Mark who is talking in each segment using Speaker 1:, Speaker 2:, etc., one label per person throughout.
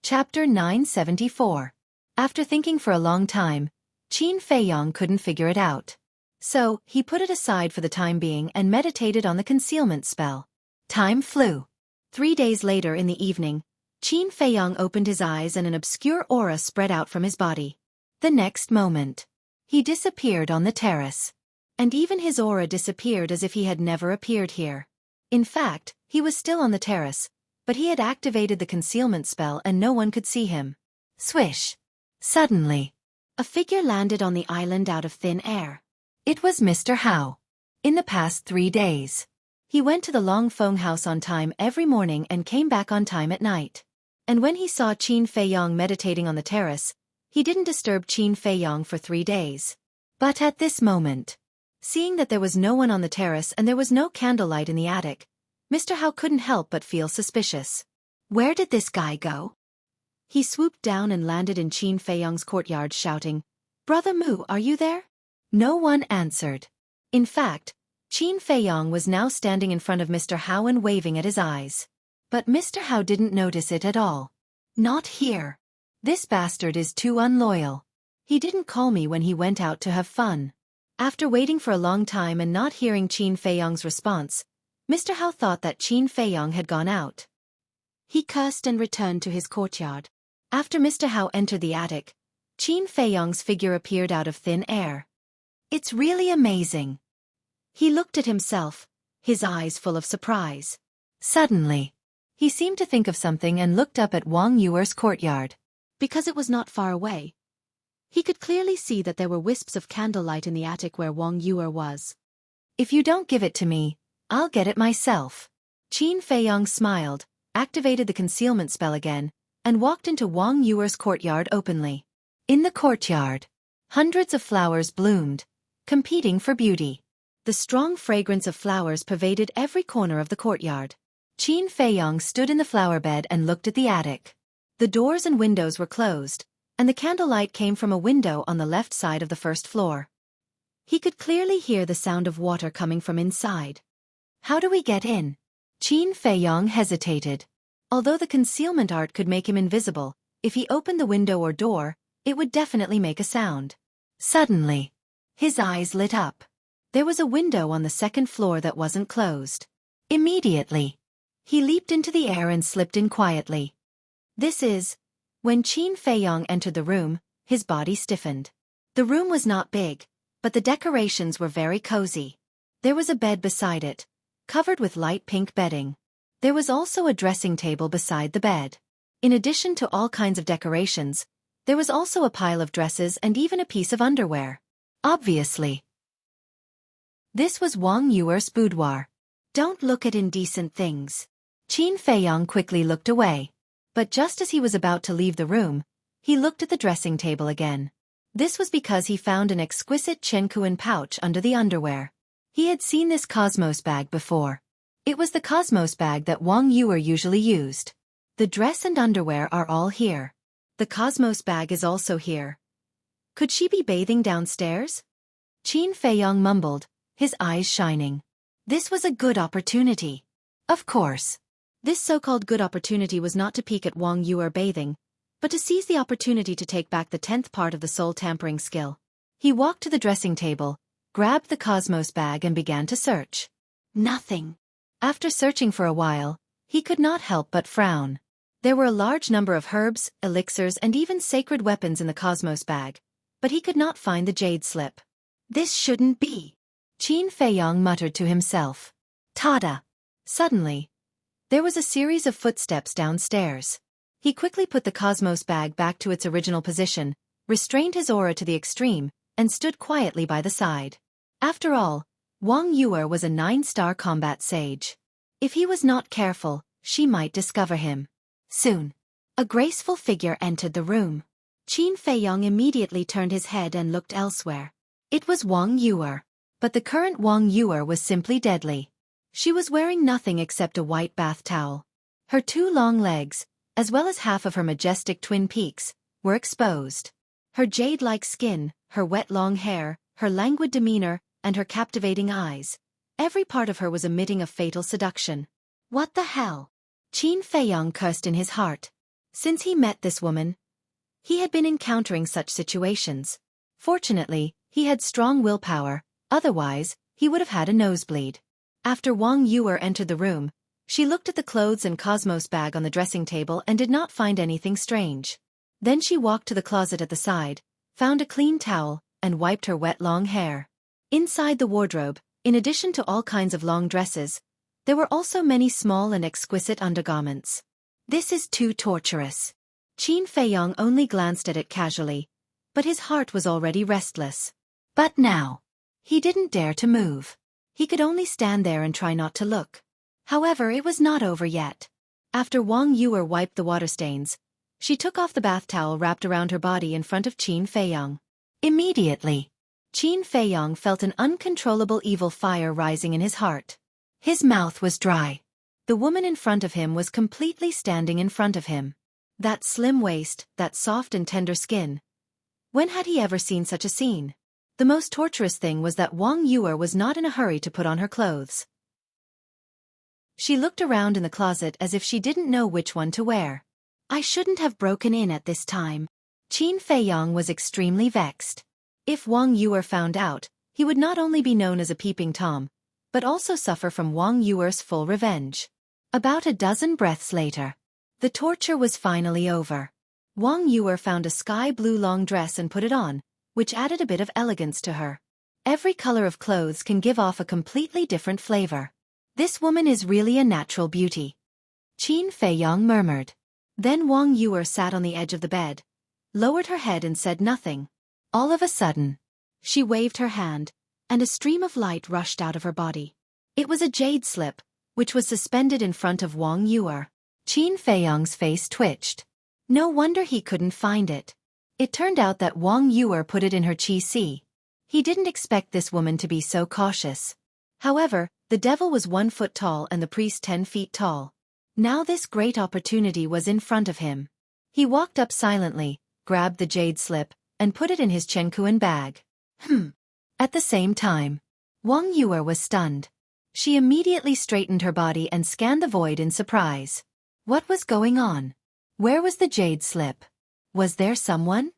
Speaker 1: Chapter 974. After thinking for a long time, Qin Feiyong couldn't figure it out. So, he put it aside for the time being and meditated on the concealment spell. Time flew. 3 days later in the evening, Qin Feiyong opened his eyes and an obscure aura spread out from his body. The next moment, he disappeared on the terrace. And even his aura disappeared as if he had never appeared here. In fact, he was still on the terrace, but he had activated the concealment spell and no one could see him. Swish! Suddenly, a figure landed on the island out of thin air. It was Mr. Hao. In the past 3 days, he went to the Longfeng house on time every morning and came back on time at night. And when he saw Qin Feiyong meditating on the terrace, he didn't disturb Qin Feiyong for 3 days. But at this moment, seeing that there was no one on the terrace and there was no candlelight in the attic, Mr. Hao couldn't help but feel suspicious. Where did this guy go? He swooped down and landed in Qin Feiyong's courtyard shouting, "Brother Mu, are you there?" No one answered. In fact, Qin Feiyong was now standing in front of Mr. Hao and waving at his eyes. But Mr. Hao didn't notice it at all. Not here. This bastard is too unloyal. He didn't call me when he went out to have fun. After waiting for a long time and not hearing Qin Feiyong's response, Mr. Hao thought that Qin Feiyong had gone out. He cursed and returned to his courtyard. After Mr. Hao entered the attic, Qin Feiyong's figure appeared out of thin air. It's really amazing. He looked at himself, his eyes full of surprise. Suddenly, he seemed to think of something and looked up at Wang Yuer's courtyard. Because it was not far away, he could clearly see that there were wisps of candlelight in the attic where Wang Yuer was. If you don't give it to me, I'll get it myself. Qin Feiyong smiled, activated the concealment spell again, and walked into Wang Yuer's courtyard openly. In the courtyard, hundreds of flowers bloomed, competing for beauty. The strong fragrance of flowers pervaded every corner of the courtyard. Qin Feiyong stood in the flower bed and looked at the attic. The doors and windows were closed, and the candlelight came from a window on the left side of the first floor. He could clearly hear the sound of water coming from inside. How do we get in? Qin Feiyong hesitated. Although the concealment art could make him invisible, if he opened the window or door, it would definitely make a sound. Suddenly, his eyes lit up. There was a window on the second floor that wasn't closed. Immediately, he leaped into the air and slipped in quietly. When Qin Feiyong entered the room, his body stiffened. The room was not big, but the decorations were very cozy. There was a bed beside it, covered with light pink bedding. There was also a dressing table beside the bed. In addition to all kinds of decorations, there was also a pile of dresses and even a piece of underwear. Obviously, this was Wang Yuer's boudoir. Don't look at indecent things. Qin Feiyong quickly looked away. But just as he was about to leave the room, he looked at the dressing table again. This was because he found an exquisite Chenkuan pouch under the underwear. He had seen this Cosmos bag before. It was the Cosmos bag that Wang Yuer usually used. The dress and underwear are all here. The Cosmos bag is also here. Could she be bathing downstairs? Qin Feiyong mumbled, his eyes shining. This was a good opportunity. Of course. This so-called good opportunity was not to peek at Wang Yuer bathing, but to seize the opportunity to take back the 10th part of the soul tampering skill. He walked to the dressing table, grabbed the Cosmos bag and began to search. Nothing. After searching for a while, he could not help but frown. There were a large number of herbs, elixirs and even sacred weapons in the Cosmos bag, but he could not find the jade slip. This shouldn't be. Qin Feiyong muttered to himself. Tada! Suddenly, there was a series of footsteps downstairs. He quickly put the Cosmos bag back to its original position, restrained his aura to the extreme, and stood quietly by the side. After all, Wang Yuer was a 9-star combat sage. If he was not careful, she might discover him. Soon, a graceful figure entered the room. Qin Feiyong immediately turned his head and looked elsewhere. It was Wang Yuer. But the current Wang Yuer was simply deadly. She was wearing nothing except a white bath towel. Her 2 long legs, as well as half of her majestic twin peaks, were exposed. Her jade-like skin, her wet long hair, her languid demeanor, and her captivating eyes. Every part of her was emitting a fatal seduction. What the hell? Qin Feiyong cursed in his heart. Since he met this woman, he had been encountering such situations. Fortunately, he had strong willpower, otherwise, he would have had a nosebleed. After Wang Yuer entered the room, she looked at the clothes and cosmos bag on the dressing table and did not find anything strange. Then she walked to the closet at the side, found a clean towel, and wiped her wet long hair. Inside the wardrobe, in addition to all kinds of long dresses, there were also many small and exquisite undergarments. This is too torturous. Qin Feiyong only glanced at it casually, but his heart was already restless. But now, he didn't dare to move. He could only stand there and try not to look. However, it was not over yet. After Wang Yuer wiped the water stains, she took off the bath towel wrapped around her body in front of Qin Feiyong. Immediately, Qin Feiyong felt an uncontrollable evil fire rising in his heart. His mouth was dry. The woman in front of him was completely standing in front of him. That slim waist, that soft and tender skin. When had he ever seen such a scene? The most torturous thing was that Wang Yuer was not in a hurry to put on her clothes. She looked around in the closet as if she didn't know which one to wear. I shouldn't have broken in at this time. Qin Feiyong was extremely vexed. If Wang Yuer found out, he would not only be known as a peeping Tom, but also suffer from Wang Yuer's full revenge. About a dozen breaths later, the torture was finally over. Wang Yuer found a sky-blue long dress and put it on, which added a bit of elegance to her. Every color of clothes can give off a completely different flavor. This woman is really a natural beauty. Qin Feiyong murmured. Then Wang Yuer sat on the edge of the bed, lowered her head and said nothing. All of a sudden, she waved her hand, and a stream of light rushed out of her body. It was a jade slip, which was suspended in front of Wang Yuer. Qin Feiyong's face twitched. No wonder he couldn't find it. It turned out that Wang Yuer put it in her qi. He didn't expect this woman to be so cautious. However, the devil was 1 foot tall and the priest 10 feet tall. Now this great opportunity was in front of him. He walked up silently, grabbed the jade slip, and put it in his Chengkuan bag. At the same time, Wang Yuer was stunned. She immediately straightened her body and scanned the void in surprise. What was going on? Where was the jade slip? Was there someone?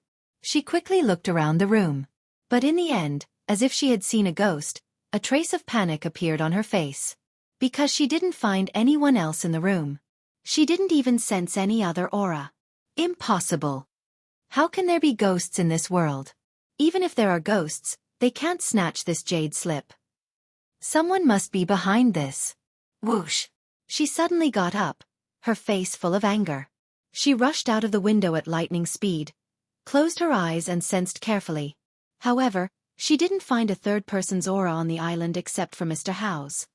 Speaker 1: She quickly looked around the room. But in the end, as if she had seen a ghost, a trace of panic appeared on her face. Because she didn't find anyone else in the room. She didn't even sense any other aura. Impossible. How can there be ghosts in this world? Even if there are ghosts, they can't snatch this jade slip. Someone must be behind this. Whoosh! She suddenly got up, her face full of anger. She rushed out of the window at lightning speed, closed her eyes and sensed carefully. However, she didn't find a third person's aura on the island except for Mr. Howe's.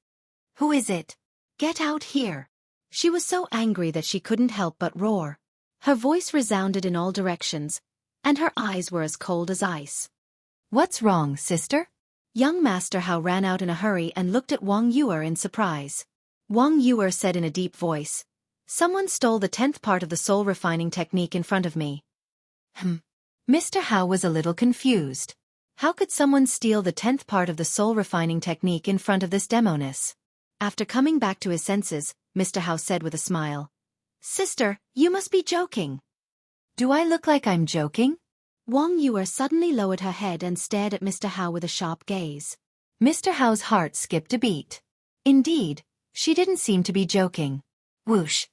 Speaker 1: Who is it? Get out here! She was so angry that she couldn't help but roar. Her voice resounded in all directions, and her eyes were as cold as ice. What's wrong, sister? Young Master Hao ran out in a hurry and looked at Wang Yuer in surprise. Wang Yuer said in a deep voice, "Someone stole the 10th part of the soul refining technique in front of me." Mr. Hao was a little confused. How could someone steal the 10th part of the soul refining technique in front of this demoness? After coming back to his senses, Mr. Hao said with a smile, "Sister, you must be joking." Do I look like I'm joking? Wang Yuer suddenly lowered her head and stared at Mr. Hao with a sharp gaze. Mr. Hao's heart skipped a beat. Indeed, she didn't seem to be joking. Whoosh!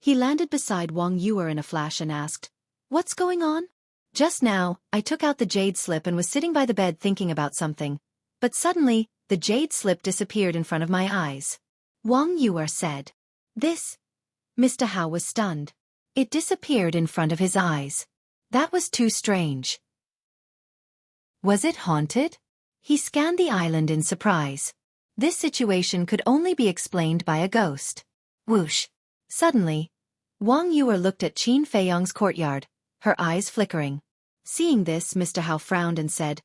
Speaker 1: He landed beside Wang Yuer in a flash and asked, "What's going on?" Just now, I took out the jade slip and was sitting by the bed thinking about something. But suddenly, the jade slip disappeared in front of my eyes. Wang Yuer said. This? Mr. Hao was stunned. It disappeared in front of his eyes. That was too strange. Was it haunted? He scanned the island in surprise. This situation could only be explained by a ghost. Whoosh! Suddenly, Wang Yuer looked at Qin Feiyong's courtyard, her eyes flickering. Seeing this, Mr. Hao frowned and said,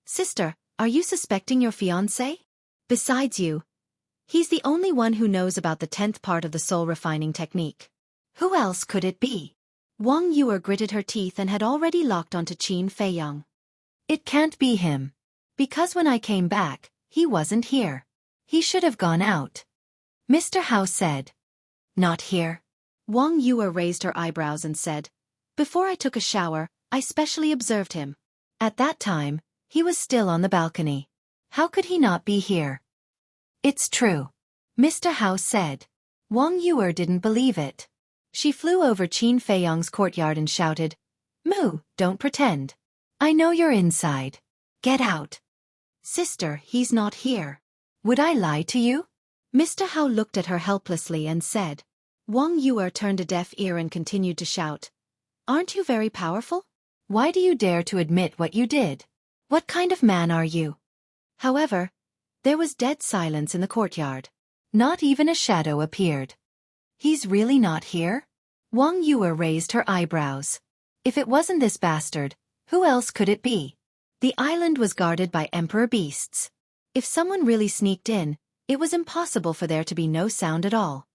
Speaker 1: "Sister, are you suspecting your fiancé? Besides you, he's the only one who knows about the 10th part of the soul refining technique. Who else could it be?" Wang Yuer gritted her teeth and had already locked onto Qin Feiyong. "It can't be him. Because when I came back, he wasn't here. He should have gone out." Mr. Hao said. "Not here? Wang Yue raised her eyebrows and said, "Before I took a shower, I specially observed him. At that time, he was still on the balcony. How could he not be here?" "It's true," Mr. Hao said. Wang Yue didn't believe it. She flew over Qin Feiyang's courtyard and shouted, "Moo, don't pretend. I know you're inside. Get out." "Sister, he's not here." "Would I lie to you?" Mr. Hao looked at her helplessly and said. Wang Yue turned a deaf ear and continued to shout, "Aren't you very powerful? Why do you dare to admit what you did? What kind of man are you?" However, there was dead silence in the courtyard. Not even a shadow appeared. "He's really not here?" Wang Yue raised her eyebrows. If it wasn't this bastard, who else could it be? The island was guarded by emperor beasts. If someone really sneaked in, it was impossible for there to be no sound at all.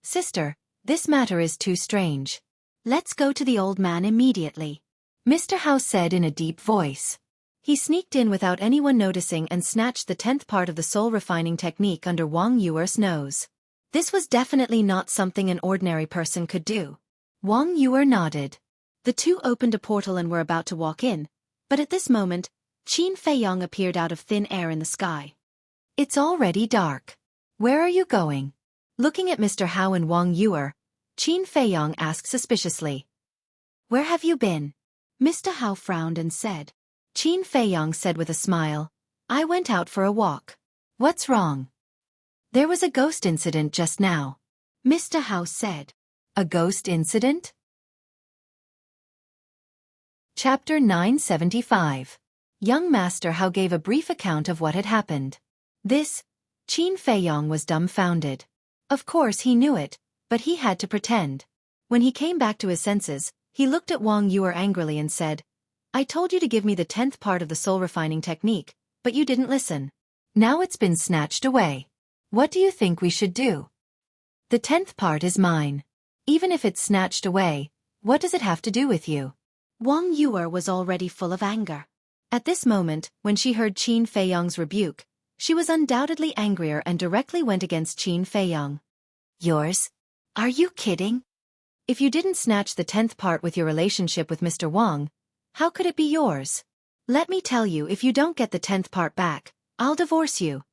Speaker 1: "Sister, this matter is too strange. Let's go to the old man immediately," Mr. Hao said in a deep voice. He sneaked in without anyone noticing and snatched the 10th part of the soul-refining technique under Wang Yue's nose. This was definitely not something an ordinary person could do. Wang Yue nodded. The two opened a portal and were about to walk in, but at this moment, Qin Feiyang appeared out of thin air in the sky. "It's already dark. Where are you going?" Looking at Mr. Hao and Wang Yue, Qin Feiyang asked suspiciously. "Where have you been?" Mr. Hao frowned and said. Qin Feiyang said with a smile, "I went out for a walk." "What's wrong?" "There was a ghost incident just now," Mr. Hao said. "A ghost incident?" Chapter 975. Young Master Hao gave a brief account of what had happened. This, Qin Feiyang was dumbfounded. Of course he knew it, but he had to pretend. When he came back to his senses, he looked at Wang Yue angrily and said, "I told you to give me the 10th part of the soul-refining technique, but you didn't listen. Now it's been snatched away. What do you think we should do?" "The 10th part is mine. Even if it's snatched away, what does it have to do with you?" Wang Yue was already full of anger. At this moment, when she heard Qin Feiyang's rebuke, she was undoubtedly angrier and directly went against Qin Feiyang. "Yours? Are you kidding? If you didn't snatch the 10th part with your relationship with Mr. Wang, how could it be yours? Let me tell you, if you don't get the 10th part back, I'll divorce you."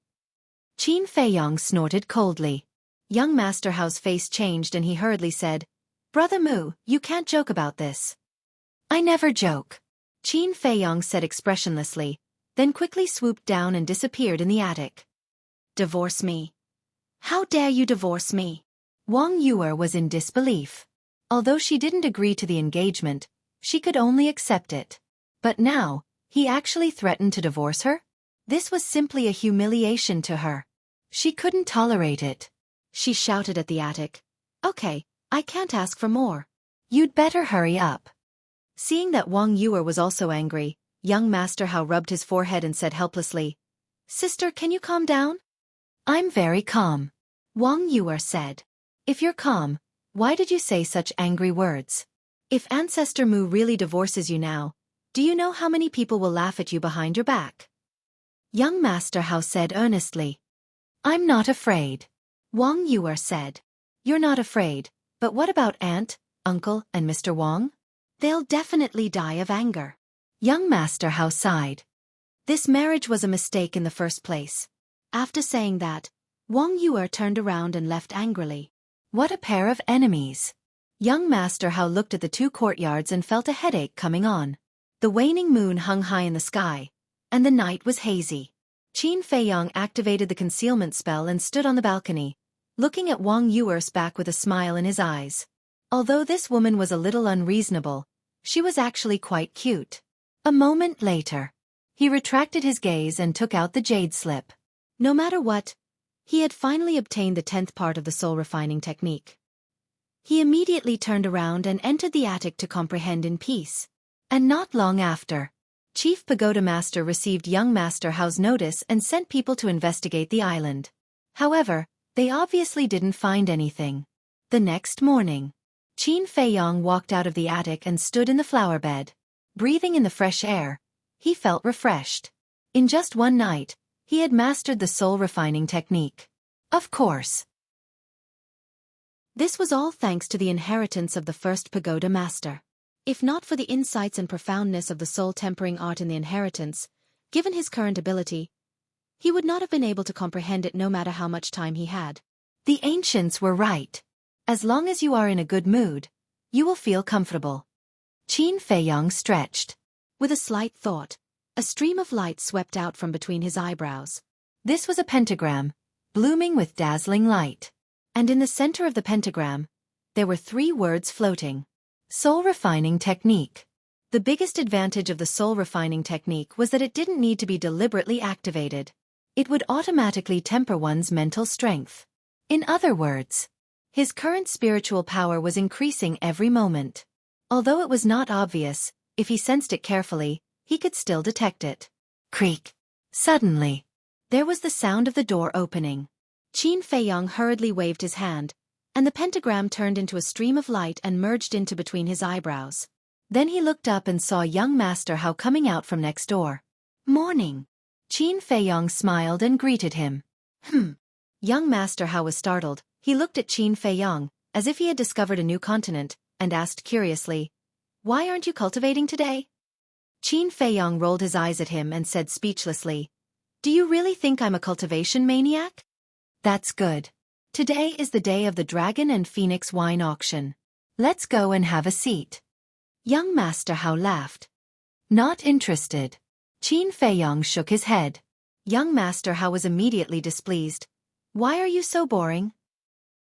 Speaker 1: Qin Feiyang snorted coldly. Young Master Hao's face changed and he hurriedly said, "Brother Mu, you can't joke about this." "I never joke," Qin Feiyang said expressionlessly, then quickly swooped down and disappeared in the attic. "Divorce me? How dare you divorce me?" Wang Yue was in disbelief. Although she didn't agree to the engagement, she could only accept it. But now, he actually threatened to divorce her? This was simply a humiliation to her. She couldn't tolerate it. She shouted at the attic, "Okay, I can't ask for more. You'd better hurry up." Seeing that Wang Yue was also angry, young Master Hao rubbed his forehead and said helplessly, "Sister, can you calm down?" "I'm very calm," Wang Yue said. "If you're calm, why did you say such angry words? If Ancestor Mu really divorces you now, do you know how many people will laugh at you behind your back?" Young Master Hao said earnestly. "I'm not afraid," Wang Yue said. "You're not afraid, but what about Aunt, Uncle, and Mr. Wang? They'll definitely die of anger." Young Master Hao sighed. This marriage was a mistake in the first place. After saying that, Wang Yue turned around and left angrily. What a pair of enemies. Young Master Hao looked at the two courtyards and felt a headache coming on. The waning moon hung high in the sky, and the night was hazy. Qin Feiyang activated the concealment spell and stood on the balcony, looking at Wang Yue's back with a smile in his eyes. Although this woman was a little unreasonable, she was actually quite cute. A moment later, he retracted his gaze and took out the jade slip. No matter what, he had finally obtained the 10th part of the soul-refining technique. He immediately turned around and entered the attic to comprehend in peace. And not long after, Chief Pagoda Master received young Master Hao's notice and sent people to investigate the island. However, they obviously didn't find anything. The next morning, Qin Feiyang walked out of the attic and stood in the flower bed. Breathing in the fresh air, he felt refreshed. In just one night, he had mastered the soul-refining technique. Of course. This was all thanks to the inheritance of the first pagoda master. If not for the insights and profoundness of the soul-tempering art in the inheritance, given his current ability, he would not have been able to comprehend it no matter how much time he had. The ancients were right. As long as you are in a good mood, you will feel comfortable. Qin Feiyong stretched. With a slight thought, a stream of light swept out from between his eyebrows. This was a pentagram, blooming with dazzling light. And in the center of the pentagram, there were 3 words floating. Soul refining technique. The biggest advantage of the soul refining technique was that it didn't need to be deliberately activated. It would automatically temper one's mental strength. In other words, his current spiritual power was increasing every moment. Although it was not obvious, if he sensed it carefully, he could still detect it. Creak. Suddenly, there was the sound of the door opening. Qin Feiyong hurriedly waved his hand, and the pentagram turned into a stream of light and merged into between his eyebrows. Then he looked up and saw young Master Hao coming out from next door. Morning. Qin Feiyong smiled and greeted him. Young Master Hao was startled. He looked at Qin Feiyong, as if he had discovered a new continent, and asked curiously, "Why aren't you cultivating today?" Qin Feiyong rolled his eyes at him and said speechlessly, "Do you really think I'm a cultivation maniac? That's good. Today is the day of the Dragon and Phoenix wine auction. Let's go and have a seat." Young Master Hao laughed. Not interested. Qin Feiyong shook his head. Young Master Hao was immediately displeased. "Why are you so boring?"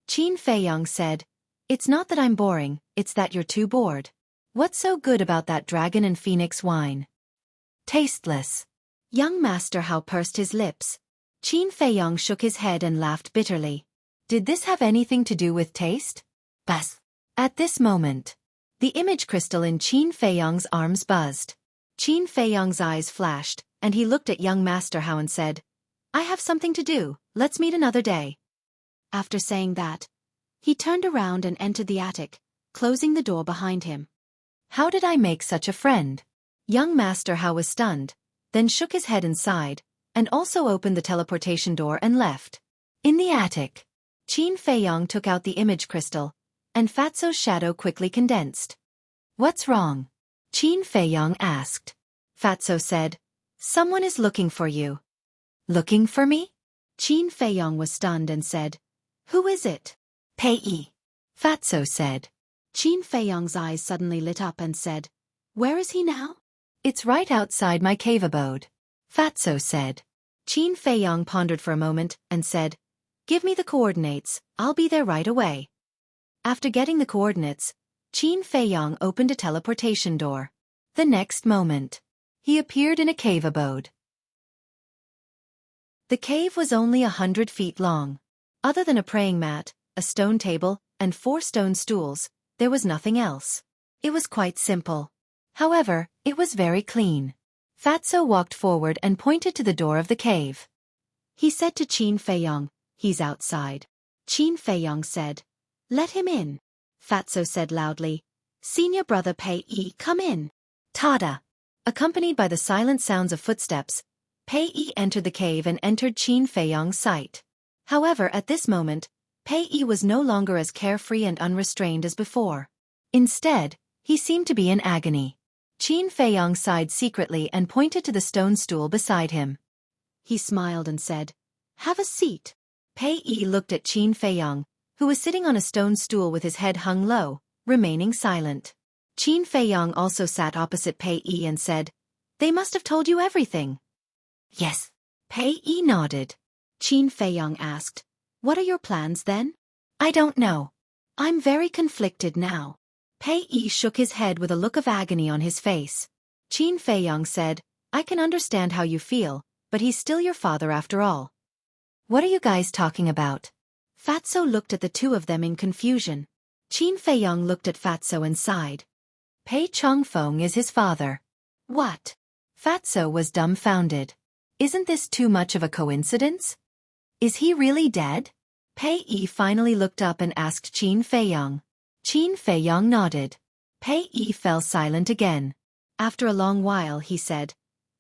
Speaker 1: Qin Feiyong said, "It's not that I'm boring, it's that you're too bored. What's so good about that Dragon and Phoenix wine?" Tasteless. Young Master Hao pursed his lips. Qin Feiyong shook his head and laughed bitterly. Did this have anything to do with taste? Buzz. At this moment, the image crystal in Qin Feiyong's arms buzzed. Qin Feiyong's eyes flashed, and he looked at young Master Hao and said, "I have something to do, let's meet another day." After saying that, he turned around and entered the attic, closing the door behind him. How did I make such a friend? Young Master Hao was stunned, then shook his head and sighed, and also opened the teleportation door and left. In the attic, Qin Feiyong took out the image crystal, and Fatso's shadow quickly condensed. "What's wrong?" Qin Feiyong asked. Fatso said, "Someone is looking for you." "Looking for me?" Qin Feiyong was stunned and said, "Who is it?" "Pei." Fatso said. Qin Feiyong's eyes suddenly lit up and said, "Where is he now?" "It's right outside my cave abode," Fatso said. Qin Feiyong pondered for a moment and said, "Give me the coordinates, I'll be there right away." After getting the coordinates, Qin Feiyong opened a teleportation door. The next moment, he appeared in a cave abode. The cave was only 100 feet long. Other than a praying mat, a stone table, and 4 stone stools, there was nothing else. It was quite simple. However, it was very clean. Fatso walked forward and pointed to the door of the cave. He said to Qin Feiyong, "He's outside." Qin Feiyong said, "Let him in." Fatso said loudly, "Senior brother Pei, come in." Tada! Accompanied by the silent sounds of footsteps, Pei entered the cave and entered Qin Feiyong's sight. However, at this moment, Pei was no longer as carefree and unrestrained as before. Instead, he seemed to be in agony. Qin Feiyong sighed secretly and pointed to the stone stool beside him. He smiled and said, "Have a seat." Pei looked at Qin Feiyong, who was sitting on a stone stool with his head hung low, remaining silent. Qin Feiyong also sat opposite Pei and said, "They must have told you everything." "Yes." Pei nodded. Qin Feiyong asked, "What are your plans then?" "I don't know. I'm very conflicted now." Pei shook his head with a look of agony on his face. Qin Feiyong said, "I can understand how you feel, but he's still your father after all." "What are you guys talking about?" Fatso looked at the two of them in confusion. Qin Feiyong looked at Fatso and sighed. "Pei Chongfeng is his father." "What?" Fatso was dumbfounded. "Isn't this too much of a coincidence? Is he really dead?" Pei finally looked up and asked Qin Feiyong. Qin Feiyong nodded. Pei fell silent again. After a long while he said,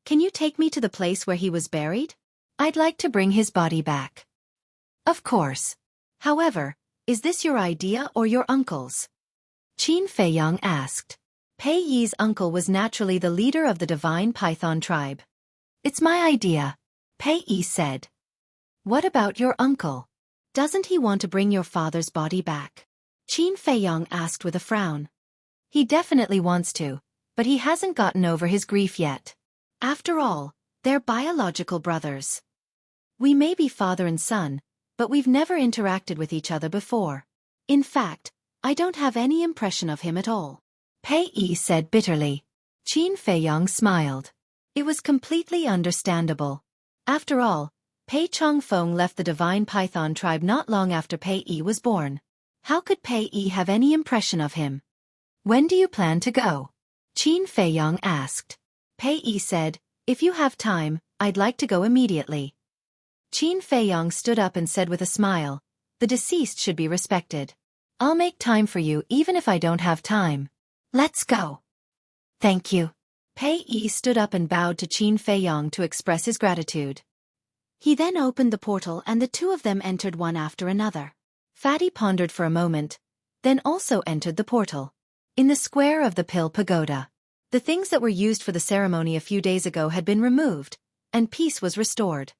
Speaker 1: "Can you take me to the place where he was buried? I'd like to bring his body back." "Of course. However, Is this your idea or your uncle's? Qin Feiyang asked. Pei Yi's uncle was naturally the leader of the divine python tribe. It's my idea, Pei Yi said. What about your uncle? Doesn't he want to bring your father's body back? Qin Feiyang asked with a frown. He definitely wants to, but he hasn't gotten over his grief yet. After all, they're biological brothers. We may be father and son, but we've never interacted with each other before. In fact, I don't have any impression of him at all. Pei Yi said bitterly. Qin Feiyang smiled. It was completely understandable. After all, Pei Chongfeng left the divine python tribe not long after Pei Yi was born. How could Pei Yi have any impression of him? When do you plan to go? Qin Feiyang asked. Pei Yi said, if you have time, I'd like to go immediately. Qin Feiyang stood up and said with a smile, the deceased should be respected. I'll make time for you even if I don't have time. Let's go. Thank you. Pei Yi stood up and bowed to Qin Feiyang to express his gratitude. He then opened the portal and the two of them entered one after another. Fatty pondered for a moment, then also entered the portal. In the square of the Pill Pagoda, the things that were used for the ceremony a few days ago had been removed, and peace was restored.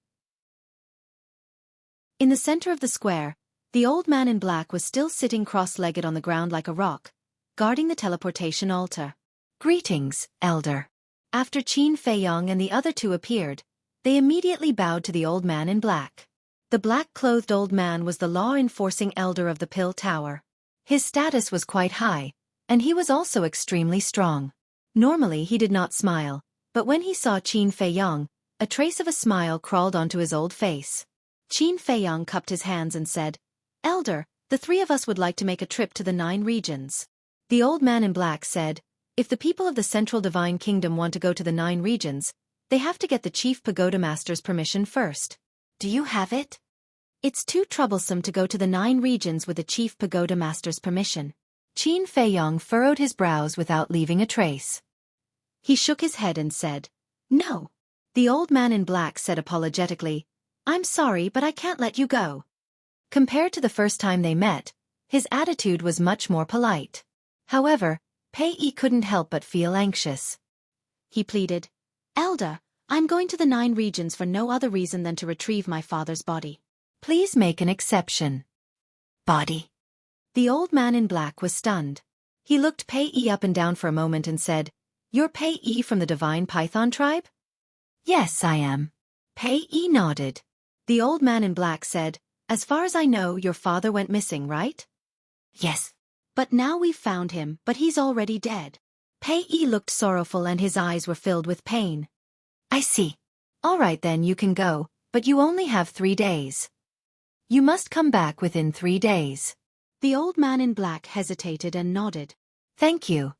Speaker 1: In the center of the square, the old man in black was still sitting cross-legged on the ground like a rock, guarding the teleportation altar. Greetings, Elder. After Qin Feiyang and the other two appeared, they immediately bowed to the old man in black. The black-clothed old man was the law-enforcing elder of the Pill Tower. His status was quite high, and he was also extremely strong. Normally he did not smile, but when he saw Qin Feiyang, a trace of a smile crawled onto his old face. Qin Feiyang cupped his hands and said, Elder, the three of us would like to make a trip to the 9 regions. The old man in black said, if the people of the Central Divine Kingdom want to go to the 9 regions, they have to get the Chief Pagoda Master's permission first. Do you have it? It's too troublesome to go to the 9 regions with the Chief Pagoda Master's permission. Qin Feiyang furrowed his brows without leaving a trace. He shook his head and said, No. The old man in black said apologetically, I'm sorry but I can't let you go. Compared to the first time they met, his attitude was much more polite. However, Pei Yi couldn't help but feel anxious. He pleaded, Elder, I'm going to the 9 regions for no other reason than to retrieve my father's body. Please make an exception. Body? The old man in black was stunned. He looked Pei Yi up and down for a moment and said, You're Pei Yi from the Divine Python tribe? Yes, I am. Pei Yi nodded. The old man in black said, As far as I know, your father went missing, right? Yes. But now we've found him, but he's already dead. Pei Yi looked sorrowful and his eyes were filled with pain. I see. All right then, you can go, but you only have 3 days. You must come back within 3 days. The old man in black hesitated and nodded. Thank you,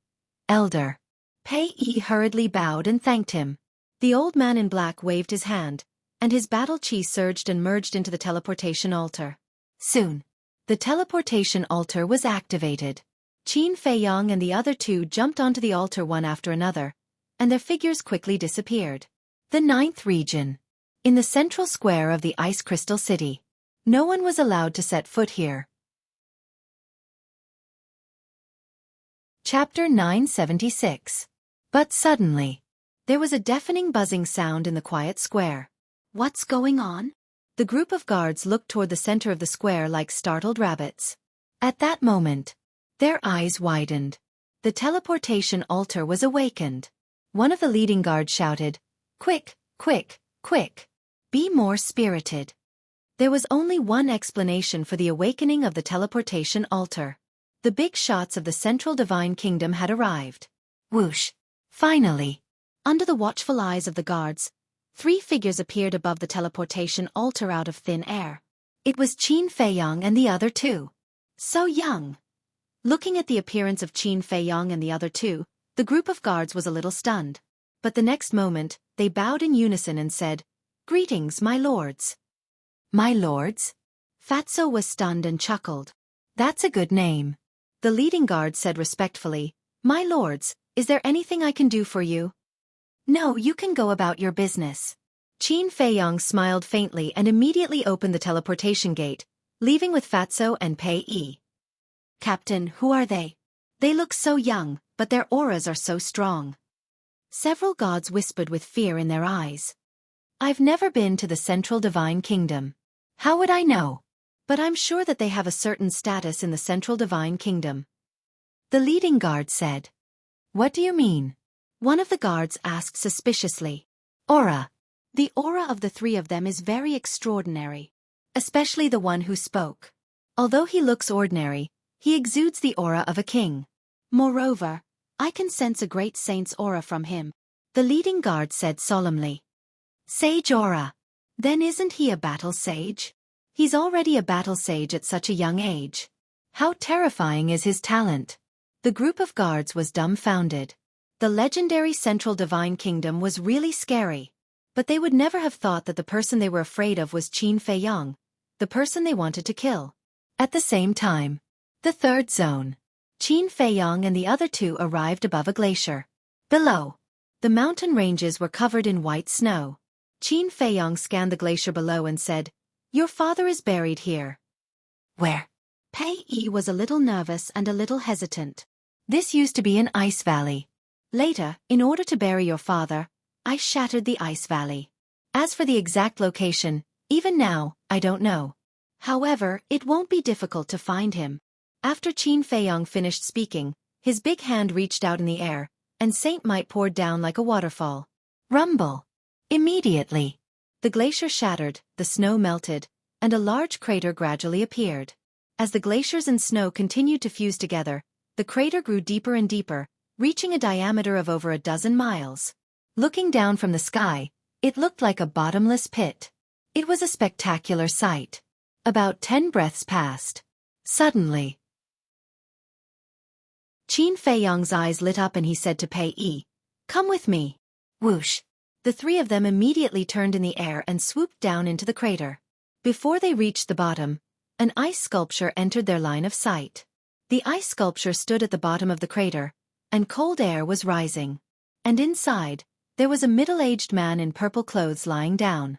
Speaker 1: Elder. Pei Yi hurriedly bowed and thanked him. The old man in black waved his hand, and his battle chi surged and merged into the teleportation altar. Soon, the teleportation altar was activated. Qin Feiyang and the other two jumped onto the altar one after another, and their figures quickly disappeared. The 9th region. In the central square of the Ice Crystal City. No one was allowed to set foot here. Chapter 976. But suddenly, there was a deafening buzzing sound in the quiet square. What's going on? The group of guards looked toward the center of the square like startled rabbits. At that moment, their eyes widened. The teleportation altar was awakened. One of the leading guards shouted, Quick, quick, quick! Be more spirited. There was only one explanation for the awakening of the teleportation altar. The big shots of the Central Divine Kingdom had arrived. Whoosh! Finally! Under the watchful eyes of the guards, 3 figures appeared above the teleportation altar out of thin air. It was Qin Feiyang and the other two. So young. Looking at the appearance of Qin Feiyang and the other two, the group of guards was a little stunned. But the next moment, they bowed in unison and said, Greetings, my lords. My lords? Fatso was stunned and chuckled. That's a good name. The leading guard said respectfully, My lords, is there anything I can do for you? No, you can go about your business. Qin Feiyang smiled faintly and immediately opened the teleportation gate, leaving with Fatso and Pei Yi. "Captain, who are they? They look so young, but their auras are so strong." Several gods whispered with fear in their eyes. "I've never been to the Central Divine Kingdom. How would I know? But I'm sure that they have a certain status in the Central Divine Kingdom." The leading guard said. "What do you mean?" One of the guards asked suspiciously. "Aura. The aura of the three of them is very extraordinary. Especially the one who spoke. Although he looks ordinary, he exudes the aura of a king. Moreover, I can sense a great saint's aura from him," the leading guard said solemnly. "Sage aura. Then isn't he a battle sage? He's already a battle sage at such a young age. How terrifying is his talent." The group of guards was dumbfounded. The legendary Central Divine Kingdom was really scary. But they would never have thought that the person they were afraid of was Qin Feiyong, the person they wanted to kill. At the same time, the third zone. Qin Feiyong and the other two arrived above a glacier. Below, the mountain ranges were covered in white snow. Qin Feiyong scanned the glacier below and said, "Your father is buried here." "Where?" Pei Yi was a little nervous and a little hesitant. "This used to be an ice valley. Later, in order to bury your father, I shattered the ice valley. As for the exact location, even now, I don't know. However, it won't be difficult to find him." After Qin Feiyong finished speaking, his big hand reached out in the air, and Saint Might poured down like a waterfall. Rumble. Immediately, the glacier shattered, the snow melted, and a large crater gradually appeared. As the glaciers and snow continued to fuse together, the crater grew deeper and deeper, reaching a diameter of over a dozen miles. Looking down from the sky, it looked like a bottomless pit. It was a spectacular sight. About 10 breaths passed. Suddenly, Qin Feiyong's eyes lit up and he said to Pei Yi, "Come with me." Whoosh! The three of them immediately turned in the air and swooped down into the crater. Before they reached the bottom, an ice sculpture entered their line of sight. The ice sculpture stood at the bottom of the crater, and cold air was rising. And inside, there was a middle-aged man in purple clothes lying down.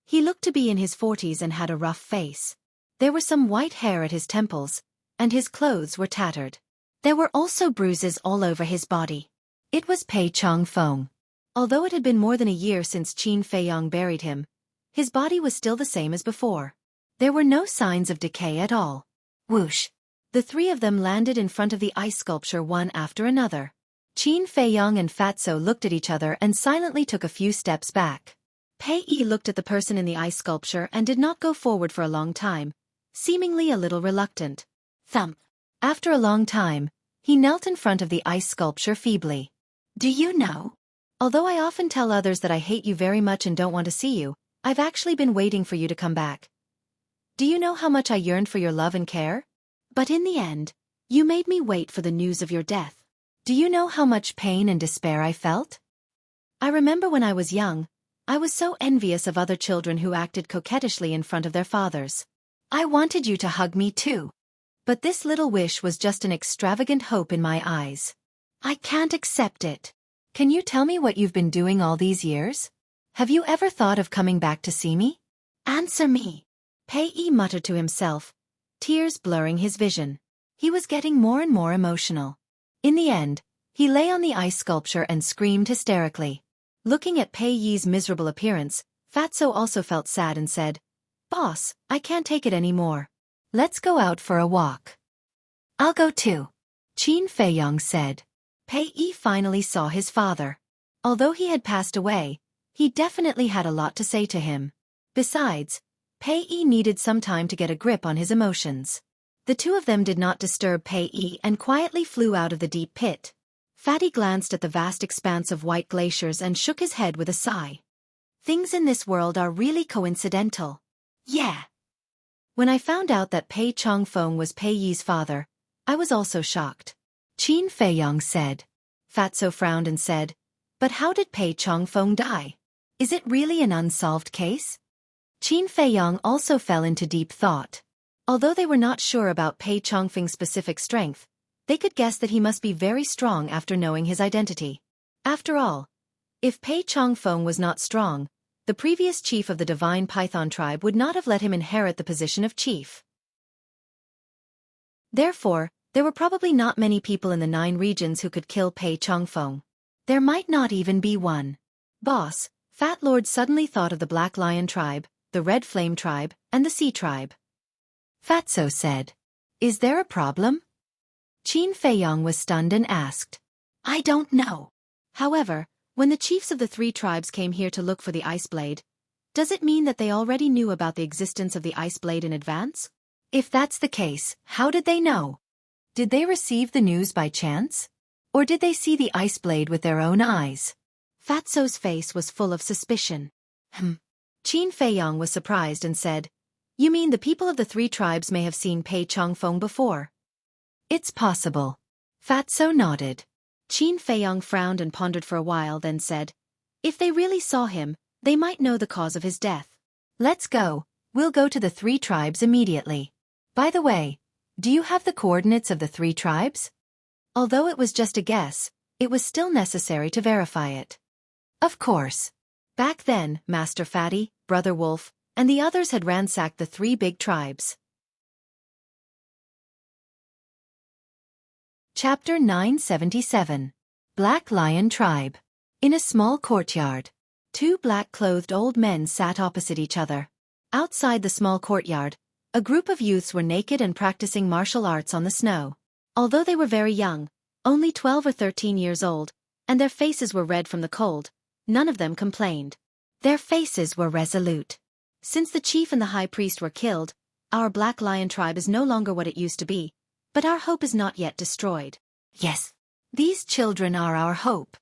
Speaker 1: He looked to be in his 40s and had a rough face. There were some white hair at his temples, and his clothes were tattered. There were also bruises all over his body. It was Pei Changfeng. Although it had been more than a year since Qin Feiyong buried him, his body was still the same as before. There were no signs of decay at all. Whoosh! The three of them landed in front of the ice sculpture one after another. Qin Feiyong and Fatso looked at each other and silently took a few steps back. Pei Yi looked at the person in the ice sculpture and did not go forward for a long time, seemingly a little reluctant. Thump! After a long time, he knelt in front of the ice sculpture feebly. "Do you know? Although I often tell others that I hate you very much and don't want to see you, I've actually been waiting for you to come back. Do you know how much I yearned for your love and care? But in the end, you made me wait for the news of your death. Do you know how much pain and despair I felt? I remember when I was young, I was so envious of other children who acted coquettishly in front of their fathers. I wanted you to hug me too. But this little wish was just an extravagant hope in my eyes. I can't accept it. Can you tell me what you've been doing all these years? Have you ever thought of coming back to see me? Answer me." Pei Yi muttered to himself, tears blurring his vision. He was getting more and more emotional. In the end, he lay on the ice sculpture and screamed hysterically. Looking at Pei Yi's miserable appearance, Fatso also felt sad and said, "Boss, I can't take it anymore. Let's go out for a walk." "I'll go too," Qin Feiyong said. Pei Yi finally saw his father. Although he had passed away, he definitely had a lot to say to him. Besides, Pei Yi needed some time to get a grip on his emotions. The two of them did not disturb Pei Yi and quietly flew out of the deep pit. Fatty glanced at the vast expanse of white glaciers and shook his head with a sigh. Things in this world are really coincidental. Yeah. When I found out that Pei Changfeng was Pei Yi's father, I was also shocked. Qin Feiyong said. Fatso frowned and said, "But how did Pei Changfeng die? Is it really an unsolved case?" Qin Feiyong also fell into deep thought. Although they were not sure about Pei Changfeng's specific strength, they could guess that he must be very strong after knowing his identity. After all, if Pei Changfeng was not strong, the previous chief of the divine python tribe would not have let him inherit the position of chief. Therefore, there were probably not many people in the 9 regions who could kill Pei Changfeng. There might not even be one. Boss, Fat Lord suddenly thought of the Black Lion tribe, the Red Flame tribe, and the Sea tribe. Fatso said, "Is there a problem?" Qin Feiyong was stunned and asked, "I don't know." However, when the chiefs of the 3 tribes came here to look for the Ice Blade, does it mean that they already knew about the existence of the Ice Blade in advance? If that's the case, how did they know? Did they receive the news by chance? Or did they see the Ice Blade with their own eyes? Fatso's face was full of suspicion. Qin Feiyong was surprised and said, "You mean the people of the 3 tribes may have seen Pei Changfeng before?" "It's possible." Fatso nodded. Qin Feiyong frowned and pondered for a while, then said, "If they really saw him, they might know the cause of his death. Let's go, we'll go to the 3 tribes immediately. By the way, do you have the coordinates of the 3 tribes?" Although it was just a guess, it was still necessary to verify it. Of course. Back then, Master Fatty, Brother Wolf, and the others had ransacked the 3 big tribes. Chapter 977. Black Lion Tribe. In a small courtyard, 2 black-clothed old men sat opposite each other. Outside the small courtyard, a group of youths were naked and practicing martial arts on the snow. Although they were very young, only 12 or 13 years old, and their faces were red from the cold, none of them complained. Their faces were resolute. "Since the chief and the high priest were killed, our Black Lion tribe is no longer what it used to be, but our hope is not yet destroyed." Yes, these children are our hope.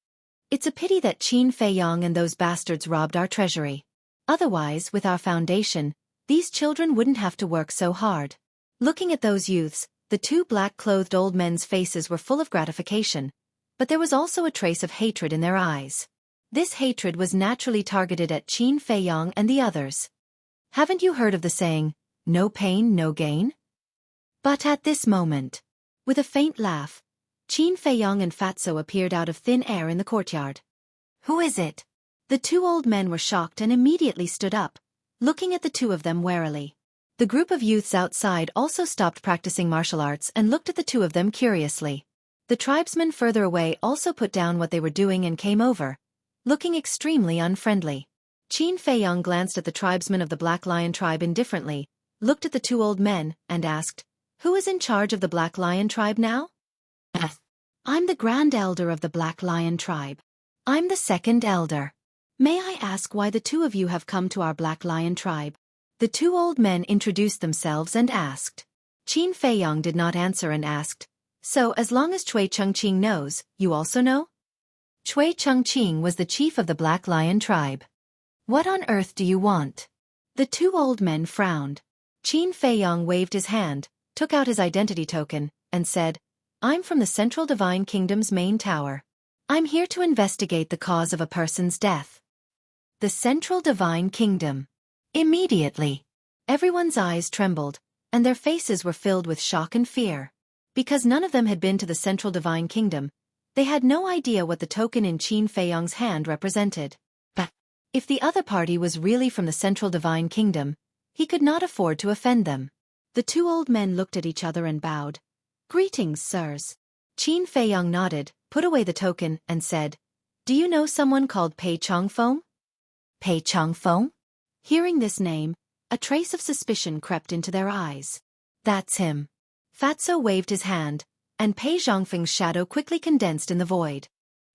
Speaker 1: It's a pity that Qin Feiyong and those bastards robbed our treasury. Otherwise, with our foundation, these children wouldn't have to work so hard. Looking at those youths, the 2 black-clothed old men's faces were full of gratification, but there was also a trace of hatred in their eyes. This hatred was naturally targeted at Qin Feiyong and the others. Haven't you heard of the saying, "No pain, no gain"? But at this moment, with a faint laugh, Qin Feiyong and Fatso appeared out of thin air in the courtyard. "Who is it?" The 2 old men were shocked and immediately stood up, looking at the 2 of them warily. The group of youths outside also stopped practicing martial arts and looked at the 2 of them curiously. The tribesmen further away also put down what they were doing and came over, looking extremely unfriendly. Qin Feiyong glanced at the tribesmen of the Black Lion tribe indifferently, looked at the 2 old men, and asked, "Who is in charge of the Black Lion tribe now?" "I'm the Grand Elder of the Black Lion tribe." "I'm the Second Elder. May I ask why the 2 of you have come to our Black Lion tribe?" The 2 old men introduced themselves and asked. Qin Feiyong did not answer and asked, "So as long as Cui Chengqing knows, you also know?" Cui Chengqing was the chief of the Black Lion tribe. "What on earth do you want?" The 2 old men frowned. Qin Feiyong waved his hand, took out his identity token, and said, "I'm from the Central Divine Kingdom's main tower. I'm here to investigate the cause of a person's death." The Central Divine Kingdom. Immediately, everyone's eyes trembled, and their faces were filled with shock and fear. Because none of them had been to the Central Divine Kingdom, they had no idea what the token in Qin Feiyong's hand represented. But if the other party was really from the Central Divine Kingdom, he could not afford to offend them. The 2 old men looked at each other and bowed. "Greetings, sirs." Qin Feiyong nodded, put away the token, and said, "Do you know someone called Pei Changfeng?" Pei Changfeng? Hearing this name, a trace of suspicion crept into their eyes. "That's him." Fatso waved his hand, and Pei Zhongfeng's shadow quickly condensed in the void.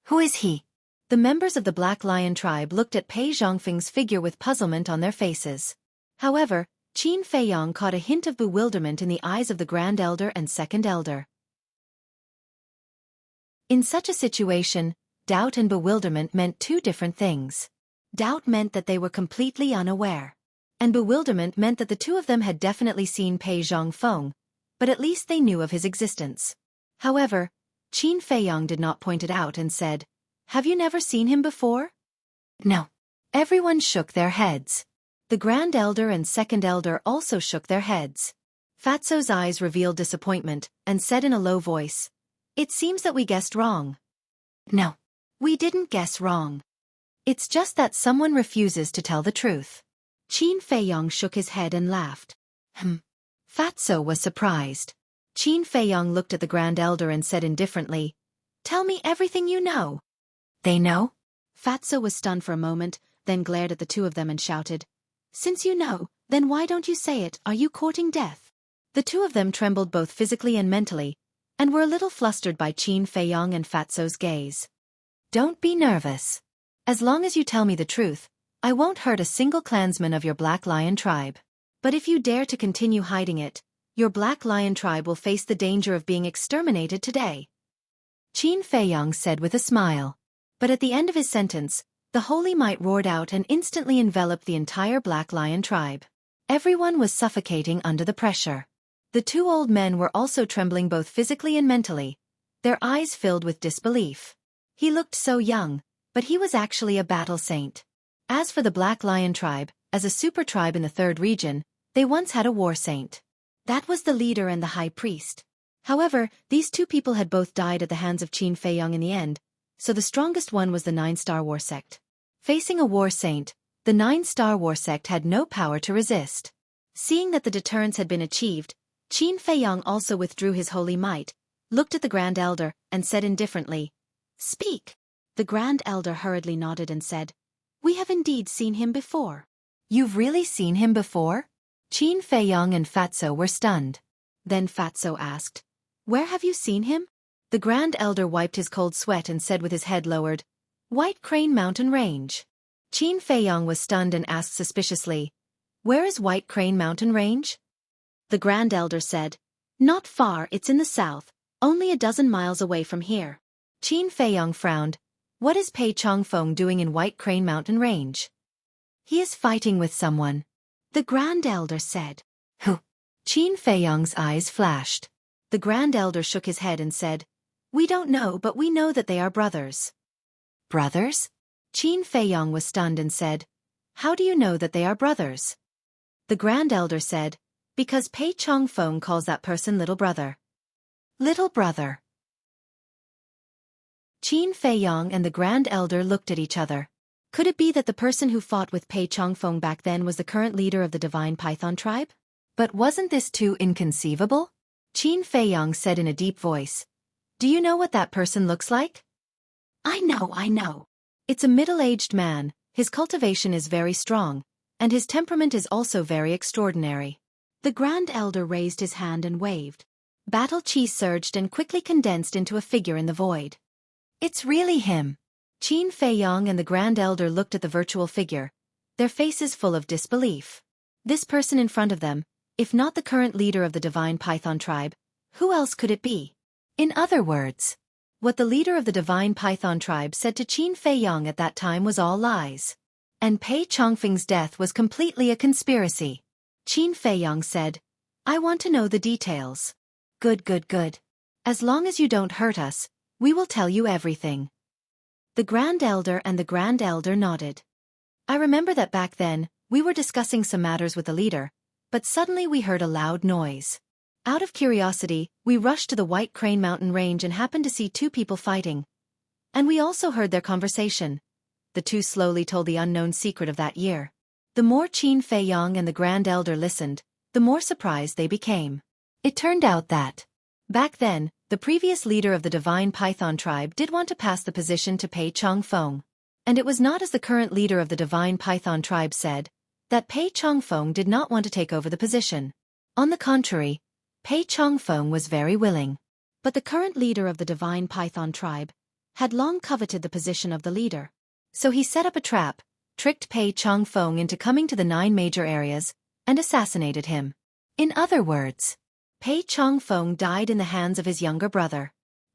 Speaker 1: "Who is he?" The members of the Black Lion tribe looked at Pei Zhongfeng's figure with puzzlement on their faces. However, Qin Feiyong caught a hint of bewilderment in the eyes of the Grand Elder and Second Elder. In such a situation, doubt and bewilderment meant 2 different things. Doubt meant that they were completely unaware. And bewilderment meant that the 2 of them had definitely seen Pei Zhongfeng, but at least they knew of his existence. However, Qin Feiyong did not point it out and said, "Have you never seen him before?" "No." Everyone shook their heads. The Grand Elder and Second Elder also shook their heads. Fatso's eyes revealed disappointment, and said in a low voice, "It seems that we guessed wrong." "No. We didn't guess wrong. It's just that someone refuses to tell the truth. Qin Feiyong shook his head and laughed. Fatso was surprised. Qin Feiyong looked at the Grand Elder and said indifferently, "Tell me everything you know." "They know?" Fatso was stunned for a moment, then glared at the two of them and shouted, "Since you know, then why don't you say it? Are you courting death?" The two of them trembled both physically and mentally, and were a little flustered by Qin Feiyong and Fatso's gaze. "Don't be nervous. As long as you tell me the truth, I won't hurt a single clansman of your Black Lion tribe. But if you dare to continue hiding it, your Black Lion tribe will face the danger of being exterminated today," Qin Feiyong said with a smile. But at the end of his sentence, the holy might roared out and instantly enveloped the entire Black Lion tribe. Everyone was suffocating under the pressure. The two old men were also trembling both physically and mentally, their eyes filled with disbelief. He looked so young, but he was actually a battle saint. As for the Black Lion tribe, as a super tribe in the third region, they once had a war saint. That was the leader and the high priest. However, these two people had both died at the hands of Qin Feiyong in the end, so the strongest one was the Nine-Star War Sect. Facing a war saint, the Nine-Star War Sect had no power to resist. Seeing that the deterrence had been achieved, Qin Feiyong also withdrew his holy might, looked at the Grand Elder, and said indifferently, "Speak." The Grand Elder hurriedly nodded and said, "We have indeed seen him before." "You've really seen him before?" Qin Feiyong and Fatso were stunned. Then Fatso asked, "Where have you seen him?" The Grand Elder wiped his cold sweat and said with his head lowered, "White Crane Mountain Range." Qin Feiyong was stunned and asked suspiciously, "Where is White Crane Mountain Range?" The Grand Elder said, "Not far, it's in the south, only a dozen miles away from here." Qin Feiyong frowned. "What is Pei Chongfeng doing in White Crane Mountain Range?" "He is fighting with someone," the Grand Elder said. "Who?" Qin Feiyong's eyes flashed. The Grand Elder shook his head and said, "We don't know, but we know that they are brothers." "Brothers?" Qin Feiyong was stunned and said, "How do you know that they are brothers?" The Grand Elder said, "Because Pei Chongfeng calls that person little brother." Little brother. Qin Feiyong and the Grand Elder looked at each other. Could it be that the person who fought with Pei Chongfeng back then was the current leader of the Divine Python tribe? But wasn't this too inconceivable? Qin Feiyong said in a deep voice, "Do you know what that person looks like?" I know. It's a middle-aged man, his cultivation is very strong, and his temperament is also very extraordinary." The Grand Elder raised his hand and waved. Battle chi surged and quickly condensed into a figure in the void. "It's really him." Qin Feiyong and the Grand Elder looked at the virtual figure, their faces full of disbelief. This person in front of them, if not the current leader of the Divine Python tribe, who else could it be? In other words, what the leader of the Divine Python tribe said to Qin Feiyong at that time was all lies. And Pei Chongfeng's death was completely a conspiracy. Qin Feiyong said, "I want to know the details." Good. As long as you don't hurt us, we will tell you everything." The Grand Elder and the Grand Elder nodded. "I remember that back then, we were discussing some matters with the leader, but suddenly we heard a loud noise. Out of curiosity, we rushed to the White Crane Mountain Range and happened to see two people fighting. And we also heard their conversation." The two slowly told the unknown secret of that year. The more Qin Feiyong and the Grand Elder listened, the more surprised they became. It turned out that, back then, the previous leader of the Divine Python tribe did want to pass the position to Pei Chongfeng. And it was not as the current leader of the Divine Python tribe said, that Pei Chongfeng did not want to take over the position. On the contrary, Pei Chongfeng was very willing. But the current leader of the Divine Python tribe had long coveted the position of the leader. So he set up a trap, tricked Pei Chongfeng into coming to the 9 major areas, and assassinated him. In other words, Pei Chongfeng died in the hands of his younger brother.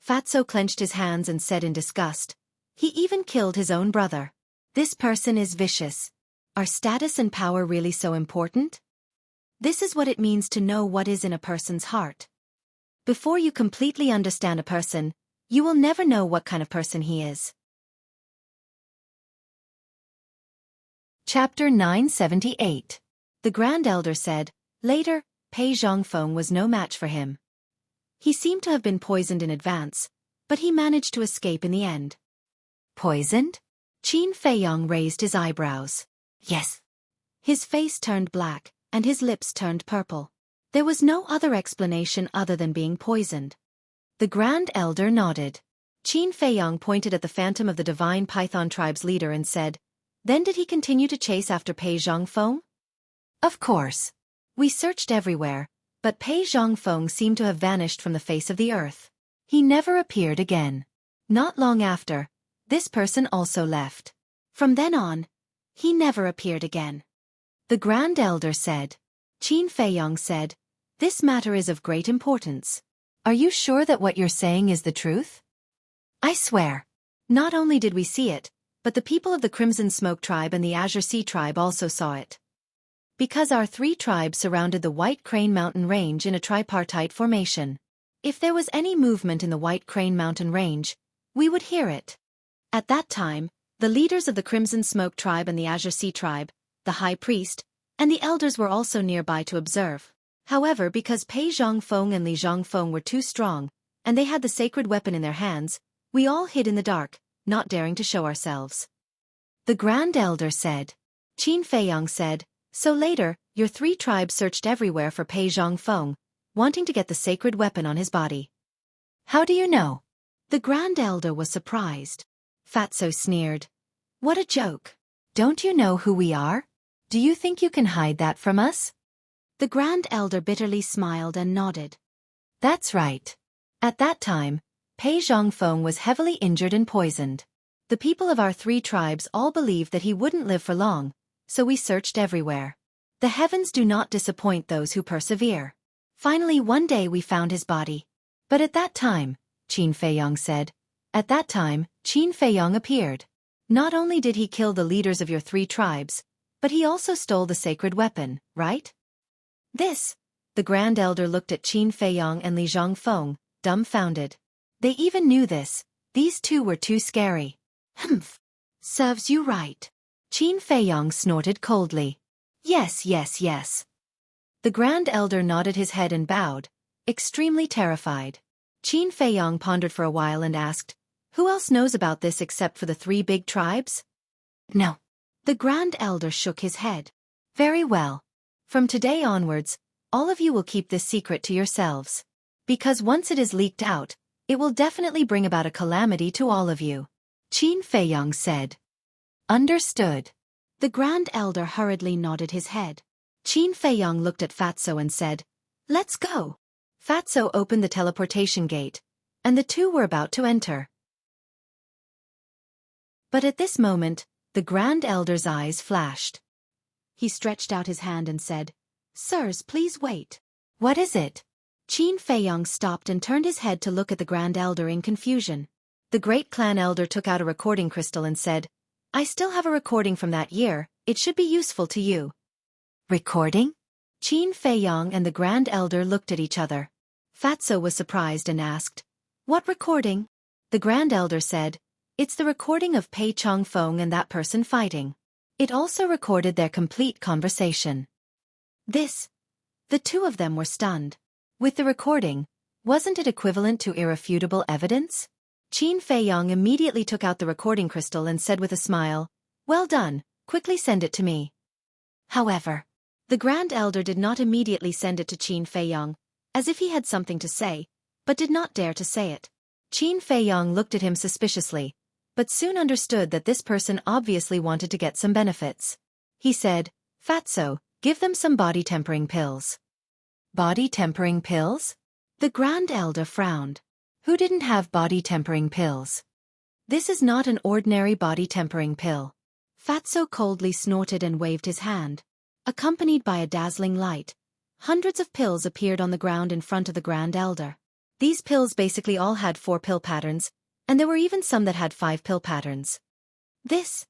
Speaker 1: Fatso clenched his hands and said in disgust, "He even killed his own brother. This person is vicious. Are status and power really so important? This is what it means to know what is in a person's heart. Before you completely understand a person, you will never know what kind of person he is." Chapter 978. The Grand Elder said, later, Pei Zhongfeng was no match for him. He seemed to have been poisoned in advance, but he managed to escape in the end. Poisoned? Qin Feiyong raised his eyebrows. Yes. His face turned black, and his lips turned purple. There was no other explanation other than being poisoned. The Grand Elder nodded. Qin Feiyong pointed at the phantom of the divine Python tribe's leader and said, "Then did he continue to chase after Pei Zhongfeng?" "Of course. We searched everywhere, but Pei Zhongfeng seemed to have vanished from the face of the earth. He never appeared again. Not long after, this person also left. From then on, he never appeared again." The Grand Elder said. Qin Feiyong said, "This matter is of great importance. Are you sure that what you're saying is the truth?" "I swear. Not only did we see it, but the people of the Crimson Smoke tribe and the Azure Sea tribe also saw it. Because our 3 tribes surrounded the White Crane Mountain Range in a tripartite formation. If there was any movement in the White Crane Mountain Range, we would hear it. At that time, the leaders of the Crimson Smoke tribe and the Azure Sea tribe, the High Priest, and the elders were also nearby to observe. However, because Pei Zhongfeng and Li Zhongfeng were too strong, and they had the sacred weapon in their hands, we all hid in the dark, not daring to show ourselves." The Grand Elder said. Qin Feiyong said, "So later, your 3 tribes searched everywhere for Pei Zhongfeng, wanting to get the sacred weapon on his body." "How do you know?" The Grand Elder was surprised. Fatso sneered. "What a joke. Don't you know who we are? Do you think you can hide that from us?" The Grand Elder bitterly smiled and nodded. "That's right. At that time, Pei Zhongfeng was heavily injured and poisoned. The people of our 3 tribes all believed that he wouldn't live for long, so we searched everywhere. The heavens do not disappoint those who persevere. Finally one day we found his body. But at that time," Qin Feiyong said, "at that time, Qin Feiyong appeared. Not only did he kill the leaders of your 3 tribes, but he also stole the sacred weapon, right?" This. The Grand Elder looked at Qin Feiyong and Li Zhongfeng, dumbfounded. They even knew this. These 2 were too scary. "Humph. Serves you right." Qin Feiyong snorted coldly. Yes. The Grand Elder nodded his head and bowed, extremely terrified. Qin Feiyong pondered for a while and asked, "Who else knows about this except for the 3 big tribes?" "No." The Grand Elder shook his head. "Very well. From today onwards, all of you will keep this secret to yourselves. Because once it is leaked out, it will definitely bring about a calamity to all of you." Qin Feiyong said. "Understood." The Grand Elder hurriedly nodded his head. Qin Feiyong looked at Fatso and said, "Let's go." Fatso opened the teleportation gate, and the 2 were about to enter. But at this moment, the Grand Elder's eyes flashed. He stretched out his hand and said, "Sirs, please wait." "What is it?" Qin Feiyong stopped and turned his head to look at the Grand Elder in confusion. The Great Clan Elder took out a recording crystal and said, "I still have a recording from that year, it should be useful to you." "Recording?" Qin Feiyong and the Grand Elder looked at each other. Fatso was surprised and asked, "What recording?" The Grand Elder said, "It's the recording of Pei Zhongfeng and that person fighting. It also recorded their complete conversation." This. The 2 of them were stunned. With the recording, wasn't it equivalent to irrefutable evidence? Qin Feiyong immediately took out the recording crystal and said with a smile, "Well done, quickly send it to me." However, the Grand Elder did not immediately send it to Qin Feiyong, as if he had something to say, but did not dare to say it. Qin Feiyong looked at him suspiciously, but soon understood that this person obviously wanted to get some benefits. He said, "Fatso, give them some body-tempering pills." "Body-tempering pills?" The Grand Elder frowned. Who didn't have body-tempering pills? "This is not an ordinary body-tempering pill." Fatso coldly snorted and waved his hand. Accompanied by a dazzling light, hundreds of pills appeared on the ground in front of the Grand Elder. These pills basically all had 4 pill patterns, and there were even some that had 5 pill patterns. This.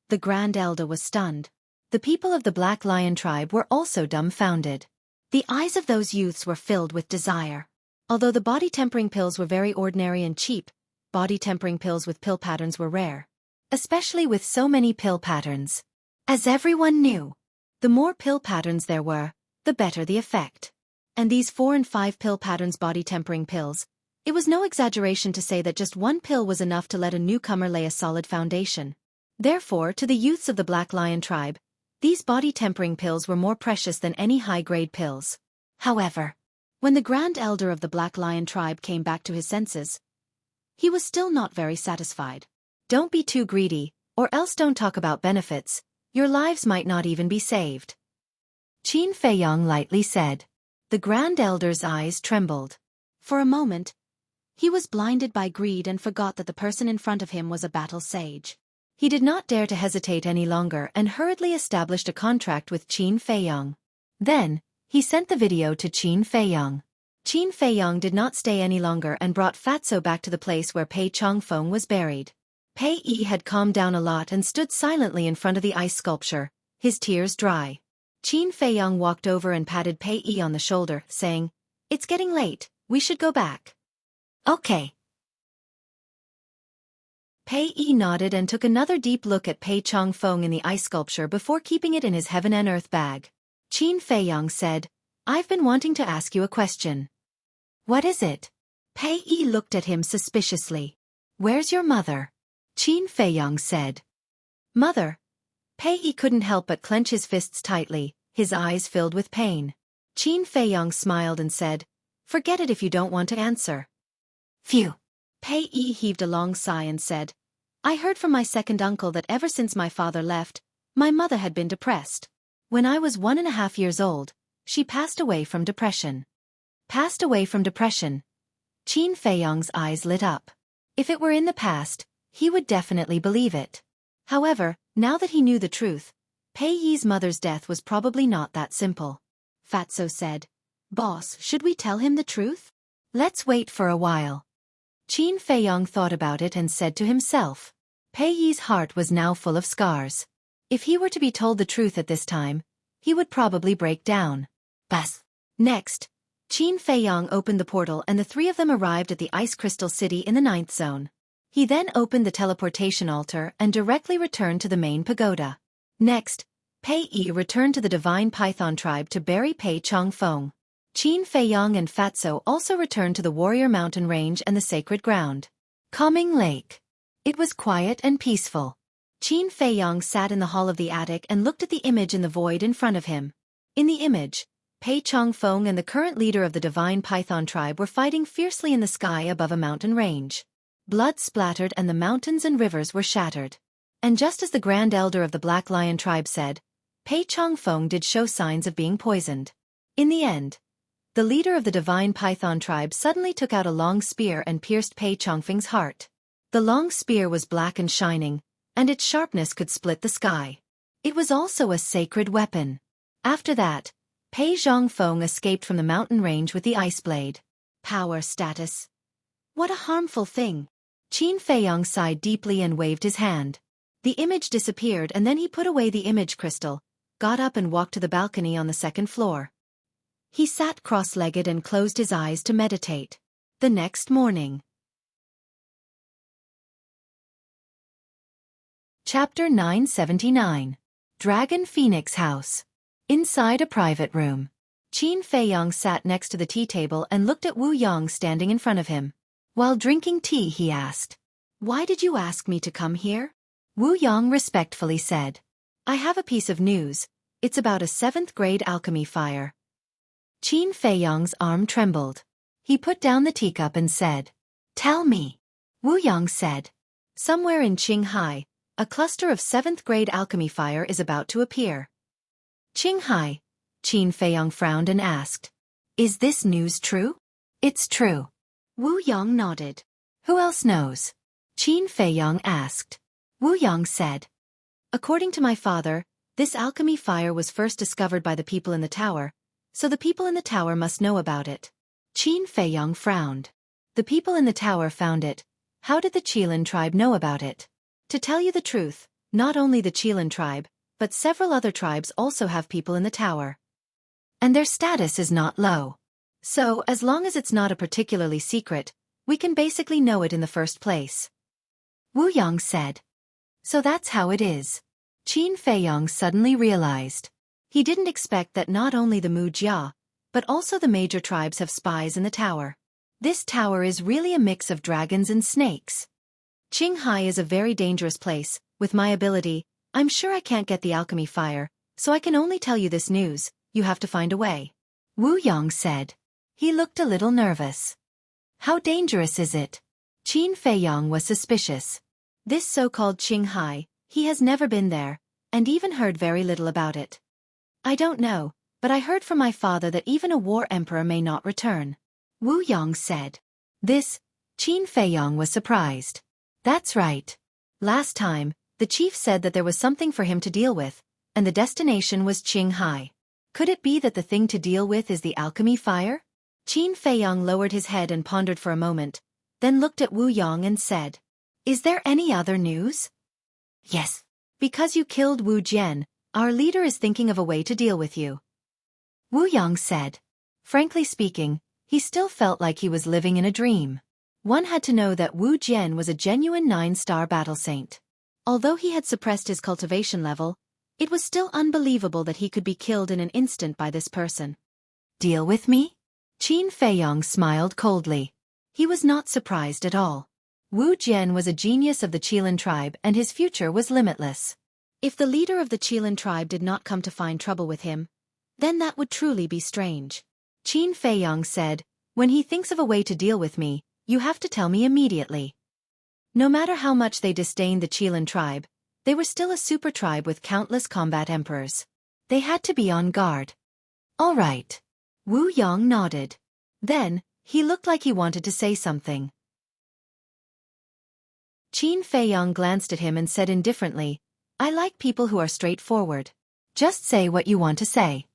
Speaker 1: The Grand Elder was stunned. The people of the Black Lion tribe were also dumbfounded. The eyes of those youths were filled with desire. Although the body-tempering pills were very ordinary and cheap, body-tempering pills with pill patterns were rare. Especially with so many pill patterns. As everyone knew, the more pill patterns there were, the better the effect. And these 4 and 5 pill patterns body-tempering pills, it was no exaggeration to say that just 1 pill was enough to let a newcomer lay a solid foundation. Therefore, to the youths of the Black Lion tribe, these body-tempering pills were more precious than any high-grade pills. However, when the Grand Elder of the Black Lion tribe came back to his senses, he was still not very satisfied. Don't be too greedy, or else don't talk about benefits. Your lives might not even be saved. Qin Feiyong lightly said. The Grand Elder's eyes trembled. For a moment, he was blinded by greed and forgot that the person in front of him was a battle sage. He did not dare to hesitate any longer and hurriedly established a contract with Qin Feiyong. Then, he sent the video to Qin Feiyong. Qin Feiyong did not stay any longer and brought Fatso back to the place where Pei Chongfeng was buried. Pei Yi had calmed down a lot and stood silently in front of the ice sculpture, his tears dry. Qin Feiyong walked over and patted Pei Yi on the shoulder, saying, "It's getting late, we should go back." "Okay." Pei Yi nodded and took another deep look at Pei Chongfeng in the ice sculpture before keeping it in his heaven and earth bag. Qin Feiyong said, "I've been wanting to ask you a question." "What is it?" Pei Yi looked at him suspiciously. "Where's your mother?" Qin Feiyong said. "Mother?" Pei Yi couldn't help but clench his fists tightly, his eyes filled with pain. Qin Feiyong smiled and said, "Forget it if you don't want to answer." "Phew." Pei Yi heaved a long sigh and said, "I heard from my second uncle that ever since my father left, my mother had been depressed. When I was 1.5 years old, she passed away from depression." Passed away from depression. Qin Feiyong's eyes lit up. If it were in the past, he would definitely believe it. However, now that he knew the truth, Pei Yi's mother's death was probably not that simple. Fatso said, "Boss, should we tell him the truth?" "Let's wait for a while." Qin Feiyong thought about it and said to himself, Pei Yi's heart was now full of scars. If he were to be told the truth at this time, he would probably break down. Bas. Next, Qin Feiyong opened the portal and the three of them arrived at the Ice Crystal City in the 9th zone. He then opened the teleportation altar and directly returned to the main pagoda. Next, Pei Yi returned to the Divine Python tribe to bury Pei Chongfeng. Qin Feiyong and Fatso also returned to the Warrior Mountain Range and the Sacred Ground. Calming Lake. It was quiet and peaceful. Qin Feiyong sat in the hall of the attic and looked at the image in the void in front of him. In the image, Pei Chongfeng and the current leader of the Divine Python tribe were fighting fiercely in the sky above a mountain range. Blood splattered and the mountains and rivers were shattered. And just as the Grand Elder of the Black Lion tribe said, Pei Chongfeng did show signs of being poisoned. In the end, the leader of the Divine Python tribe suddenly took out a long spear and pierced Pei Chongfeng's heart. The long spear was black and shining, and its sharpness could split the sky. It was also a sacred weapon. After that, Pei Chongfeng escaped from the mountain range with the ice blade. Power status. What a harmful thing. Qin Feiyong sighed deeply and waved his hand. The image disappeared and then he put away the image crystal, got up and walked to the balcony on the 2nd floor. He sat cross-legged and closed his eyes to meditate. The next morning. Chapter 979. Dragon Phoenix House. Inside a private room. Qin Feiyong sat next to the tea table and looked at Wu Yang standing in front of him. While drinking tea he asked, "Why did you ask me to come here?" Wu Yang respectfully said, "I have a piece of news. It's about a 7th grade alchemy fire." Qin Feiyong's arm trembled. He put down the teacup and said, "Tell me." Wu Yang said, "Somewhere in Qinghai, a cluster of 7th grade alchemy fire is about to appear." Qinghai? Qin Feiyong frowned and asked, "Is this news true?" "It's true." Wu Yang nodded. "Who else knows?" Qin Feiyong asked. Wu Yang said, "According to my father, this alchemy fire was first discovered by the people in the tower, so the people in the tower must know about it." Qin Feiyong frowned. The people in the tower found it. How did the Qilin tribe know about it? To tell you the truth, not only the Qilin tribe, but several other tribes also have people in the tower. And their status is not low. So, as long as it's not a particularly secret, we can basically know it in the first place. Wu Yang said. So that's how it is. Qin Feiyong suddenly realized. He didn't expect that not only the Mu Jia, but also the major tribes have spies in the tower. This tower is really a mix of dragons and snakes. Qinghai is a very dangerous place, With my ability, I'm sure I can't get the alchemy fire, so I can only tell you this news. You have to find a way. Wu Yang said. He looked a little nervous. How dangerous is it? Qin Feiyang was suspicious. This so-called Qinghai, he has never been there, and even heard very little about it. I don't know, but I heard from my father that even a war emperor may not return. Wu Yang said. This, Qin Feiyang was surprised. That's right. Last time, the chief said that there was something for him to deal with, and the destination was Qinghai. Could it be that the thing to deal with is the alchemy fire? Qin Feiyang lowered his head and pondered for a moment, then looked at Wu Yang and said, Is there any other news? Yes. Because you killed Wu Jian, our leader is thinking of a way to deal with you. Wu Yang said. Frankly speaking, he still felt like he was living in a dream. One had to know that Wu Jian was a genuine 9-star battle saint. Although he had suppressed his cultivation level, it was still unbelievable that he could be killed in an instant by this person. Deal with me? Qin Feiyang smiled coldly. He was not surprised at all. Wu Jian was a genius of the Qilin tribe and his future was limitless. If the leader of the Qilin tribe did not come to find trouble with him, then that would truly be strange. Qin Feiyang said, When he thinks of a way to deal with me, you have to tell me immediately. No matter how much they disdained the Qilin tribe, they were still a super tribe with countless combat emperors. They had to be on guard. All right. Wu Yang nodded. Then, he looked like he wanted to say something. Qin Feiyang glanced at him and said indifferently, I like people who are straightforward. Just say what you want to say.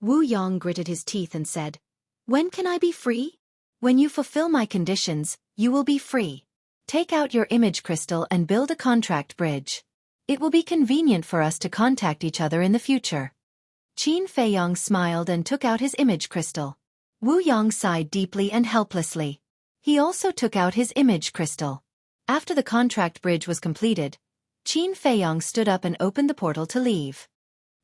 Speaker 1: Wu Yang gritted his teeth and said, When can I be free? When you fulfill my conditions, you will be free. Take out your image crystal and build a contract bridge. It will be convenient for us to contact each other in the future. Qin Feiyang smiled and took out his image crystal. Wu Yang sighed deeply and helplessly. He also took out his image crystal. After the contract bridge was completed, Qin Feiyang stood up and opened the portal to leave.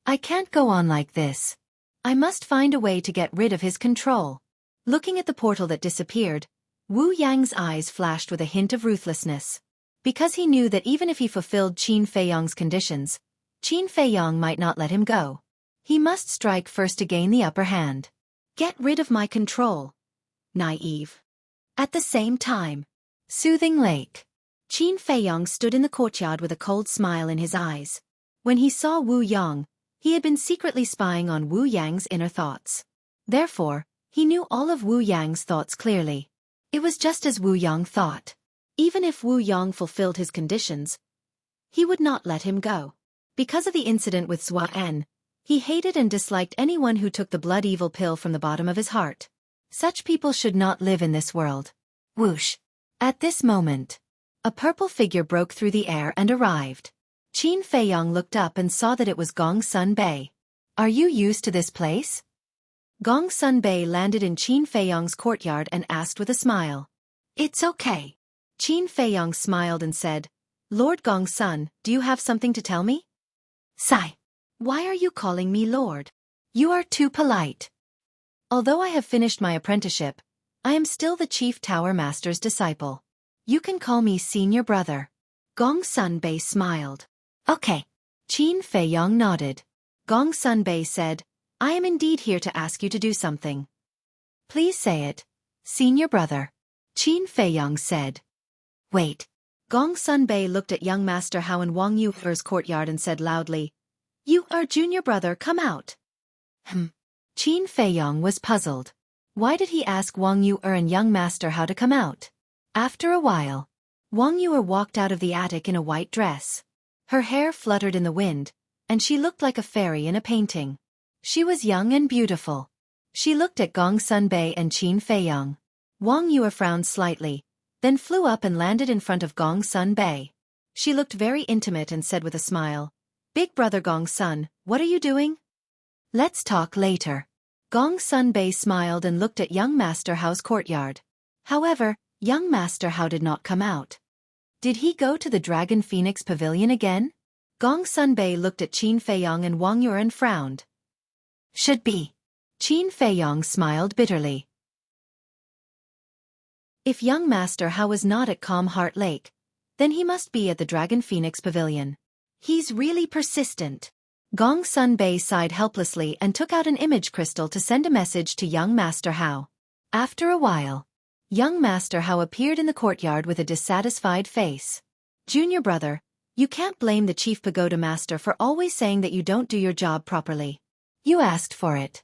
Speaker 1: I can't go on like this. I must find a way to get rid of his control. Looking at the portal that disappeared, Wu Yang's eyes flashed with a hint of ruthlessness. Because he knew that even if he fulfilled Qin Feiyang's conditions, Qin Feiyang might not let him go. He must strike first to gain the upper hand. Get rid of my control. Naive. At the same time, soothing lake. Qin Feiyang stood in the courtyard with a cold smile in his eyes. When he saw Wu Yang, he had been secretly spying on Wu Yang's inner thoughts. Therefore, he knew all of Wu Yang's thoughts clearly. It was just as Wu Yang thought. Even if Wu Yang fulfilled his conditions, he would not let him go. Because of the incident with Xueqi, he hated and disliked anyone who took the blood evil pill from the bottom of his heart. Such people should not live in this world. Whoosh! At this moment, a purple figure broke through the air and arrived. Qin Feiyang looked up and saw that it was Gong Sun Bei. Are you used to this place? Gong Sun Bei landed in Qin Feiyang's courtyard and asked with a smile. It's okay. Qin Feiyang smiled and said, Lord Gong Sun, do you have something to tell me? Sigh. Why are you calling me Lord? You are too polite. Although I have finished my apprenticeship, I am still the Chief Tower Master's disciple. You can call me Senior Brother. Gong Sun Bei smiled. Okay. Qin Feiyang nodded. Gong Sun Bei said, I am indeed here to ask you to do something. Please say it, Senior Brother. Qin Feiyang said. Wait. Gong Sun Bei looked at young Master Hao in Wang Yuer's courtyard and said loudly, You are Junior Brother, come out. Qin Feiyang was puzzled. Why did he ask Wang Yuer and young Master Hao to come out? After a while, Wang Yuer walked out of the attic in a white dress. Her hair fluttered in the wind, and she looked like a fairy in a painting. She was young and beautiful. She looked at Gong Sun Bei and Qin Feiyang. Wang Yuer frowned slightly, then flew up and landed in front of Gong Sun Bei. She looked very intimate and said with a smile, Big brother Gong Sun, what are you doing? Let's talk later. Gong Sun Bei smiled and looked at young Master Hao's courtyard. However, young Master Hao did not come out. Did he go to the Dragon Phoenix Pavilion again? Gong Sun Bei looked at Qin Feiyang and Wang Yuer and frowned. Should be. Qin Feiyang smiled bitterly. If young Master Hao was not at Calm Heart Lake, Then he must be at the Dragon Phoenix Pavilion. He's really persistent. Gong Sunbei sighed helplessly and took out an image crystal to send a message to young Master Hao. After a while, young Master Hao appeared in the courtyard with a dissatisfied face. Junior brother, you can't blame the Chief Pagoda Master for always saying that you don't do your job properly. You asked for it.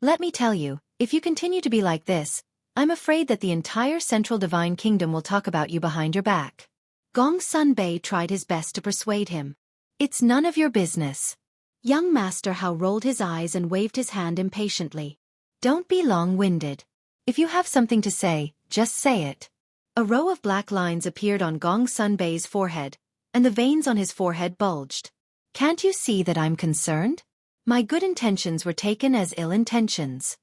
Speaker 1: Let me tell you, if you continue to be like this, I'm afraid that the entire Central Divine Kingdom will talk about you behind your back. Gong Sunbei tried his best to persuade him. It's none of your business. Young Master Hao rolled his eyes and waved his hand impatiently. Don't be long-winded. If you have something to say, just say it. A row of black lines appeared on Gong Sunbei's forehead, and the veins on his forehead bulged. Can't you see that I'm concerned? My good intentions were taken as ill intentions.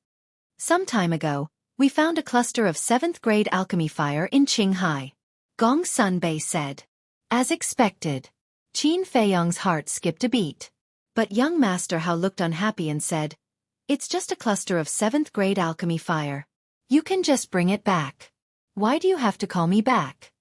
Speaker 1: Some time ago, we found a cluster of 7th grade alchemy fire in Qinghai. Gong Sunbei said. As expected. Qin Feiyong's heart skipped a beat. But young Master Hao looked unhappy and said, it's just a cluster of 7th grade alchemy fire. You can just bring it back. Why do you have to call me back?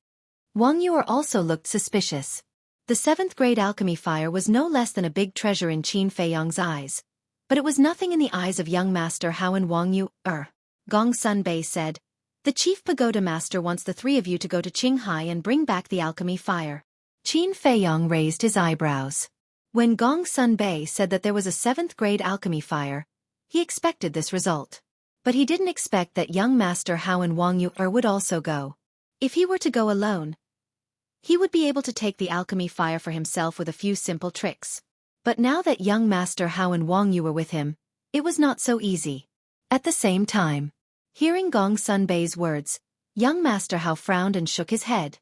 Speaker 1: Wang Yu also looked suspicious. The 7th grade alchemy fire was no less than a big treasure in Qin Feiyong's eyes. But it was nothing in the eyes of young Master Hao and Wang Yu. Gong Sunbei said, the Chief Pagoda Master wants the 3 of you to go to Qinghai and bring back the alchemy fire. Qin Feiyong raised his eyebrows. When Gong Sunbei said that there was a 7th grade alchemy fire, he expected this result. But he didn't expect that young Master Hao and Wang Yu would also go. If he were to go alone, he would be able to take the alchemy fire for himself with a few simple tricks. But now that young Master Hao and Wang Yu were with him, it was not so easy. At the same time, hearing Gong Sunbei's words, young Master Hao frowned and shook his head.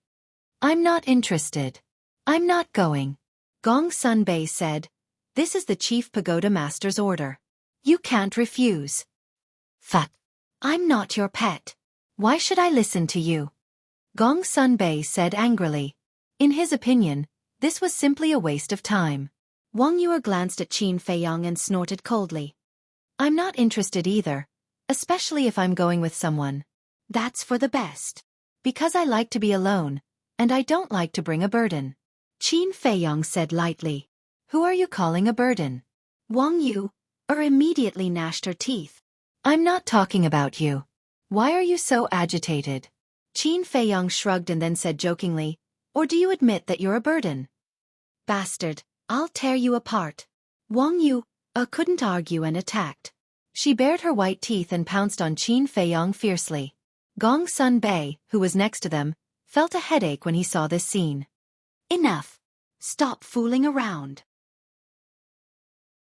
Speaker 1: I'm not interested. I'm not going. Gong Sunbei said, this is the Chief Pagoda Master's order. You can't refuse. Fuck. I'm not your pet. Why should I listen to you? Gong Sunbei said angrily. In his opinion, this was simply a waste of time. Wang Yu glanced at Qin Feiyong and snorted coldly. I'm not interested either, especially if I'm going with someone. That's for the best. Because I like to be alone, and I don't like to bring a burden. Qin Feiyong said lightly. Who are you calling a burden? Wang Yu immediately gnashed her teeth. I'm not talking about you. Why are you so agitated? Qin Feiyong shrugged and then said jokingly, or do you admit that you're a burden? Bastard, I'll tear you apart. Wang Yu couldn't argue and attacked. She bared her white teeth and pounced on Qin Feiyong fiercely. Gong Sunbei, who was next to them, felt a headache when he saw this scene. Enough. Stop fooling around.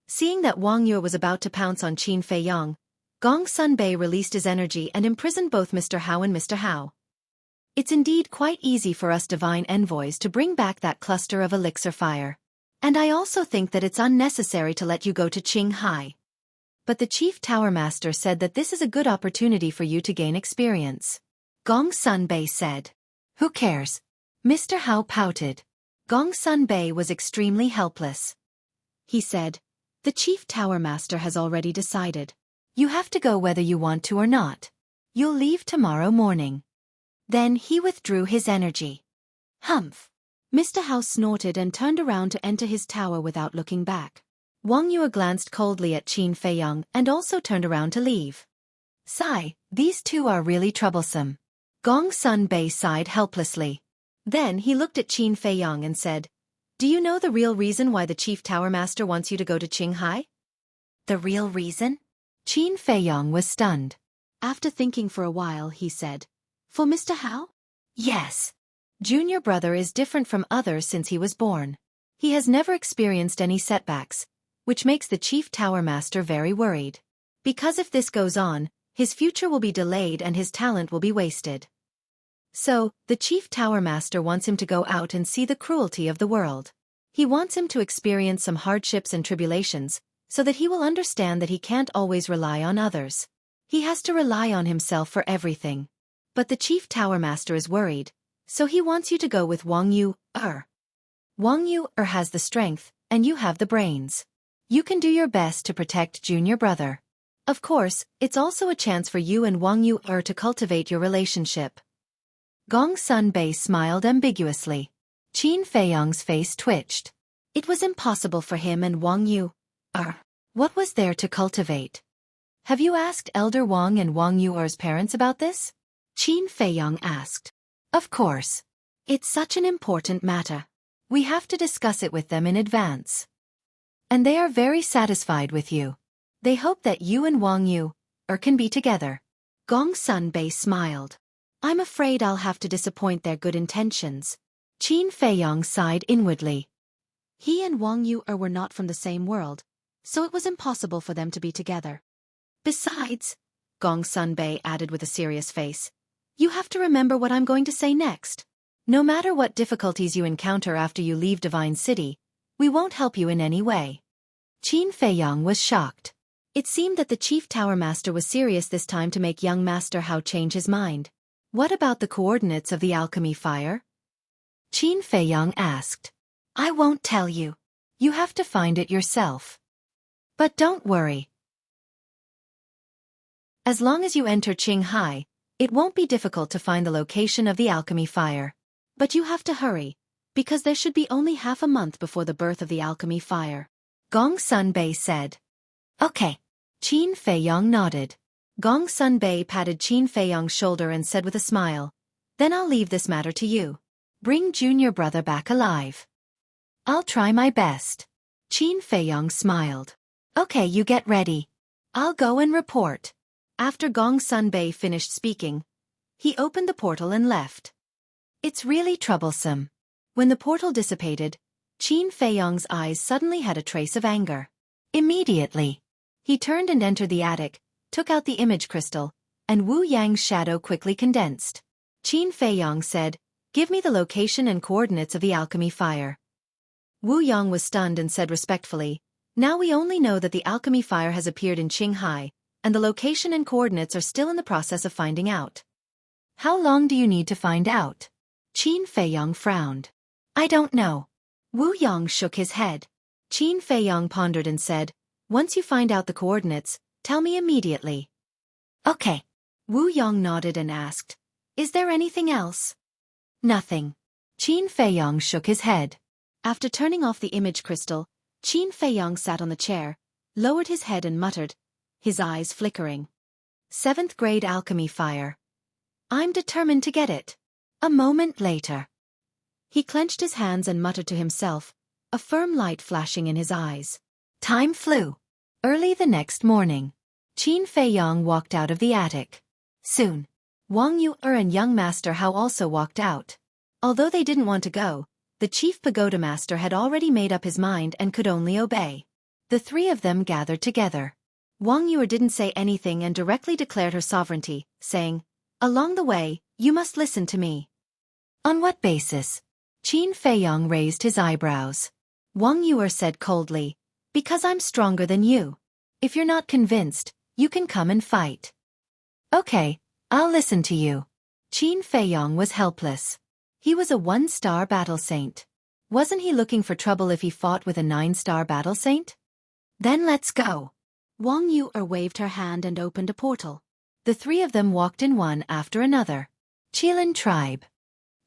Speaker 1: Seeing that Wang Yu was about to pounce on Qin Feiyong, Gong Sunbei released his energy and imprisoned both Mr. Hao and Mr. Hao. It's indeed quite easy for us divine envoys to bring back that cluster of elixir fire. And I also think that it's unnecessary to let you go to Qinghai. But the Chief Tower Master said that this is a good opportunity for you to gain experience. Gong Sunbei said. Who cares? Mr. Hao pouted. Gong Sunbei was extremely helpless. He said, the Chief Tower Master has already decided. You have to go whether you want to or not. You'll leave tomorrow morning. Then he withdrew his energy. Humph. Mr. Hao snorted and turned around to enter his tower without looking back. Wang Yu glanced coldly at Qin Feiyong and also turned around to leave. Sigh, these two are really troublesome. Gong Sunbei sighed helplessly. Then he looked at Qin Feiyong and said, do you know the real reason why the Chief Tower Master wants you to go to Qinghai? The real reason? Qin Feiyong was stunned. After thinking for a while, he said, for Mr. Hao? Yes. Junior brother is different from others since he was born. He has never experienced any setbacks, which makes the Chief Tower Master very worried. Because if this goes on, his future will be delayed and his talent will be wasted. So, the Chief Tower Master wants him to go out and see the cruelty of the world. He wants him to experience some hardships and tribulations, so that he will understand that he can't always rely on others. He has to rely on himself for everything. But the Chief Tower Master is worried, so he wants you to go with Wang Yu. Wang Yu has the strength, and you have the brains. You can do your best to protect junior brother. Of course, it's also a chance for you and Wang Yu to cultivate your relationship. Gong Sun Bei smiled ambiguously. Qin Feiyong's face twitched. It was impossible for him and Wang Yu. What was there to cultivate? Have you asked Elder Wang and Wang Yu's parents about this? Qin Feiyong asked. Of course. It's such an important matter. We have to discuss it with them in advance. And they are very satisfied with you. They hope that you and Wang Yu can be together. Gong Sun Bei smiled. I'm afraid I'll have to disappoint their good intentions. Qin Feiyong sighed inwardly. He and Wang Yu were not from the same world, so it was impossible for them to be together. Besides, Gong Sun Bei added with a serious face, you have to remember what I'm going to say next. No matter what difficulties you encounter after you leave Divine City, we won't help you in any way. Qin Feiyong was shocked. It seemed that the Chief Tower Master was serious this time to make young Master Hao change his mind. What about the coordinates of the alchemy fire? Qin Feiyong asked. I won't tell you. You have to find it yourself. But don't worry. As long as you enter Qinghai, it won't be difficult to find the location of the alchemy fire. But you have to hurry, because there should be only half a month before the birth of the alchemy fire. Gong Sun Bei said. Okay. Qin Feiyong nodded. Gong Sun Bei patted Qin Feiyong's shoulder and said with a smile, then I'll leave this matter to you. Bring junior brother back alive. I'll try my best. Qin Feiyong smiled. Okay, you get ready. I'll go and report. After Gong Sun Bei finished speaking, he opened the portal and left. It's really troublesome. When the portal dissipated, Qin Feiyong's eyes suddenly had a trace of anger. Immediately, he turned and entered the attic, took out the image crystal, and Wu Yang's shadow quickly condensed. Qin Feiyong said, give me the location and coordinates of the alchemy fire. Wu Yang was stunned and said respectfully, now we only know that the alchemy fire has appeared in Qinghai, and the location and coordinates are still in the process of finding out. How long do you need to find out? Qin Feiyong frowned. I don't know. Wu Yang shook his head. Qin Feiyong pondered and said, once you find out the coordinates, tell me immediately. Okay. Wu Yang nodded and asked, is there anything else? Nothing. Qin Feiyong shook his head. After turning off the image crystal, Qin Feiyong sat on the chair, lowered his head and muttered, his eyes flickering. 7th grade alchemy fire. I'm determined to get it. A moment later. He clenched his hands and muttered to himself, a firm light flashing in his eyes. Time flew. Early the next morning, Qin Feiyong walked out of the attic. Soon, Wang Yu and young Master Hao also walked out. Although they didn't want to go, the Chief Pagoda Master had already made up his mind and could only obey. The three of them gathered together. Wang Yu didn't say anything and directly declared her sovereignty, saying, along the way, you must listen to me. On what basis? Qin Feiyong raised his eyebrows. Wang Yu said coldly, because I'm stronger than you. If you're not convinced, you can come and fight. Okay, I'll listen to you. Qin Feiyong was helpless. He was a 1-star battle saint. Wasn't he looking for trouble if he fought with a 9-star battle saint? Then let's go. Wang Yu waved her hand and opened a portal. The three of them walked in one after another. Qilin Tribe.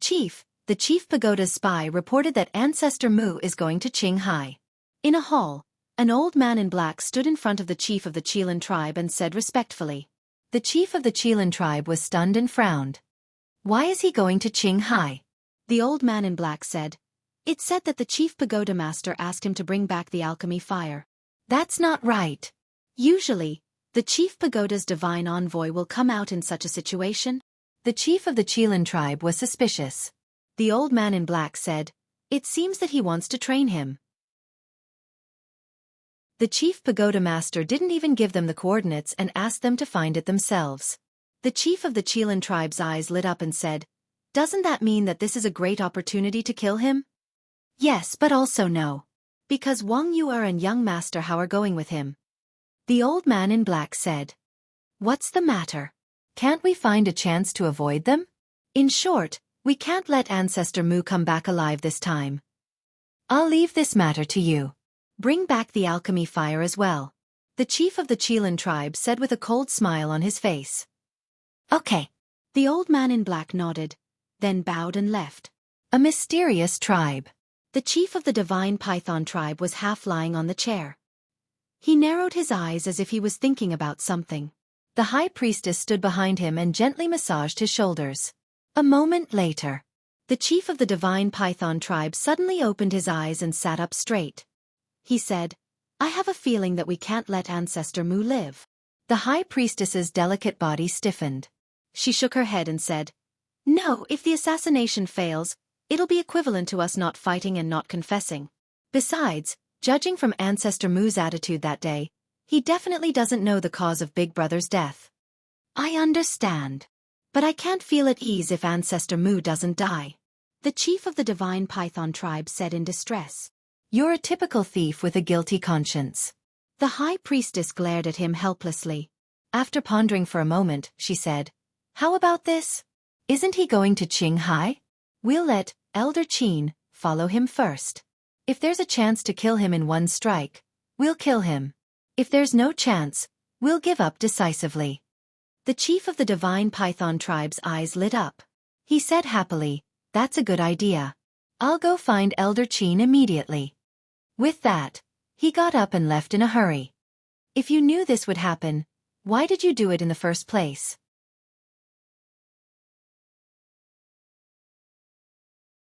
Speaker 1: Chief, the Chief Pagoda's spy reported that Ancestor Mu is going to Qinghai. In a hall, an old man in black stood in front of the chief of the Qilin tribe and said respectfully. The chief of the Qilin tribe was stunned and frowned. Why is he going to Qinghai? The old man in black said. It said that the Chief Pagoda Master asked him to bring back the alchemy fire. That's not right. Usually, the Chief Pagoda's divine envoy will come out in such a situation. The chief of the Qilin tribe was suspicious. The old man in black said, it seems that he wants to train him. The Chief Pagoda Master didn't even give them the coordinates and asked them to find it themselves. The chief of the Qilin tribe's eyes lit up and said, doesn't that mean that this is a great opportunity to kill him? Yes, but also no. Because Wang Yu and young Master Hao are going with him. The old man in black said. What's the matter? Can't we find a chance to avoid them? In short, we can't let Ancestor Mu come back alive this time. I'll leave this matter to you. Bring back the alchemy fire as well. The chief of the Qilin tribe said with a cold smile on his face. Okay. The old man in black nodded. then bowed and left. A mysterious tribe. The chief of the divine python tribe was half lying on the chair. He narrowed his eyes as if he was thinking about something. The high priestess stood behind him and gently massaged his shoulders. A moment later, the chief of the divine python tribe suddenly opened his eyes and sat up straight. He said, "I have a feeling that we can't let Ancestor Mu live." The high priestess's delicate body stiffened. She shook her head and said, "No, if the assassination fails, it'll be equivalent to us not fighting and not confessing. Besides, judging from Ancestor Mu's attitude that day, he definitely doesn't know the cause of Big Brother's death." "I understand. But I can't feel at ease if Ancestor Mu doesn't die," the chief of the divine python tribe said in distress. "You're a typical thief with a guilty conscience." The high priestess glared at him helplessly. After pondering for a moment, she said, "How about this? Isn't he going to Qinghai? We'll let Elder Qin follow him first. If there's a chance to kill him in one strike, we'll kill him. If there's no chance, we'll give up decisively." The chief of the divine python tribe's eyes lit up. He said happily, "That's a good idea. I'll go find Elder Qin immediately." With that, he got up and left in a hurry. If you knew this would happen, why did you do it in the first place?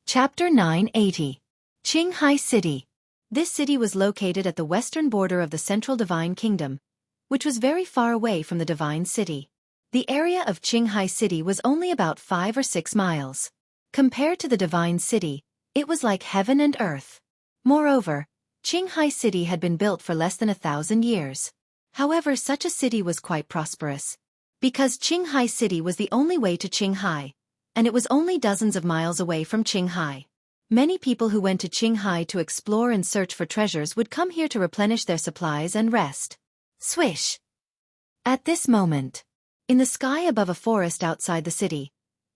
Speaker 1: Chapter 980. Qinghai City. This city was located at the western border of the Central Divine Kingdom, which was very far away from the Divine City. The area of Qinghai City was only about 5 or 6 miles. Compared to the Divine City, it was like heaven and earth. Moreover, Qinghai City had been built for less than 1,000 years. However, such a city was quite prosperous. Because Qinghai City was the only way to Qinghai, and it was only dozens of miles away from Qinghai. Many people who went to Qinghai to explore and search for treasures would come here to replenish their supplies and rest. Swish! At this moment, in the sky above a forest outside the city,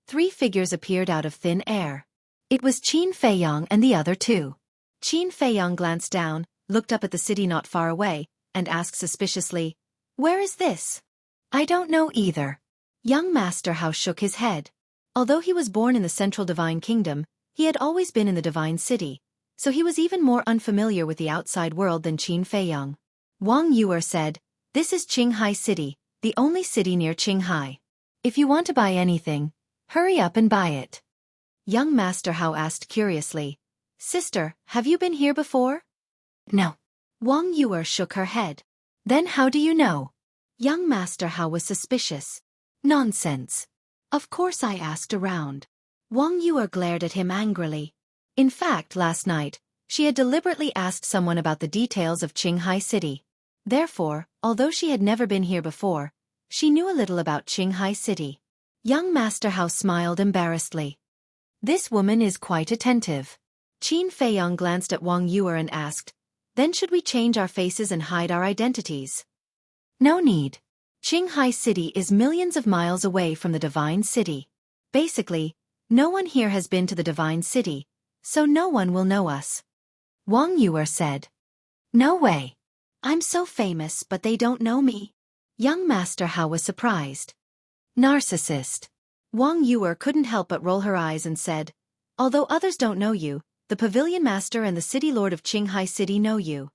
Speaker 1: 3 figures appeared out of thin air. It was Qin Feiyang and the other 2. Qin Feiyang glanced down, looked up at the city not far away, and asked suspiciously, "Where is this?" "I don't know either." Young Master Hao shook his head. Although he was born in the Central Divine Kingdom, he had always been in the Divine City, so he was even more unfamiliar with the outside world than Qin Feiyang. Wang Yuer said, "This is Qinghai City, the only city near Qinghai. If you want to buy anything, hurry up and buy it." Young Master Hao asked curiously, "Sister, have you been here before?" "No." Wang Yuer shook her head. "Then how do you know?" Young Master Hao was suspicious. "Nonsense. Of course I asked around." Wang Yuer glared at him angrily. In fact, last night, she had deliberately asked someone about the details of Qinghai City. Therefore, although she had never been here before, she knew a little about Qinghai City. Young Master Hao smiled embarrassedly. "This woman is quite attentive." Qin Feiyang glanced at Wang Yuer and asked, "Then should we change our faces and hide our identities?" "No need. Qinghai City is millions of miles away from the Divine City. Basically, no one here has been to the Divine City, so no one will know us." Wang Yuer said. "No way. I'm so famous but they don't know me." Young Master Hao was surprised. "Narcissist." Wang Yuer couldn't help but roll her eyes and said, "Although others don't know you, the Pavilion Master and the City Lord of Qinghai City know you."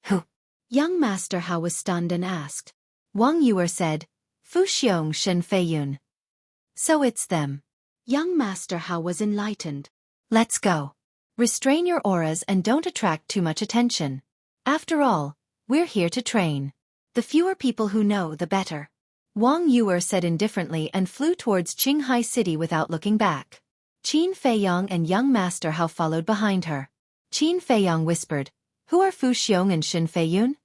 Speaker 1: "Who?" Young Master Hao was stunned and asked. Wang Yuer said, "Fu Xiong Shen Feiyun." "So it's them." Young Master Hao was enlightened. "Let's go. Restrain your auras and don't attract too much attention. After all, we're here to train. The fewer people who know, the better." Wang Yuer said indifferently and flew towards Qinghai City without looking back. Qin Feiyang and Young Master Hao followed behind her. Qin Feiyang whispered, "Who are Fu Xiong and Shen Feiyun?"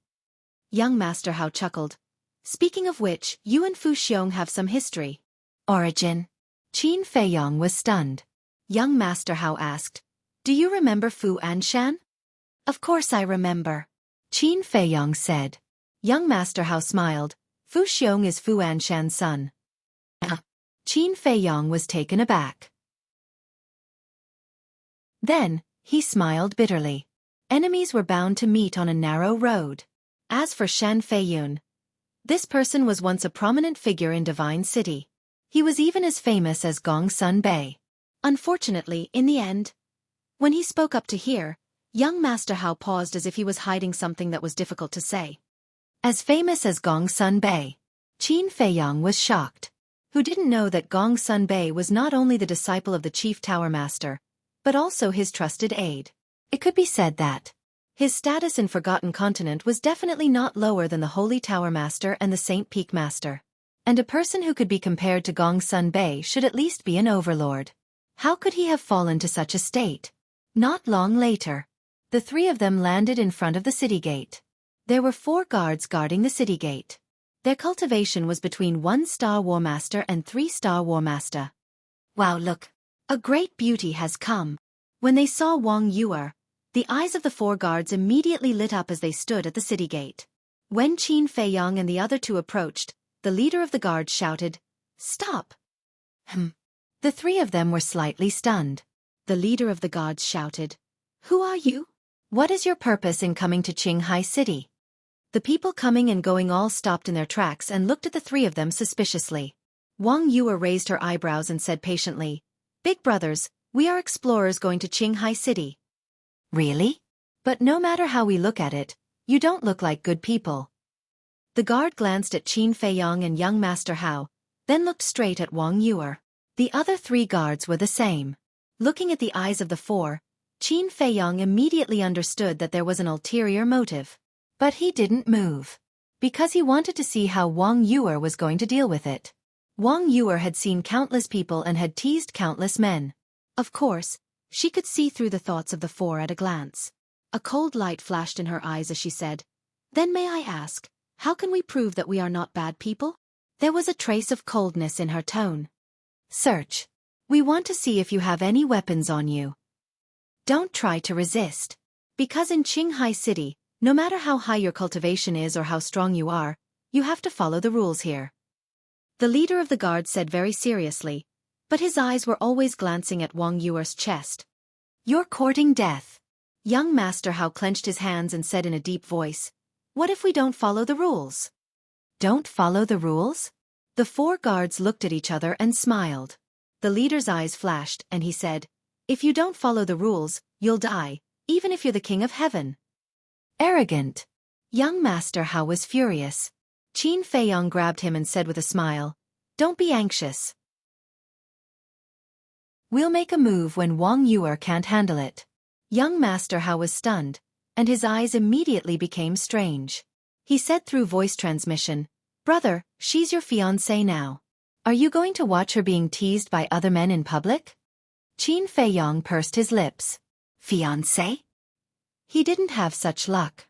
Speaker 1: Young Master Hao chuckled. "Speaking of which, you and Fu Xiong have some history." "Origin?" Qin Feiyang was stunned. Young Master Hao asked, "Do you remember Fu Anshan?" "Of course I remember," Qin Feiyang said. Young Master Hao smiled. "Fu Xiong is Fu Anshan's son." Qin Feiyang was taken aback. Then, he smiled bitterly. Enemies were bound to meet on a narrow road. As for Shan Feiyun, this person was once a prominent figure in Divine City. He was even as famous as Gongsun Bei. Unfortunately, in the end, when he spoke up to hear, young Master Hao paused as if he was hiding something that was difficult to say. As famous as Gong Sun Bei, Qin Feiyang was shocked. Who didn't know that Gong Sun Bei was not only the disciple of the chief tower master, but also his trusted aide. It could be said that his status in Forgotten Continent was definitely not lower than the Holy Tower Master and the Saint Peak Master. And a person who could be compared to Gong Sun Bei should at least be an overlord. How could he have fallen to such a state? Not long later, the three of them landed in front of the city gate. There were 4 guards guarding the city gate. Their cultivation was between 1-star War Master and 3-star War Master. Wow, look! A great beauty has come. When they saw Wang Yuer, the eyes of the 4 guards immediately lit up as they stood at the city gate. When Qin Feiyang and the other 2 approached, the leader of the guards shouted, "Stop!" The 3 of them were slightly stunned. The leader of the guards shouted, "Who are you? What is your purpose in coming to Qinghai City?" The people coming and going all stopped in their tracks and looked at the 3 of them suspiciously. Wang Yuer raised her eyebrows and said patiently, "Big brothers, we are explorers going to Qinghai City." "Really? But no matter how we look at it, you don't look like good people." The guard glanced at Qin Feiyang and young Master Hao, then looked straight at Wang Yuer. The other 3 guards were the same. Looking at the eyes of the 4, Qin Feiyang immediately understood that there was an ulterior motive. But he didn't move, because he wanted to see how Wang Yuer was going to deal with it. Wang Yuer had seen countless people and had teased countless men. Of course, she could see through the thoughts of the 4 at a glance. A cold light flashed in her eyes as she said, "Then may I ask, how can we prove that we are not bad people?" There was a trace of coldness in her tone. "Search. We want to see if you have any weapons on you. Don't try to resist. Because in Qinghai City, no matter how high your cultivation is or how strong you are, you have to follow the rules here." The leader of the guard said very seriously, but his eyes were always glancing at Wang Yuer's chest. "You're courting death." Young Master Hao clenched his hands and said in a deep voice, "What if we don't follow the rules?" "Don't follow the rules?" The 4 guards looked at each other and smiled. The leader's eyes flashed, and he said, "If you don't follow the rules, you'll die, even if you're the king of heaven." Arrogant. Young Master Hao was furious. Qin Feiyang grabbed him and said with a smile, "Don't be anxious. We'll make a move when Wang Yuer can't handle it." Young Master Hao was stunned, and his eyes immediately became strange. He said through voice transmission, "Brother, she's your fiancée now. Are you going to watch her being teased by other men in public?" Qin Feiyang pursed his lips. "Fiancé?" He didn't have such luck.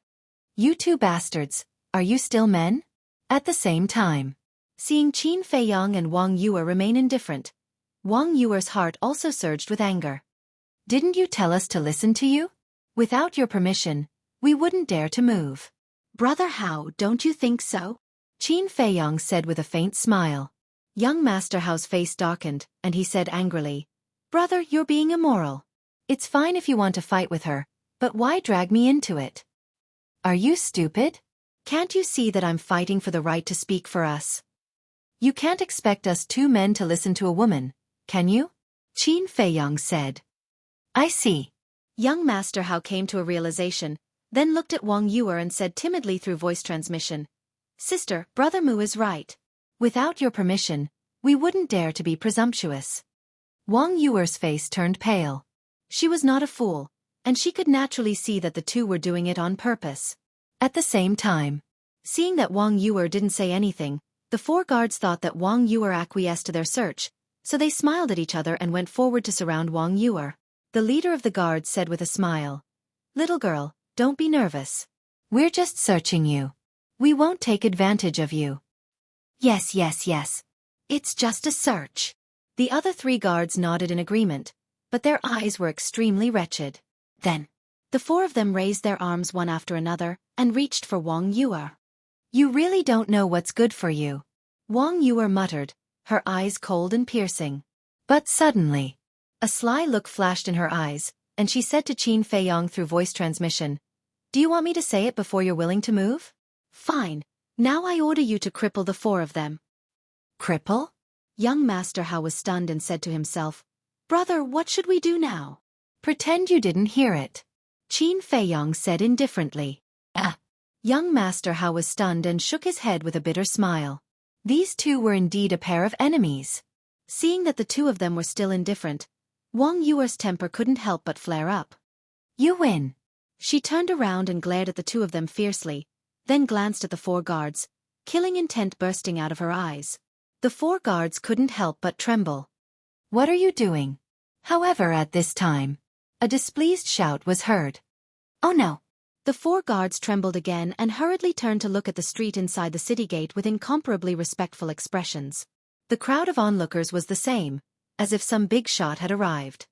Speaker 1: "You 2 bastards, are you still men?" At the same time, seeing Qin Feiyang and Wang Yuer remain indifferent, Wang Yuer's heart also surged with anger. "Didn't you tell us to listen to you? Without your permission, we wouldn't dare to move." "Brother Hao, don't you think so?" Qin Feiyang said with a faint smile. Young Master Hao's face darkened, and he said angrily, "Brother, you're being immoral. It's fine if you want to fight with her, but why drag me into it? Are you stupid? Can't you see that I'm fighting for the right to speak for us? You can't expect us 2 men to listen to a woman, can you?" Qin Feiyang said. "I see." Young Master Hao came to a realization, then looked at Wang Yuer and said timidly through voice transmission, "Sister, Brother Mu is right. Without your permission, we wouldn't dare to be presumptuous." Wang Yuer's face turned pale. She was not a fool, and she could naturally see that the 2 were doing it on purpose. At the same time, seeing that Wang Yuer didn't say anything, the 4 guards thought that Wang Yuer acquiesced to their search, so they smiled at each other and went forward to surround Wang Yuer. The leader of the guards said with a smile, "Little girl, don't be nervous. We're just searching you. We won't take advantage of you." Yes. It's just a search." The other 3 guards nodded in agreement, but their eyes were extremely wretched. Then, the 4 of them raised their arms one after another and reached for Wang Yuer. "You really don't know what's good for you," Wang Yuer muttered, her eyes cold and piercing. But suddenly, a sly look flashed in her eyes, and she said to Qin Feiyang through voice transmission, "Do you want me to say it before you're willing to move? Fine. Now I order you to cripple the 4 of them." "Cripple?" Young Master Hao was stunned and said to himself, Brother, what should we do now? Pretend you didn't hear it. Qin Feiyong said indifferently. Young Master Hao was stunned and shook his head with a bitter smile. These two were indeed a pair of enemies. Seeing that the two of them were still indifferent, Wang Yuer's temper couldn't help but flare up. You win. She turned around and glared at the two of them fiercely, then glanced at the four guards, killing intent bursting out of her eyes. The four guards couldn't help but tremble. What are you doing? However, at this time, a displeased shout was heard. Oh no! The four guards trembled again and hurriedly turned to look at the street inside the city gate with incomparably respectful expressions. The crowd of onlookers was the same, as if some big shot had arrived.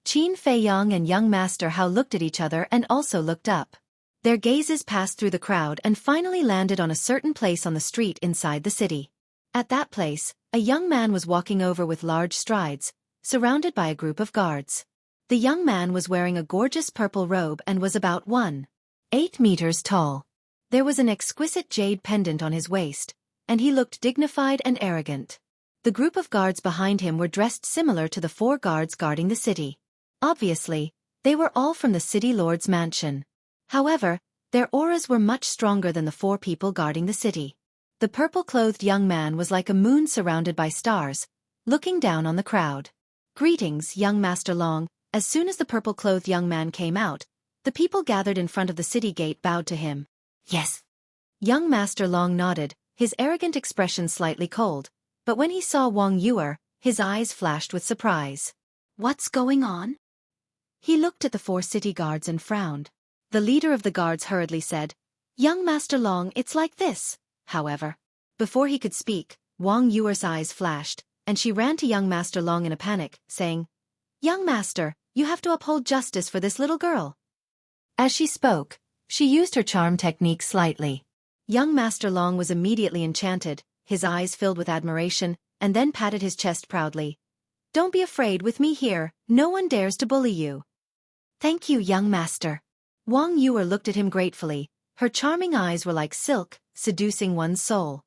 Speaker 1: Qin Feiyong and young Master Hao looked at each other and also looked up. Their gazes passed through the crowd and finally landed on a certain place on the street inside the city. At that place, a young man was walking over with large strides, surrounded by a group of guards. The young man was wearing a gorgeous purple robe and was about 1.8 meters tall. There was an exquisite jade pendant on his waist, and he looked dignified and arrogant. The group of guards behind him were dressed similar to the four guards guarding the city. Obviously, they were all from the city lord's mansion. However, their auras were much stronger than the four people guarding the city. The purple-clothed young man was like a moon surrounded by stars, looking down on the crowd. Greetings, young Master Long. As soon as the purple-clothed young man came out, the people gathered in front of the city gate bowed to him. Yes. Young Master Long nodded, his arrogant expression slightly cold, but when he saw Wang Yuer, his eyes flashed with surprise. What's going on? He looked at the four city guards and frowned. The leader of the guards hurriedly said, Young Master Long, it's like this. However, before he could speak, Wang Yuer's eyes flashed, and she ran to young Master Long in a panic, saying, Young Master, you have to uphold justice for this little girl. As she spoke, she used her charm technique slightly. Young Master Long was immediately enchanted, his eyes filled with admiration, and then patted his chest proudly. Don't be afraid, with me here, no one dares to bully you. Thank you, young master. Wang Yuer looked at him gratefully, her charming eyes were like silk, seducing one's soul.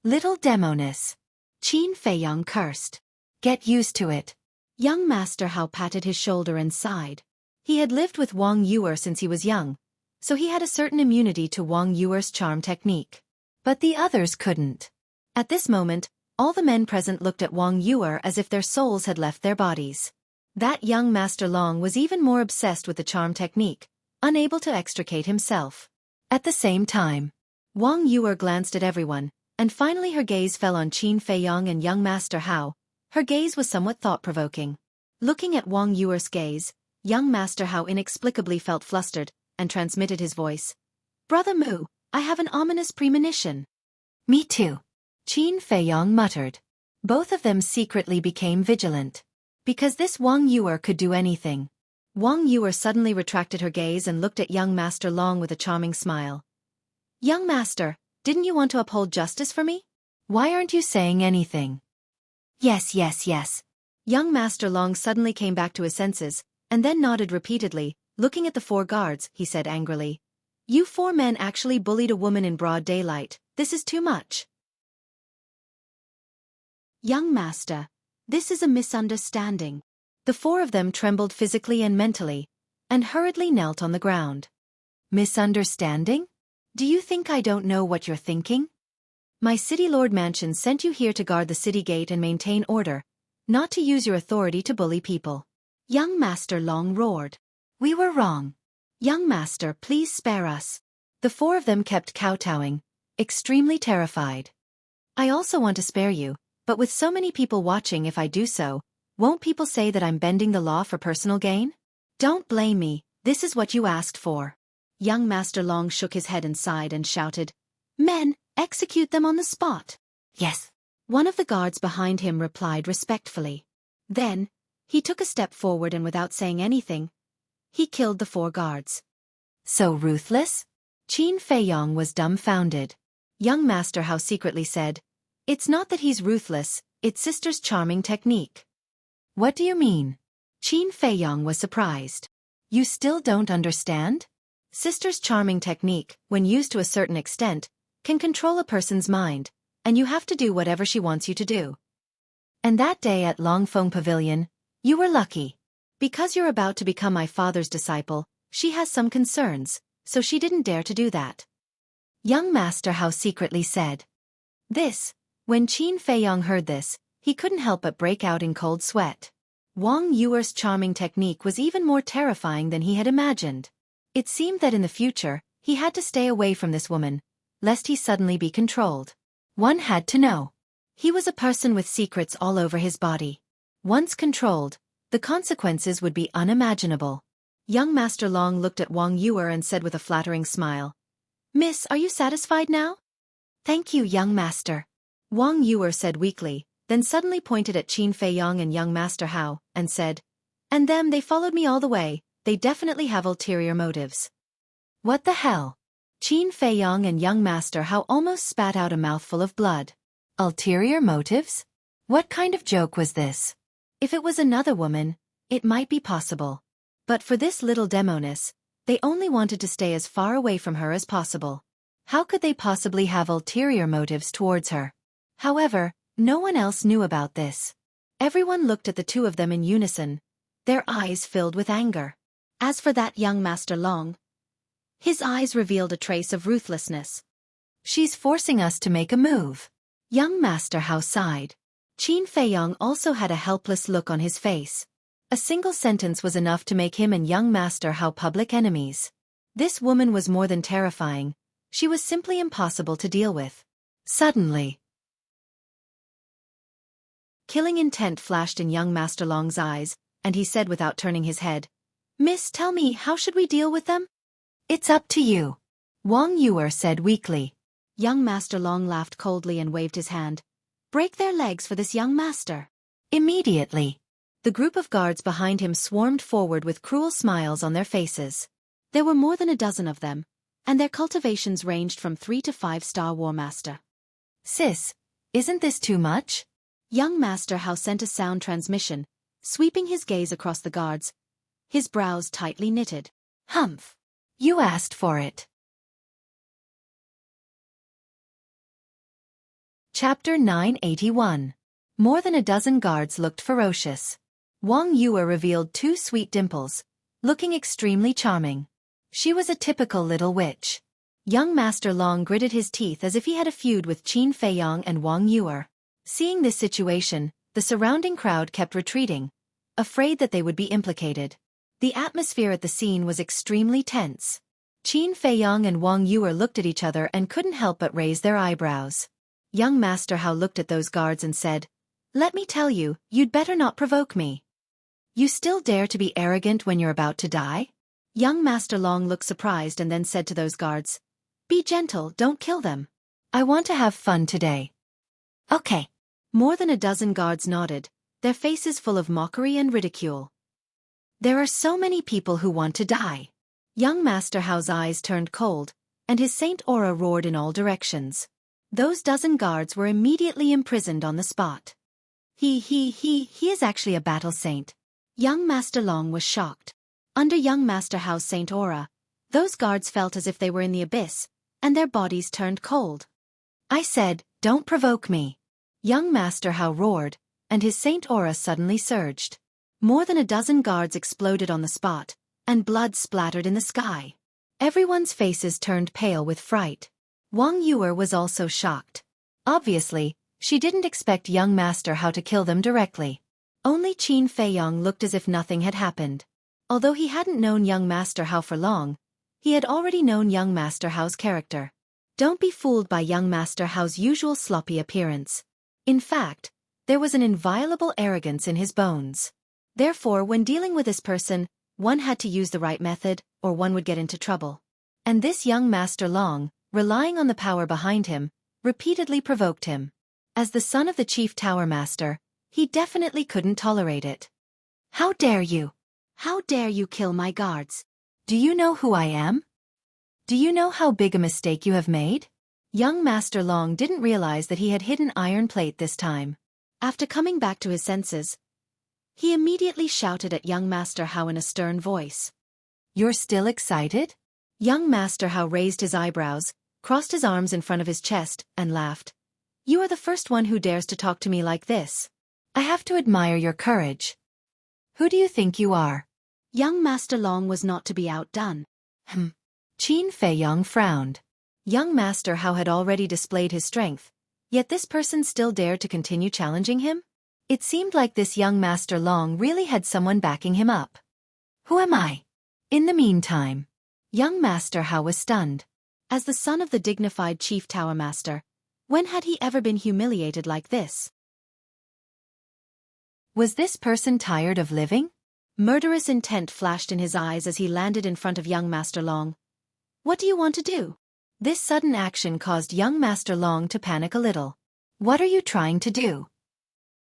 Speaker 1: Little demoness. Qin Feiyong cursed. Get used to it. Young Master Hao patted his shoulder and sighed. He had lived with Wang Yuer since he was young, so he had a certain immunity to Wang Yuer's charm technique. But the others couldn't. At this moment, all the men present looked at Wang Yuer as if their souls had left their bodies. That young Master Long was even more obsessed with the charm technique, unable to extricate himself. At the same time, Wang Yuer glanced at everyone, and finally her gaze fell on Qin Feiyong and young Master Hao. Her gaze was somewhat thought-provoking. Looking at Wang Yuer's gaze, young Master Hao inexplicably felt flustered, and transmitted his voice. Brother Mu, I have an ominous premonition. Me too. Qin Feiyong muttered. Both of them secretly became vigilant. Because this Wang Yuer could do anything. Wang Yuer suddenly retracted her gaze and looked at young Master Long with a charming smile. Young Master, didn't you want to uphold justice for me? Why aren't you saying anything? Yes. Young Master Long suddenly came back to his senses, and then nodded repeatedly, looking at the four guards, he said angrily. You four men actually bullied a woman in broad daylight, this is too much. Young Master, this is a misunderstanding. The four of them trembled physically and mentally, and hurriedly knelt on the ground. Misunderstanding? Do you think I don't know what you're thinking? My city lord mansion sent you here to guard the city gate and maintain order, not to use your authority to bully people. Young Master Long roared. We were wrong. Young Master, please spare us. The four of them kept kowtowing, extremely terrified. I also want to spare you, but with so many people watching, if I do so, won't people say that I'm bending the law for personal gain? Don't blame me, this is what you asked for. Young Master Long shook his head and sighed and shouted, Men, execute them on the spot. Yes. One of the guards behind him replied respectfully. Then, he took a step forward and without saying anything, he killed the four guards. So ruthless? Qin Feiyong was dumbfounded. Young Master Hao secretly said, It's not that he's ruthless, it's sister's charming technique. What do you mean? Qin Feiyong was surprised. You still don't understand? Sister's charming technique, when used to a certain extent, can control a person's mind, and you have to do whatever she wants you to do. And that day at Longfeng Pavilion, you were lucky. Because you're about to become my father's disciple, she has some concerns, so she didn't dare to do that. Young Master Hao secretly said. When Qin Feiyong heard this, he couldn't help but break out in cold sweat. Wang Yuer's charming technique was even more terrifying than he had imagined. It seemed that in the future, he had to stay away from this woman, lest he suddenly be controlled. One had to know. He was a person with secrets all over his body. Once controlled, the consequences would be unimaginable. Young Master Long looked at Wang Yuer and said with a flattering smile, "Miss, are you satisfied now?" "Thank you, young master," Wang Yuer said weakly, then suddenly pointed at Qin Feiyong and young Master Hao, and said, "And them, they followed me all the way, they definitely have ulterior motives." What the hell? Qin Feiyong and young Master Hao almost spat out a mouthful of blood. Ulterior motives? What kind of joke was this? If it was another woman, it might be possible. But for this little demoness, they only wanted to stay as far away from her as possible. How could they possibly have ulterior motives towards her? However, no one else knew about this. Everyone looked at the two of them in unison, their eyes filled with anger. As for that young Master Long, his eyes revealed a trace of ruthlessness. "She's forcing us to make a move." Young Master Hao sighed. Qin Feiyong also had a helpless look on his face. A single sentence was enough to make him and young Master Hao public enemies. This woman was more than terrifying. She was simply impossible to deal with. Suddenly, killing intent flashed in young Master Long's eyes, and he said without turning his head, "Miss, tell me, how should we deal with them?" "It's up to you," Wang Yuer said weakly. Young Master Long laughed coldly and waved his hand. "Break their legs for this young master." Immediately, the group of guards behind him swarmed forward with cruel smiles on their faces. There were more than a dozen of them, and their cultivations ranged from 3 to 5-star War Master. "Sis, isn't this too much?" Young Master Hao sent a sound transmission, sweeping his gaze across the guards, his brows tightly knitted. "Humph! You asked for it." Chapter 981. More than a dozen guards looked ferocious. Wang Yuer revealed 2 sweet dimples, looking extremely charming. She was a typical little witch. Young Master Long gritted his teeth as if he had a feud with Qin Feiyong and Wang Yuer. Seeing this situation, the surrounding crowd kept retreating, afraid that they would be implicated. The atmosphere at the scene was extremely tense. Qin Feiyong and Wang Yuer looked at each other and couldn't help but raise their eyebrows. Young Master Hao looked at those guards and said, "Let me tell you, you'd better not provoke me. You still dare to be arrogant when you're about to die?" Young Master Long looked surprised and then said to those guards, "Be gentle, don't kill them. I want to have fun today." "Okay." More than a dozen guards nodded, their faces full of mockery and ridicule. "There are so many people who want to die." Young Master Hao's eyes turned cold, and his saint aura roared in all directions. Those dozen guards were immediately imprisoned on the spot. He is actually a battle saint." Young Master Long was shocked. Under young Master Hao's saint aura, those guards felt as if they were in the abyss, and their bodies turned cold. "I said, don't provoke me." Young Master Hao roared, and his saint aura suddenly surged. More than a dozen guards exploded on the spot, and blood splattered in the sky. Everyone's faces turned pale with fright. Wang Yuer was also shocked. Obviously, she didn't expect young Master Hao to kill them directly. Only Qin Feiyong looked as if nothing had happened. Although he hadn't known young Master Hao for long, he had already known young Master Hao's character. Don't be fooled by young Master Hao's usual sloppy appearance. In fact, there was an inviolable arrogance in his bones. Therefore, when dealing with this person, one had to use the right method, or one would get into trouble. And this young Master Long, relying on the power behind him, repeatedly provoked him. As the son of the Chief Tower Master, he definitely couldn't tolerate it. "How dare you? How dare you kill my guards? Do you know who I am? Do you know how big a mistake you have made?" Young Master Long didn't realize that he had hit an iron plate this time. After coming back to his senses, he immediately shouted at young Master Hao in a stern voice. "You're still excited?" Young Master Hao raised his eyebrows, crossed his arms in front of his chest, and laughed. "You are the first one who dares to talk to me like this." I have to admire your courage. Who do you think you are?
Speaker 2: Young Master Long was not to be outdone.
Speaker 1: Qin Feiyong frowned. Young Master Hao had already displayed his strength, yet this person still dared to continue challenging him? It seemed like this young Master Long really had someone backing him up. Who am I? In the meantime, young Master Hao was stunned. As the son of the dignified Chief Tower Master, when had he ever been humiliated like this? Was this person tired of living? Murderous intent flashed in his eyes as he landed in front of young Master Long. What do you want to do? This sudden action caused young Master Long to panic a little. What are you trying to do?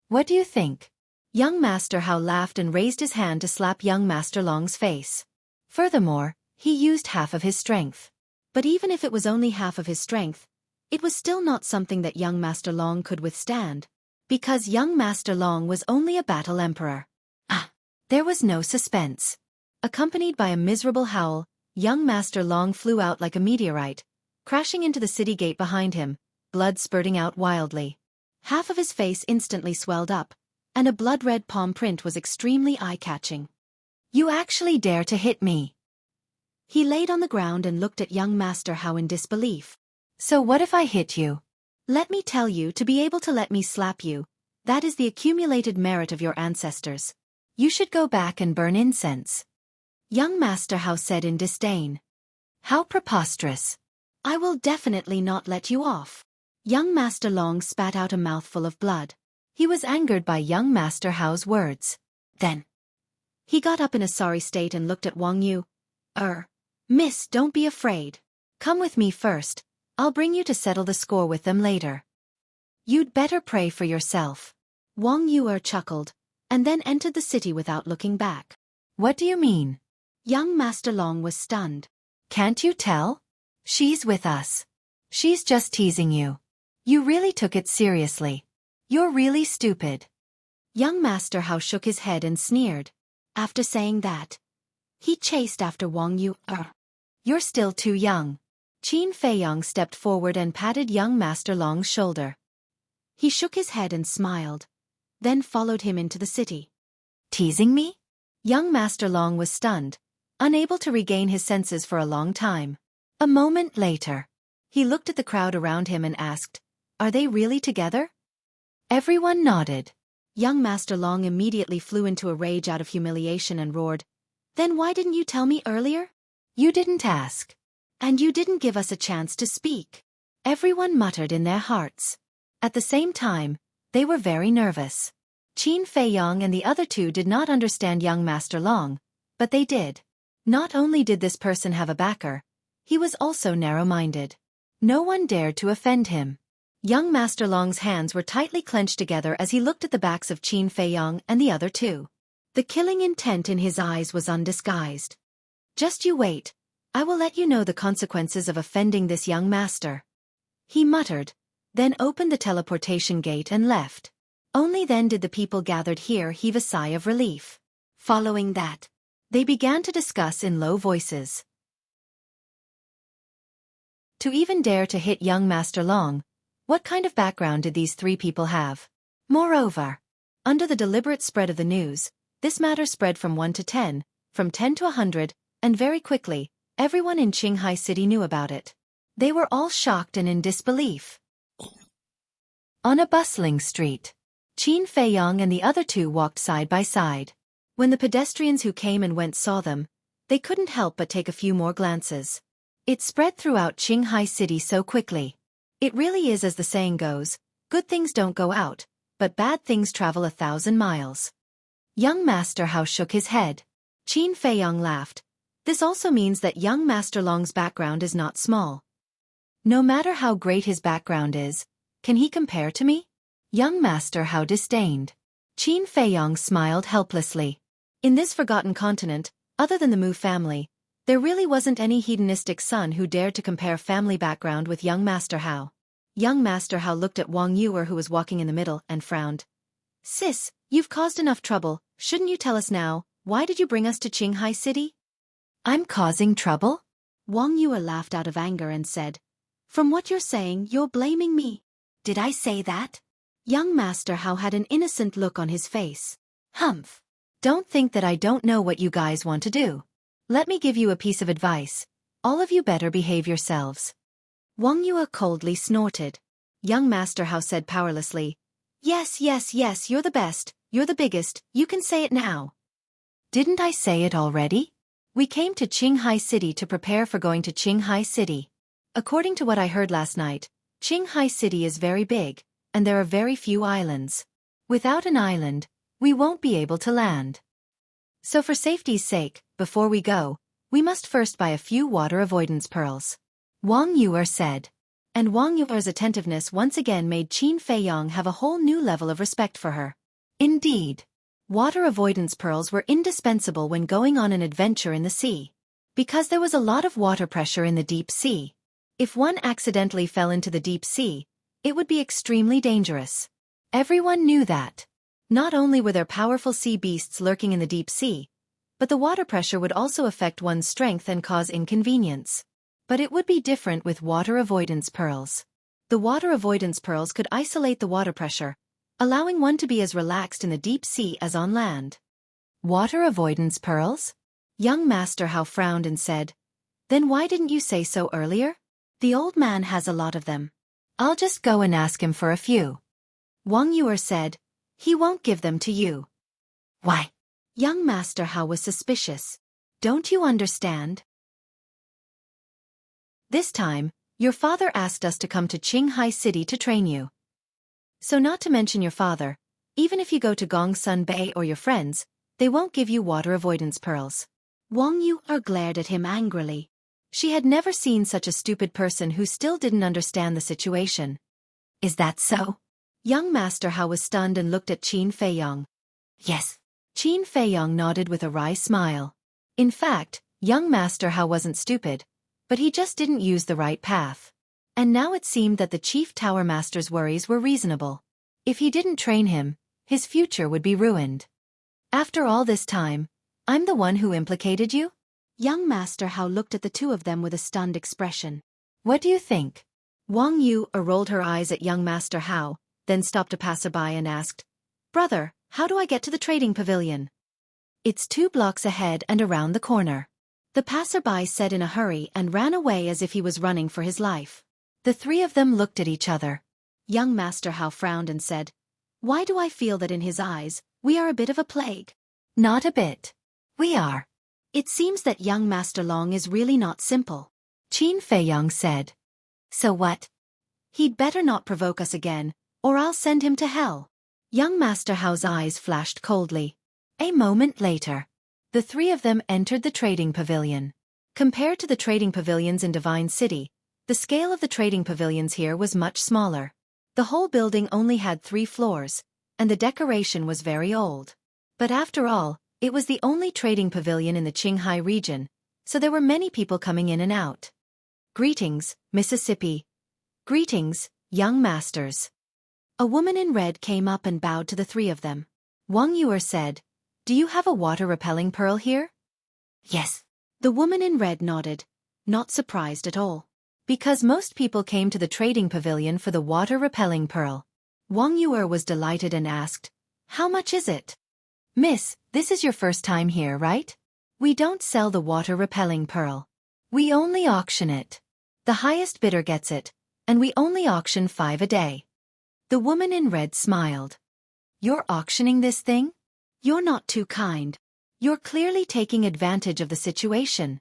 Speaker 1: What do you think? Young Master Hao laughed and raised his hand to slap young Master Long's face. Furthermore, he used half of his strength. But even if it was only half of his strength, it was still not something that young Master Long could withstand. Because young Master Long was only a battle emperor. There was no suspense. Accompanied by a miserable howl, young Master Long flew out like a meteorite, crashing into the city gate behind him, blood spurting out wildly. Half of his face instantly swelled up, and a blood-red palm print was extremely eye-catching. You actually dare to hit me? He laid on the ground and looked at young Master Hao in disbelief. So what if I hit you? Let me tell you, to be able to let me slap you, that is the accumulated merit of your ancestors. You should go back and burn incense. Young Master Hao said in disdain. How preposterous. I will definitely not let you off. Young Master Long spat out a mouthful of blood. He was angered by young Master Hao's words. Then he got up in a sorry state and looked at Wang Yu. Miss, don't be afraid. Come with me first. I'll bring you to settle the score with them later. You'd better pray for yourself. Wang Yu chuckled, and then entered the city without looking back. What do you mean? Young Master Long was stunned. Can't you tell? She's with us. She's just teasing you. You really took it seriously. You're really stupid. Young Master Hao shook his head and sneered. After saying that, he chased after Wang Yu. You're still too young. Qin Feiyong stepped forward and patted young Master Long's shoulder. He shook his head and smiled, then followed him into the city. Teasing me? Young Master Long was stunned, unable to regain his senses for a long time. A moment later, he looked at the crowd around him and asked, Are they really together? Everyone nodded. Young Master Long immediately flew into a rage out of humiliation and roared, Then why didn't you tell me earlier? You didn't ask. And you didn't give us a chance to speak. Everyone muttered in their hearts. At the same time, they were very nervous. Qin Feiyong and the other two did not understand young Master Long, but they did. Not only did this person have a backer, he was also narrow-minded. No one dared to offend him. Young Master Long's hands were tightly clenched together as he looked at the backs of Qin Feiyong and the other two. The killing intent in his eyes was undisguised. Just you wait. I will let you know the consequences of offending this young master. He muttered, then opened the teleportation gate and left. Only then did the people gathered here heave a sigh of relief. Following that, they began to discuss in low voices. To even dare to hit young Master Long, what kind of background did these three people have? Moreover, under the deliberate spread of the news, this matter spread from 1 to 10, from 10 to 100, and very quickly, everyone in Qinghai City knew about it. They were all shocked and in disbelief. On a bustling street, Qin Feiyong and the other two walked side by side. When the pedestrians who came and went saw them, they couldn't help but take a few more glances. It spread throughout Qinghai City so quickly. It really is as the saying goes, good things don't go out, but bad things travel 1,000 miles. Young Master Hao shook his head. Qin Feiyong laughed. This also means that young Master Long's background is not small. No matter how great his background is, can he compare to me? Young Master Hao disdained. Qin Feiyong smiled helplessly. In this forgotten continent, other than the Mu family, there really wasn't any hedonistic son who dared to compare family background with young Master Hao. Young Master Hao looked at Wang Yu who was walking in the middle and frowned. Sis, you've caused enough trouble, shouldn't you tell us now, why did you bring us to Qinghai City? I'm causing trouble? Wang Yu laughed out of anger and said, From what you're saying, you're blaming me. Did I say that?
Speaker 2: Young Master Hao had an innocent look on his face.
Speaker 1: Humph. Don't think that I don't know what you guys want to do. Let me give you a piece of advice. All of you better behave yourselves.
Speaker 2: Wang Yue coldly snorted.
Speaker 1: Young Master Hao said powerlessly, Yes, yes, yes, you're the best, you're the biggest, you can say it now. Didn't I say it already? We came to Qinghai City to prepare for going to Qinghai City. According to what I heard last night, Qinghai City is very big, and there are very few islands. Without an island, we won't be able to land. So for safety's sake, before we go, we must first buy a few water avoidance pearls. Wang Yue said. And Wang Yue's attentiveness once again made Qin Feiyong have a whole new level of respect for her. Indeed. Water avoidance pearls were indispensable when going on an adventure in the sea. Because there was a lot of water pressure in the deep sea. If one accidentally fell into the deep sea, it would be extremely dangerous. Everyone knew that. Not only were there powerful sea beasts lurking in the deep sea, but the water pressure would also affect one's strength and cause inconvenience. But it would be different with water avoidance pearls. The water avoidance pearls could isolate the water pressure, allowing one to be as relaxed in the deep sea as on land. Water avoidance pearls? Young Master Hao frowned and said, Then why didn't you say so earlier?
Speaker 2: The old man has a lot of them.
Speaker 1: I'll just go and ask him for a few. Wang Yue said, He won't give them to you. Why?
Speaker 2: Young Master Hao was suspicious.
Speaker 1: Don't you understand? This time, your father asked us to come to Qinghai City to train you. So not to mention your father, even if you go to Gongsun Bay or your friends, they won't give you water avoidance pearls.
Speaker 2: Wang Yue glared at him angrily.
Speaker 1: She had never seen such a stupid person who still didn't understand the situation. Is that so? Young Master Hao was stunned and looked at Qin Feiyong. Yes. Qin Feiyong nodded with a wry smile. In fact, young Master Hao wasn't stupid, but he just didn't use the right path. And now it seemed that the Chief Tower Master's worries were reasonable. If he didn't train him, his future would be ruined. After all this time, I'm the one who implicated you?
Speaker 2: Young Master Hao looked at the two of them with a stunned expression.
Speaker 1: What do you think? Wang Yue rolled her eyes at young Master Hao, then stopped a passerby and asked, Brother, how do I get to the trading pavilion? It's 2 blocks ahead and around the corner. The passerby said in a hurry and ran away as if he was running for his life. The three of them looked at each other.
Speaker 2: Young Master Hao frowned and said, Why do I feel that in his eyes, we are a bit of a plague?
Speaker 1: Not a bit. We are.
Speaker 2: It seems that young Master Long is really not simple.
Speaker 1: Qin Feiyong said. So what?
Speaker 2: He'd better not provoke us again, or I'll send him to hell.
Speaker 1: Young Master Hao's eyes flashed coldly. A moment later, the three of them entered the trading pavilion. Compared to the trading pavilions in Divine City, the scale of the trading pavilions here was much smaller. The whole building only had 3 floors, and the decoration was very old. But after all, it was the only trading pavilion in the Qinghai region, so there were many people coming in and out. Greetings, Mississippi. Greetings, young masters. A woman in red came up and bowed to the three of them. Wang Yue said, Do you have a water-repelling pearl here? Yes.
Speaker 2: The woman in red nodded, not surprised at all.
Speaker 1: Because most people came to the trading pavilion for the water-repelling pearl. Wang Yue was delighted and asked, How much is it? Miss, this is your first time here, right? We don't sell the water-repelling pearl. We only auction it. The highest bidder gets it, and we only auction 5 a day. The woman in red smiled. You're auctioning this thing?
Speaker 2: You're not too kind.
Speaker 1: You're clearly taking advantage of the situation.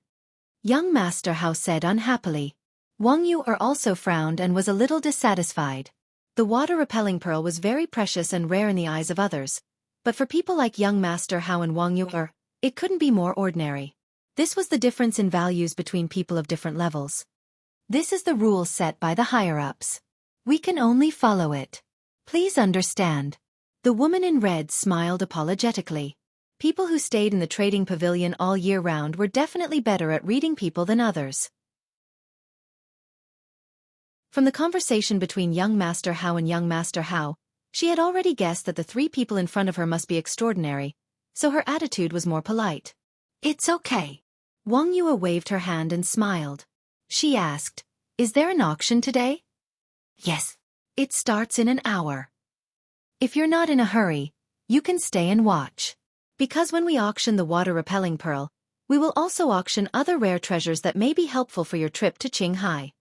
Speaker 1: Young Master Hao said unhappily. Wang Yue also frowned and was a little dissatisfied. The water-repelling pearl was very precious and rare in the eyes of others, but for people like young Master Hao and Wang Yue, it couldn't be more ordinary. This was the difference in values between people of different levels. This is the rule set by the higher-ups. We can only follow it. Please understand. The woman in red smiled apologetically. People who stayed in the trading pavilion all year round were definitely better at reading people than others. From the conversation between young Master Hao and young Master Hao, she had already guessed that the 3 people in front of her must be extraordinary, so her attitude was more polite. It's okay. Wang Yue waved her hand and smiled. She asked, Is there an auction today? Yes. It starts in an hour. If you're not in a hurry, you can stay and watch. Because when we auction the water-repelling pearl, we will also auction other rare treasures that may be helpful for your trip to Qinghai.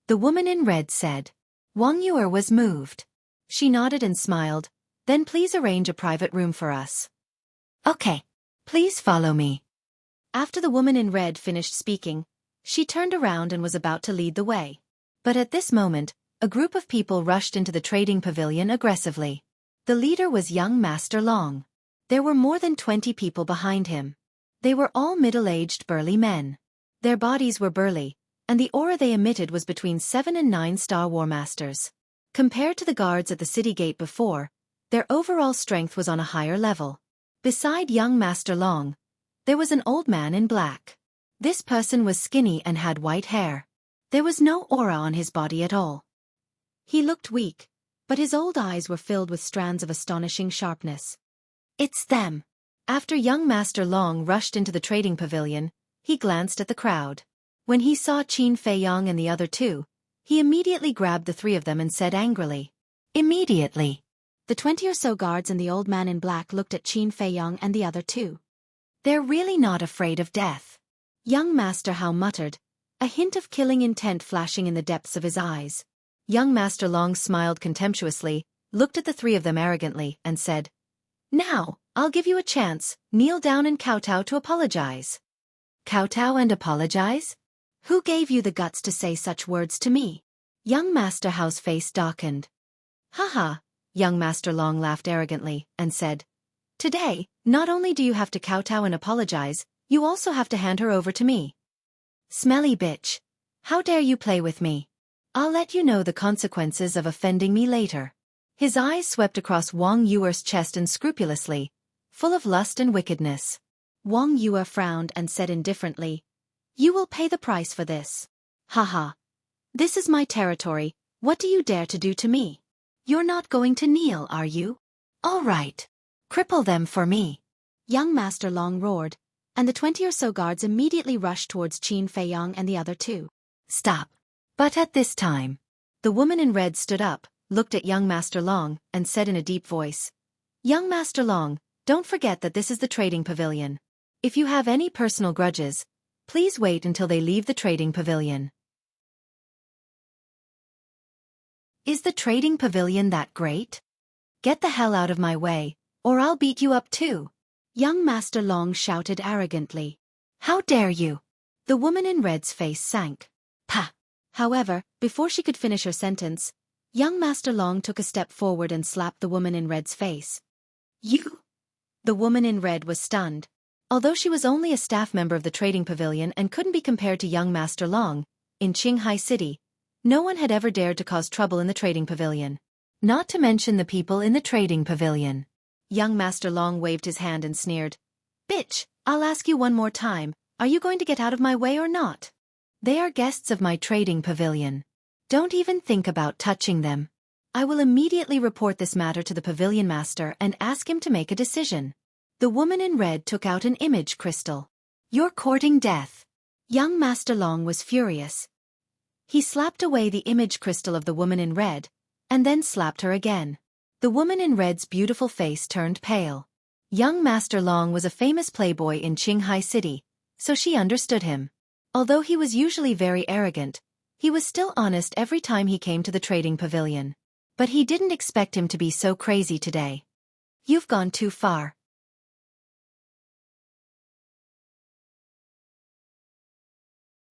Speaker 1: The woman in red said. Wang Yuer was moved. She nodded and smiled. Then please arrange a private room for us. Okay. Please follow me. After the woman in red finished speaking, she turned around and was about to lead the way. But at this moment, a group of people rushed into the trading pavilion aggressively. The leader was young Master Long. There were more than 20 people behind him. They were all middle-aged burly men. Their bodies were burly, and the aura they emitted was between 7 and 9 Star War Masters. Compared to the guards at the city gate before, their overall strength was on a higher level. Beside young Master Long, there was an old man in black. This person was skinny and had white hair. There was no aura on his body at all. He looked weak, but his old eyes were filled with strands of astonishing sharpness. It's them. After young Master Long rushed into the trading pavilion, he glanced at the crowd. When he saw Qin Feiyong and the other two, he immediately grabbed the three of them and said angrily. Immediately.
Speaker 2: The 20 or so guards and the old man in black looked at Qin Feiyong and the other two.
Speaker 1: They're really not afraid of death.
Speaker 2: Young Master Hao muttered, a hint of killing intent flashing in the depths of his eyes.
Speaker 1: Young Master Long smiled contemptuously, looked at the three of them arrogantly, and said, Now, I'll give you a chance, kneel down and kowtow to apologize. Kowtow and apologize?
Speaker 2: Who gave you the guts to say such words to me?
Speaker 1: Young Master Hao's face darkened. Haha, young Master Long laughed arrogantly, and said, Today, not only do you have to kowtow and apologize, you also have to hand her over to me. Smelly bitch. How dare you play with me? I'll let you know the consequences of offending me later. His eyes swept across Wang Yuer's chest unscrupulously, full of lust and wickedness.
Speaker 2: Wang Yuer frowned and said indifferently, You will pay the price for this. Haha. This is my territory, what do you dare to do to me?
Speaker 1: You're not going to kneel, are you? All right. Cripple them for me.
Speaker 2: Young Master Long roared, and the 20 or so guards immediately rushed towards Qin Feiyong and the other two.
Speaker 1: Stop. But at this time, the woman in red stood up, looked at young Master Long, and said in a deep voice, Young Master Long, don't forget that this is the trading pavilion. If you have any personal grudges, please wait until they leave the trading pavilion. Is the trading pavilion that great? Get the hell out of my way, or I'll beat you up too.
Speaker 2: Young Master Long shouted arrogantly.
Speaker 1: How dare you?
Speaker 2: The woman in red's face sank. Pah! However, before she could finish her sentence, young Master Long took a step forward and slapped the woman in red's face.
Speaker 1: You?
Speaker 2: The woman in red was stunned. Although she was only a staff member of the trading pavilion and couldn't be compared to young Master Long, in Qinghai City, no one had ever dared to cause trouble in the trading pavilion.
Speaker 1: Not to mention the people in the trading pavilion.
Speaker 2: Young Master Long waved his hand and sneered. Bitch, I'll ask you one more time, are you going to get out of my way or not?
Speaker 1: They are guests of my trading pavilion. Don't even think about touching them.
Speaker 2: I will immediately report this matter to the pavilion master and ask him to make a decision. The woman in red took out an image crystal.
Speaker 1: You're courting death.
Speaker 2: Young Master Long was furious. He slapped away the image crystal of the woman in red, and then slapped her again. The woman in red's beautiful face turned pale. Young Master Long was a famous playboy in Qinghai City, so she understood him. Although he was usually very arrogant, he was still honest every time he came to the trading pavilion. But he didn't expect him to be so crazy today.
Speaker 1: You've gone too far.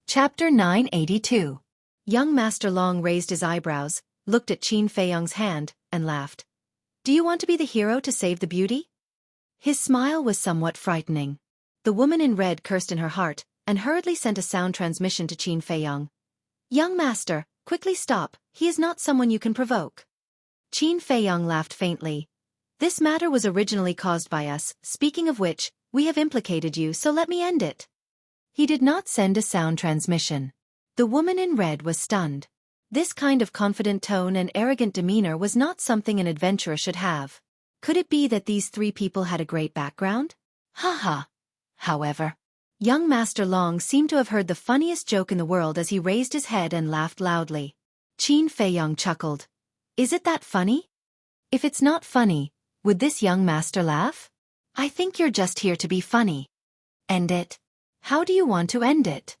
Speaker 1: Chapter 982.
Speaker 2: Young Master Long raised his eyebrows, looked at Qin Feiyong's hand, and laughed. Do you want to be the hero to save the beauty? His smile was somewhat frightening. The woman in red cursed in her heart, and hurriedly sent a sound transmission to Qin Feiyong. Young Master, quickly stop, he is not someone you can provoke. Qin Feiyong laughed faintly. This matter was originally caused by us, speaking of which, we have implicated you, so let me end it.
Speaker 1: He did not send a sound transmission.
Speaker 2: The woman in red was stunned. This kind of confident tone and arrogant demeanor was not something an adventurer should have. Could it be that these three people had a great background?
Speaker 1: Ha.
Speaker 2: However, young Master Long seemed to have heard the funniest joke in the world as he raised his head and laughed loudly. Qin Feiyong chuckled. Is it that funny?
Speaker 1: If it's not funny, would this young master laugh? I think you're just here to be funny. End it. How do you want to end it?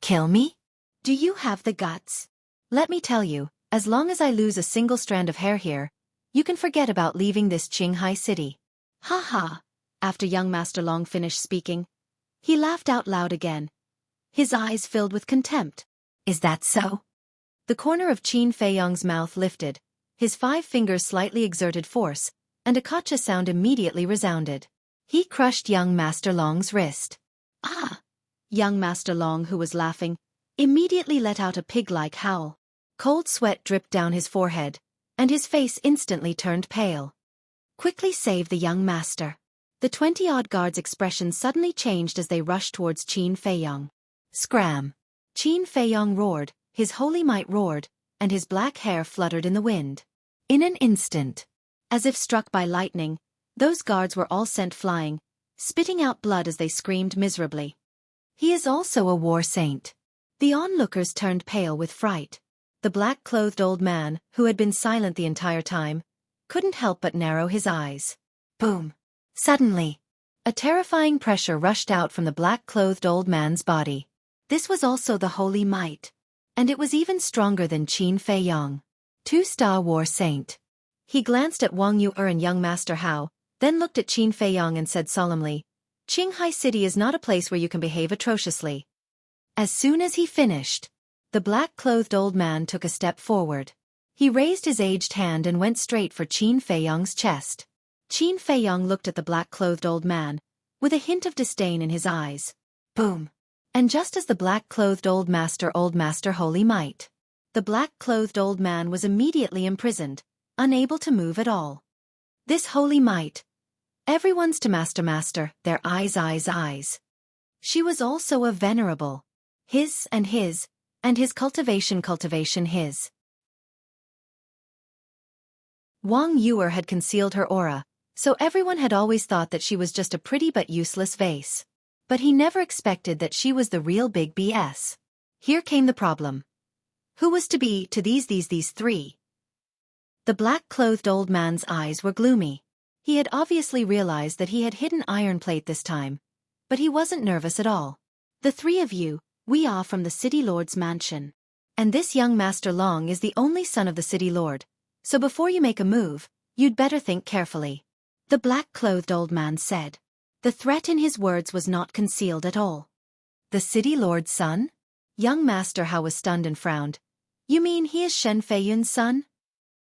Speaker 1: Kill me? Do you have the guts? Let me tell you, as long as I lose a single strand of hair here, you can forget about leaving this Qinghai city. Ha ha. After young Master Long finished speaking, he laughed out loud again. His eyes filled with contempt. Is that so? The corner of Qin Feiyong's mouth lifted, his 5 fingers slightly exerted force, and a gotcha sound immediately resounded. He crushed young Master Long's wrist. Ah! Young Master Long, who was laughing, immediately let out a pig-like howl. Cold sweat dripped down his forehead, and his face instantly turned pale. Quickly save the young master. The 20-odd guards' expressions suddenly changed as they rushed towards Qin Feiyong. Scram! Qin Feiyong roared, his holy might roared, and his black hair fluttered in the wind. In an instant, as if struck by lightning, those guards were all sent flying, spitting out blood as they screamed miserably. He is also a war saint. The onlookers turned pale with fright. The black-clothed old man, who had been silent the entire time, couldn't help but narrow his eyes. Boom! Suddenly, a terrifying pressure rushed out from the black-clothed old man's body. This was also the holy might, and it was even stronger than Qin Feiyong. 2-star war saint. He glanced at Wang Yu and young Master Hao, then looked at Qin Feiyong and said solemnly, Qinghai City is not a place where you can behave atrociously. As soon as he finished, the black-clothed old man took a step forward. He raised his aged hand and went straight for Qin Feiyong's chest. Qin Feiyong looked at the black-clothed old man, with a hint of disdain in his eyes. Boom! And just as the black-clothed old master holy might, the black-clothed old man was immediately imprisoned, unable to move at all. This holy might. Everyone's to master, their eyes. She was also a venerable. His, and his cultivation his. Wang Yuer had concealed her aura, so everyone had always thought that she was just a pretty but useless vase. But he never expected that she was the real big BS. Here came the problem. Who was to be to these 3? The black-clothed old man's eyes were gloomy. He had obviously realized that he had hidden iron plate this time, but he wasn't nervous at all. The 3 of you, we are from the City Lord's mansion. And this young Master Long is the only son of the City Lord, so before you make a move, you'd better think carefully. The black-clothed old man said. The threat in his words was not concealed at all. The City Lord's son? Young Master Hao was stunned and frowned. You mean he is Shen Feiyun's son?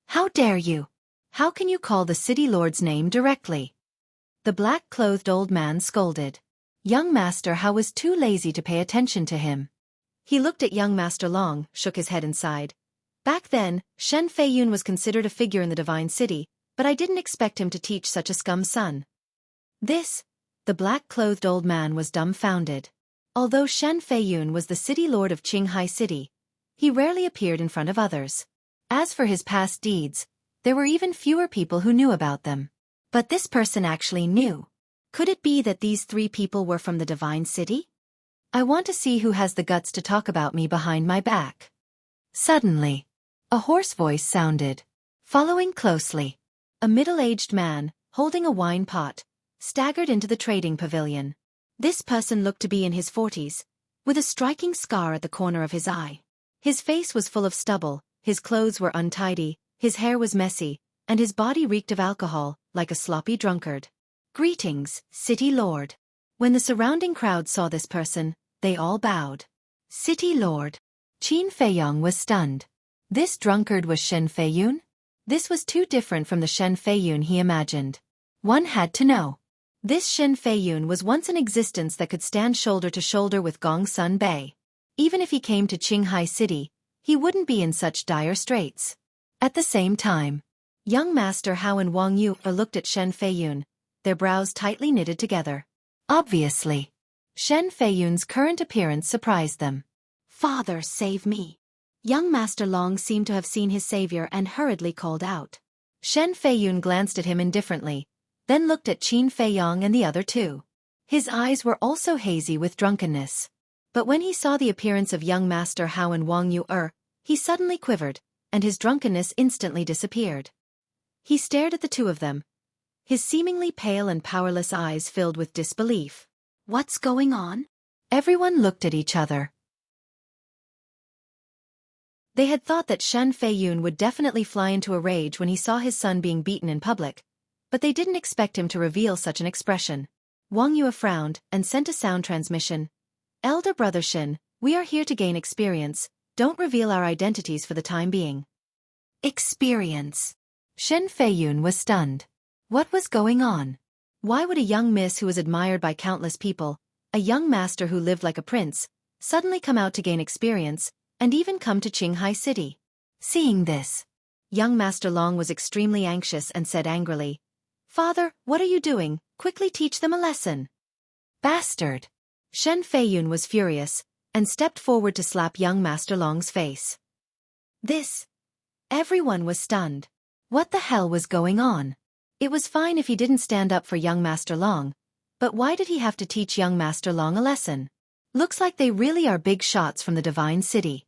Speaker 1: How dare you? How can you call the City Lord's name directly? The black-clothed old man scolded. Young Master Hao was too lazy to pay attention to him. He looked at young Master Long, shook his head and sighed. Back then, Shen Feiyun was considered a figure in the Divine City, but I didn't expect him to teach such a scum son. The black-clothed old man was dumbfounded. Although Shen Feiyun was the City Lord of Qinghai City, he rarely appeared in front of others. As for his past deeds, there were even fewer people who knew about them. But this person actually knew. Could it be that these 3 people were from the Divine City? I want to see who has the guts to talk about me behind my back. Suddenly, a hoarse voice sounded. Following closely, a middle-aged man, holding a wine pot, staggered into the trading pavilion. This person looked to be in his 40s, with a striking scar at the corner of his eye. His face was full of stubble, his clothes were untidy, his hair was messy, and his body reeked of alcohol, like a sloppy drunkard. Greetings, City Lord. When the surrounding crowd saw this person, they all bowed. City Lord. Qin Feiyong was stunned. This drunkard was Shen Feiyun? This was too different from the Shen Feiyun he imagined. One had to know. This Shen Feiyun was once an existence that could stand shoulder to shoulder with Gongsun Bei. Even if he came to Qinghai City, he wouldn't be in such dire straits. At the same time, young Master Hao and Wang Yu looked at Shen Feiyun, their brows tightly knitted together. Obviously, Shen Feiyun's current appearance surprised them. Father, save me. Young Master Long seemed to have seen his savior and hurriedly called out. Shen Feiyun glanced at him indifferently, then looked at Qin Feiyong and the other 2. His eyes were also hazy with drunkenness. But when he saw the appearance of young Master Hao and Wang Yu, he suddenly quivered, and his drunkenness instantly disappeared.
Speaker 2: He stared at the two of them, his seemingly pale and powerless eyes filled with disbelief. What's going on?
Speaker 1: Everyone looked at each other.
Speaker 2: They had thought that Shen Feiyun would definitely fly into a rage when he saw his son being beaten in public, but they didn't expect him to reveal such an expression. Wang Yue frowned and sent a sound transmission. Elder brother Shen, we are here to gain experience, don't reveal our identities for the time being.
Speaker 1: Experience. Shen Feiyun was stunned. What was going on?
Speaker 2: Why would a young miss who was admired by countless people, a young master who lived like a prince, suddenly come out to gain experience, and even come to Qinghai City?
Speaker 1: Seeing this,
Speaker 2: young Master Long was extremely anxious and said angrily, Father, what are you doing? Quickly teach them a lesson.
Speaker 1: Bastard!
Speaker 2: Shen Feiyun was furious, and stepped forward to slap young Master Long's face. This. Everyone was stunned.
Speaker 1: What the hell was going on?
Speaker 2: It was fine if he didn't stand up for young Master Long, but why did he have to teach young Master Long a lesson? Looks like they really are big shots from the Divine City.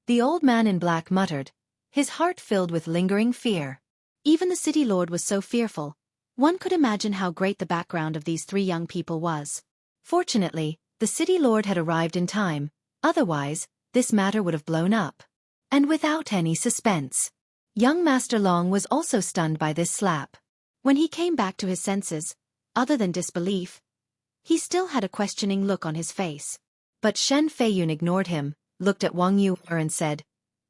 Speaker 2: The old man in black muttered, his heart filled with lingering fear. Even the city lord was so fearful. One could imagine how great the background of these three young people was. Fortunately, the city lord had arrived in time, otherwise, this matter would have blown up.
Speaker 1: And without any suspense.
Speaker 2: Young Master Long was also stunned by this slap. When he came back to his senses, other than disbelief, he still had a questioning look on his face. But Shen Feiyun ignored him, looked at Wang Yue and said,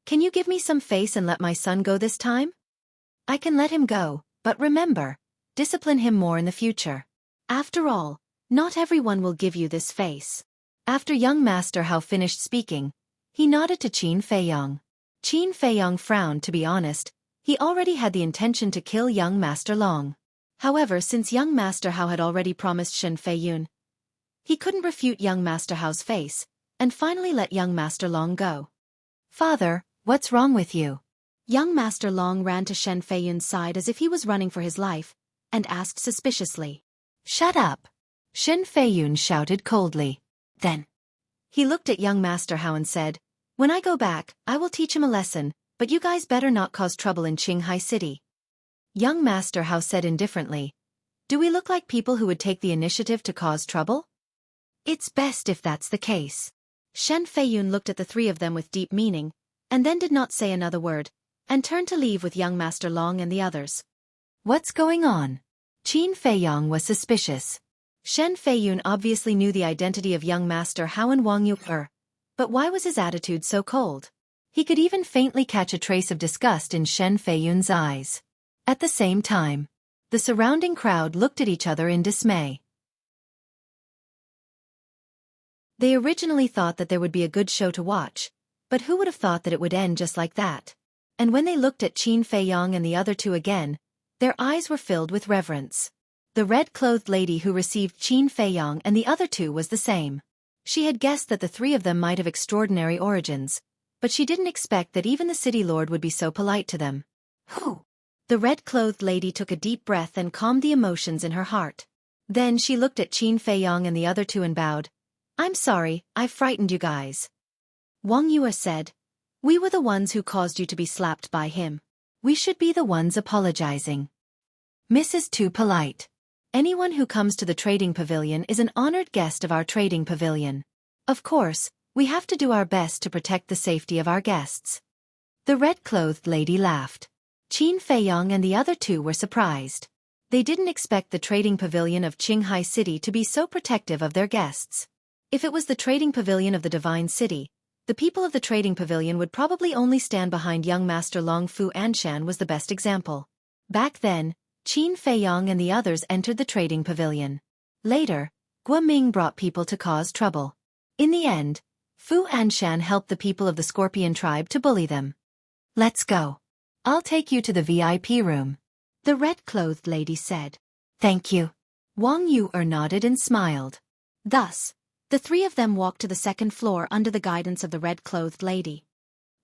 Speaker 2: Can you give me some face and let my son go this time?
Speaker 1: I can let him go, but remember, discipline him more in the future.
Speaker 2: After all, not everyone will give you this face.
Speaker 1: After young Master Hao finished speaking, he nodded to Qin Feiyong.
Speaker 2: Qin Feiyong frowned. To be honest, he already had the intention to kill young Master Long. However, since young Master Hao had already promised Shen Feiyun, he couldn't refute young Master Hao's face, and finally let young Master Long go.
Speaker 1: Father, what's wrong with you?
Speaker 2: Young Master Long ran to Shen Feiyun's side as if he was running for his life, and asked suspiciously.
Speaker 1: Shut up! Shen Feiyun shouted coldly.
Speaker 2: Then he looked at young Master Hao and said, When I go back, I will teach him a lesson, but you guys better not cause trouble in Qinghai City. Young Master Hao said indifferently, Do we look like people who would take the initiative to cause trouble?
Speaker 1: It's best if that's the case.
Speaker 2: Shen Feiyun looked at the three of them with deep meaning, and then did not say another word, and turned to leave with young Master Long and the others.
Speaker 1: What's going on? Qin Feiyong was suspicious.
Speaker 2: Shen Feiyun obviously knew the identity of young Master Hao and Wang Yue, but why was his attitude so cold? He could even faintly catch a trace of disgust in Shen Feiyun's eyes.
Speaker 1: At the same time, the surrounding crowd looked at each other in dismay.
Speaker 2: They originally thought that there would be a good show to watch, but who would have thought that it would end just like that? And when they looked at Qin Feiyong and the other two again, their eyes were filled with reverence. The red-clothed lady who received Qin Feiyong and the other two was the same. She had guessed that the three of them might have extraordinary origins, but she didn't expect that even the city lord would be so polite to them.
Speaker 1: Who?
Speaker 2: The red-clothed lady took a deep breath and calmed the emotions in her heart. Then she looked at Qin Feiyong and the other two and bowed. I'm sorry, I frightened you guys. Wang Yue said, We were the ones who caused you to be slapped by him.
Speaker 1: We should be the ones apologizing.
Speaker 2: Mrs. Too polite. Anyone who comes to the trading pavilion is an honored guest of our trading pavilion. Of course, we have to do our best to protect the safety of our guests.
Speaker 1: The red-clothed lady laughed.
Speaker 2: Qin Feiyong and the other two were surprised. They didn't expect the trading pavilion of Qinghai City to be so protective of their guests. If it was the trading pavilion of the Divine City, the people of the trading pavilion would probably only stand behind young Master Long. Fu Anshan was the best example. Back then, Qin Feiyong and the others entered the trading pavilion. Later, Guo Ming brought people to cause trouble. In the end, Fu Anshan helped the people of the Scorpion tribe to bully them.
Speaker 1: Let's go. I'll take you to the VIP room.
Speaker 2: The red-clothed lady said.
Speaker 1: Thank you.
Speaker 2: Wang Yue nodded and smiled. Thus, the three of them walked to the second floor under the guidance of the red-clothed lady.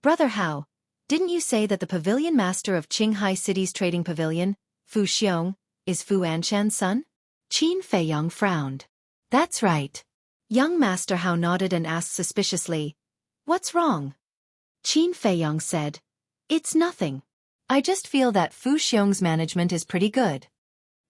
Speaker 2: Brother Hao, didn't you say that the pavilion master of Qinghai City's trading pavilion, Fu Xiong, is Fu Anshan's son?
Speaker 1: Qin Feiyong frowned. That's right.
Speaker 2: Young Master Hao nodded and asked suspiciously, What's wrong? Qin Feiyong said, It's nothing.
Speaker 1: I just feel that Fu Xiong's management is pretty good.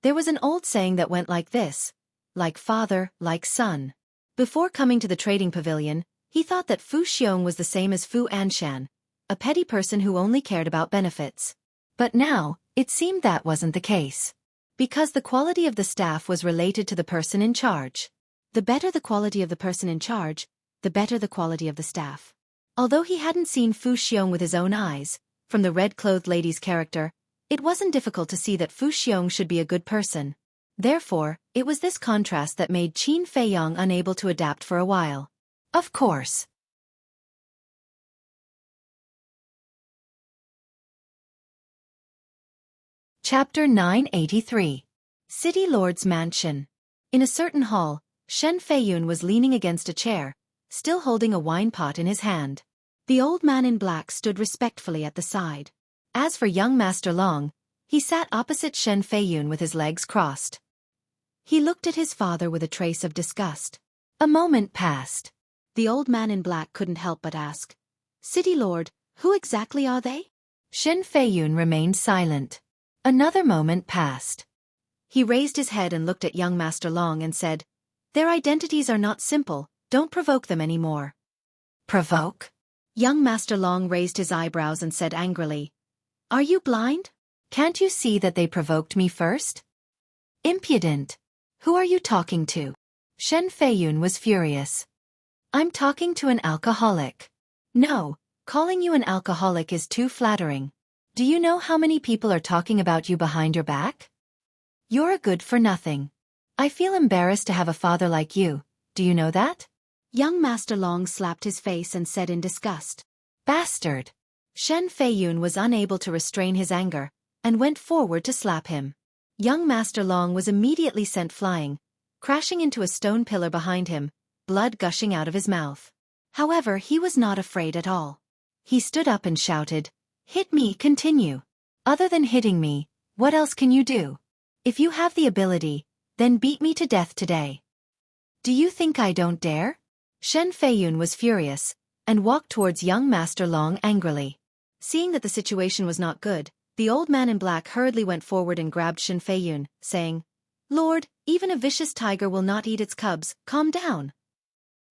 Speaker 1: There was an old saying that went like this: like father, like son. Before coming to the trading pavilion, he thought that Fu Xiong was the same as Fu Anshan, a petty person who only cared about benefits. But now, it seemed that wasn't the case. Because the quality of the staff was related to the person in charge. The better the quality of the person in charge, the better the quality of the staff. Although he hadn't seen Fu Xiong with his own eyes, from the red-clothed lady's character, it wasn't difficult to see that Fu Xiong should be a good person. Therefore, it was this contrast that made Qin Feiyong unable to adapt for a while. Of course. Chapter 983. City Lord's Mansion. In a certain hall, Shen Feiyun was leaning against a chair, still holding a wine pot in his hand. The old man in black stood respectfully at the side. As for young Master Long, he sat opposite Shen Feiyun with his legs crossed. He looked at his father with a trace of disgust. A moment passed. The old man in black couldn't help but ask, "City Lord, who exactly are they?" Shen Feiyun remained silent. Another moment passed. He raised his head and looked at young Master Long and said, "Their identities are not simple, don't provoke them anymore." Provoke? Young Master Long raised his eyebrows and said angrily, "Are you blind? Can't you see that they provoked me first?" Impudent! Who are you talking to? Shen Feiyun was furious. I'm talking to an alcoholic. No, calling you an alcoholic is too flattering. Do you know how many people are talking about you behind your back? You're a good-for-nothing. I feel embarrassed to have a father like you, do you know that? Young Master Long slapped his face and said in disgust, "Bastard!" Shen Feiyun was unable to restrain his anger, and went forward to slap him. Young Master Long was immediately sent flying, crashing into a stone pillar behind him, blood gushing out of his mouth. However, he was not afraid at all. He stood up and shouted, "Hit me, continue. Other than hitting me, what else can you do? If you have the ability, then beat me to death today." Do you think I don't dare? Shen Feiyun was furious, and walked towards young Master Long angrily. Seeing that the situation was not good, the old man in black hurriedly went forward and grabbed Shen Feiyun, saying, "Lord, even a vicious tiger will not eat its cubs, calm down."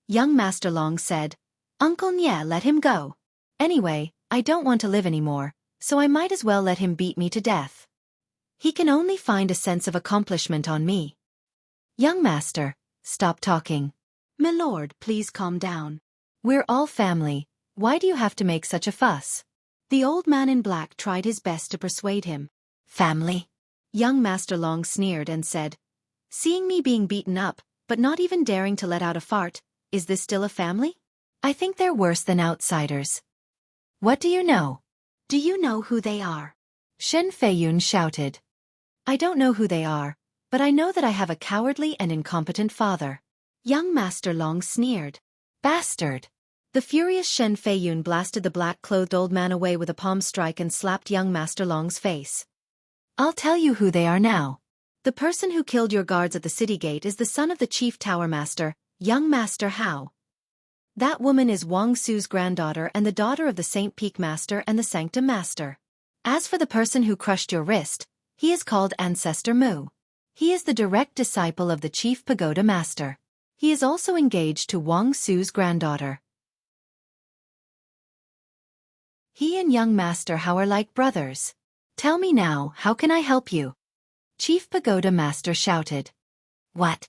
Speaker 1: Young Master Long said, "Uncle Nye, let him go. Anyway, I don't want to live anymore, so I might as well let him beat me to death. He can only find a sense of accomplishment on me." Young Master, stop talking. My lord, please calm down. We're all family, why do you have to make such a fuss? The old man in black tried his best to persuade him. Family? Young Master Long sneered and said, "Seeing me being beaten up, but not even daring to let out a fart, is this still a family? I think they're worse than outsiders." What do you know? Do you know who they are? Shen Feiyun shouted. I don't know who they are, but I know that I have a cowardly and incompetent father. Young Master Long sneered. Bastard! The furious Shen Feiyun blasted the black-clothed old man away with a palm strike and slapped young Master Long's face. I'll tell you who they are now. The person who killed your guards at the city gate is the son of the chief tower master, young Master Hao. That woman is Wang Su's granddaughter and the daughter of the Saint Peak Master and the Sanctum Master. As for the person who crushed your wrist, he is called Ancestor Mu. He is the direct disciple of the Chief Pagoda Master. He is also engaged to Wang Su's granddaughter. He and young Master Hao are like brothers. Tell me now, how can I help you? Chief Pagoda Master shouted. What?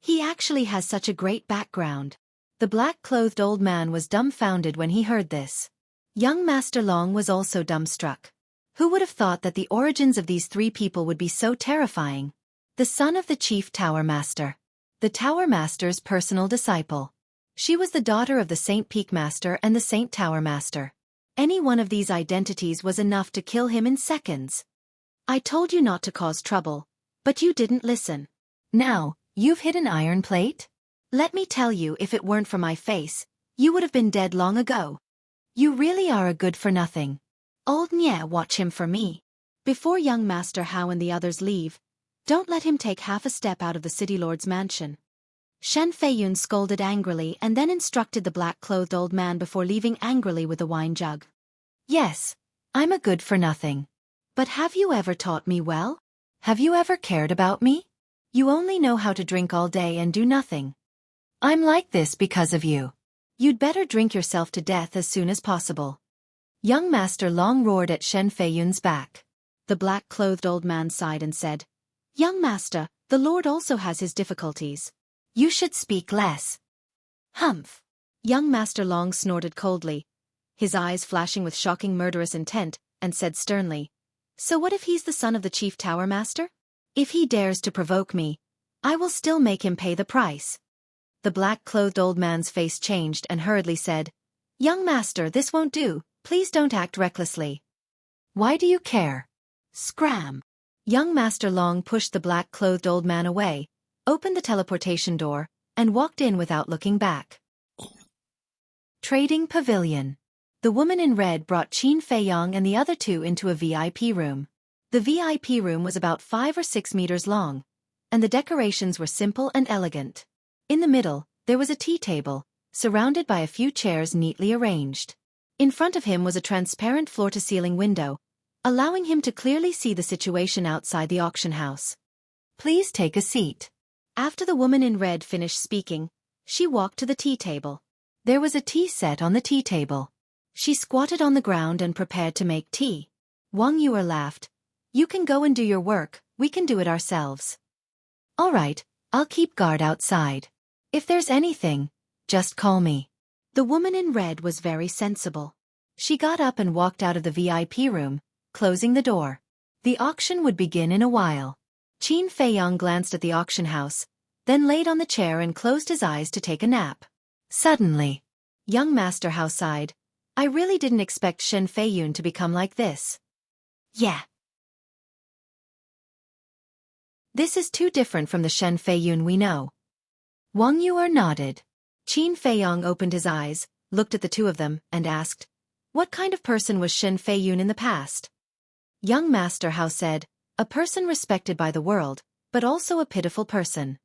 Speaker 1: He actually has such a great background. The black-clothed old man was dumbfounded when he heard this. Young Master Long was also dumbstruck. Who would have thought that the origins of these three people would be so terrifying? The son of the Chief Tower Master. The Tower Master's personal disciple. She was the daughter of the Saint Peak Master and the Saint Tower Master. Any one of these identities was enough to kill him in seconds. I told you not to cause trouble, but you didn't listen. Now, you've hit an iron plate? Let me tell you, if it weren't for my face, you would have been dead long ago. You really are a good-for-nothing. Old Nye, watch him for me. Before young Master Hao and the others leave, don't let him take half a step out of the City Lord's mansion. Shen Feiyun scolded angrily and then instructed the black-clothed old man before leaving angrily with the wine jug. Yes, I'm a good-for-nothing. But have you ever taught me well? Have you ever cared about me? You only know how to drink all day and do nothing. I'm like this because of you. You'd better drink yourself to death as soon as possible." Young Master Long roared at Shen Feiyun's back. The black-clothed old man sighed and said, "Young Master, the Lord also has his difficulties. You should speak less." "Humph." Young Master Long snorted coldly, his eyes flashing with shocking murderous intent, and said sternly, "So what if he's the son of the chief tower master? If he dares to provoke me, I will still make him pay the price." The black-clothed old man's face changed and hurriedly said, "Young Master, this won't do, please don't act recklessly." "Why do you care?" Scram! Young Master Long pushed the black-clothed old man away, opened the teleportation door, and walked in without looking back. Trading Pavilion. The woman in red brought Qin Feiyong and the other two into a VIP room. The VIP room was about 5 or 6 meters long, and the decorations were simple and elegant. In the middle, there was a tea table, surrounded by a few chairs neatly arranged. In front of him was a transparent floor-to-ceiling window, allowing him to clearly see the situation outside the auction house. "Please take a seat." After the woman in red finished speaking, she walked to the tea table. There was a tea set on the tea table. She squatted on the ground and prepared to make tea. Wang Yuer laughed. "You can go and do your work, we can do it ourselves." "All right, I'll keep guard outside. If there's anything, just call me." The woman in red was very sensible. She got up and walked out of the VIP room, closing the door. The auction would begin in a while. Qin Feiyong glanced at the auction house, then laid on the chair and closed his eyes to take a nap. Suddenly, young Master Hao sighed. "I really didn't expect Shen Feiyun to become like this. Yeah. This is too different from the Shen Feiyun we know." Wang Yuer nodded. Qin Feiyong opened his eyes, looked at the two of them, and asked, "What kind of person was Shen Feiyun in the past?" Young Master Hao said, "A person respected by the world, but also a pitiful person."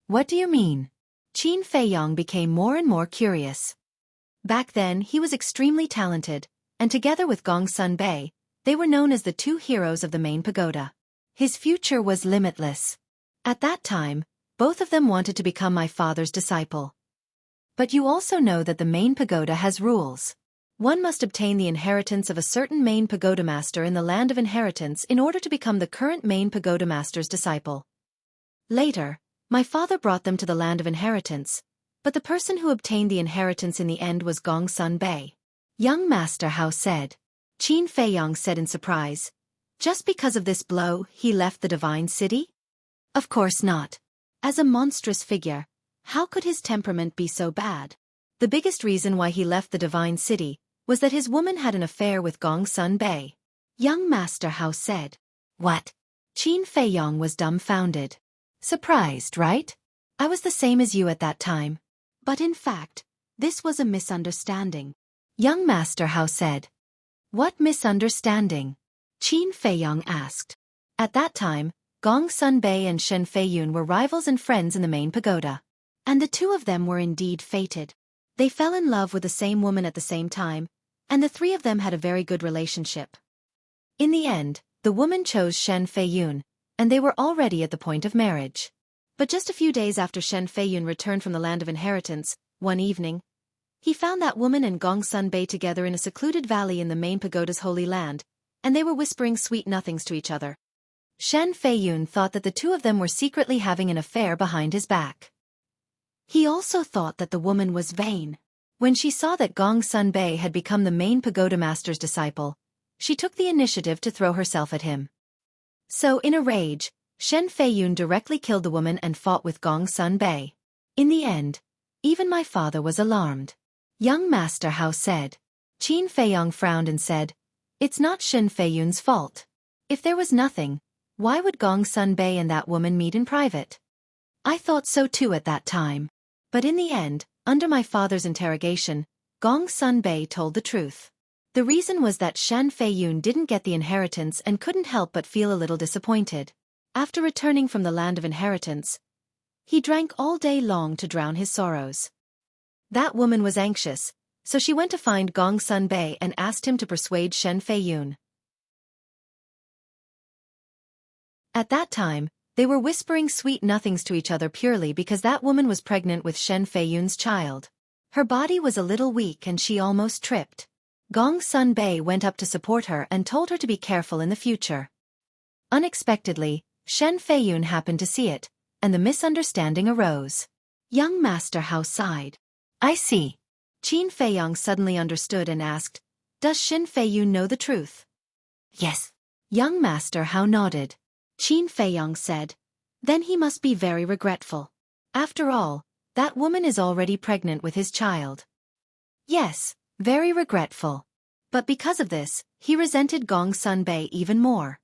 Speaker 1: "What do you mean?" Qin Feiyong became more and more curious. Back then he was extremely talented, and together with Gong Sun Bei, they were known as the two heroes of the main pagoda. His future was limitless. At that time, both of them wanted to become my father's disciple. But you also know that the main pagoda has rules. One must obtain the inheritance of a certain main pagoda master in the land of inheritance in order to become the current main pagoda master's disciple. Later, my father brought them to the land of inheritance, but the person who obtained the inheritance in the end was Gong Sun Bei. Young Master Hao said. Qin Feiyong said in surprise, "Just because of this blow, he left the divine city?" "Of course not. As a monstrous figure, how could his temperament be so bad? The biggest reason why he left the divine city was that his woman had an affair with Gong Sun Bei." Young Master Hao said. "What?" Qin Feiyong was dumbfounded. "Surprised, right? I was the same as you at that time. But in fact, this was a misunderstanding." Young Master Hao said. "What misunderstanding?" Qin Feiyong asked. At that time, Gong Sun Bei and Shen Feiyun were rivals and friends in the main pagoda. And the two of them were indeed fated. They fell in love with the same woman at the same time, and the three of them had a very good relationship. In the end, the woman chose Shen Feiyun, and they were already at the point of marriage. But just a few days after Shen Feiyun returned from the land of inheritance, one evening, he found that woman and Gong Sun Bei together in a secluded valley in the main pagoda's holy land, and they were whispering sweet nothings to each other. Shen Feiyun thought that the two of them were secretly having an affair behind his back. He also thought that the woman was vain. When she saw that Gong Sun Bei had become the main pagoda master's disciple, she took the initiative to throw herself at him. So in a rage, Shen Feiyun directly killed the woman and fought with Gong Sun Bei. In the end, even my father was alarmed. Young Master Hao said. Qin Feiyong frowned and said, "It's not Shen Feiyun's fault. If there was nothing, why would Gong Sun Bei and that woman meet in private?" I thought so too at that time. But in the end, under my father's interrogation, Gong Sun Bei told the truth. The reason was that Shen Feiyun didn't get the inheritance and couldn't help but feel a little disappointed. After returning from the land of inheritance, he drank all day long to drown his sorrows. That woman was anxious,
Speaker 2: So she went to find Gong Sun Bei and asked him to persuade Shen Feiyun. At that time, they were whispering sweet nothings to each other purely because that woman was pregnant with Shen Feiyun's child. Her body was a little weak and she almost tripped. Gong Sun Bei went up to support her and told her to be careful in the future. Unexpectedly, Shen Feiyun happened to see it, and the misunderstanding arose. Young Master Hao sighed. I see. Qin Feiyang suddenly understood and asked, Does Shen Feiyun know the truth? Yes. Young Master Hao nodded. Qin Feiyang said, Then he must be very regretful. After all, that woman is already pregnant with his child. Yes, very regretful. But because of this, he resented Gong Sun Bei even more.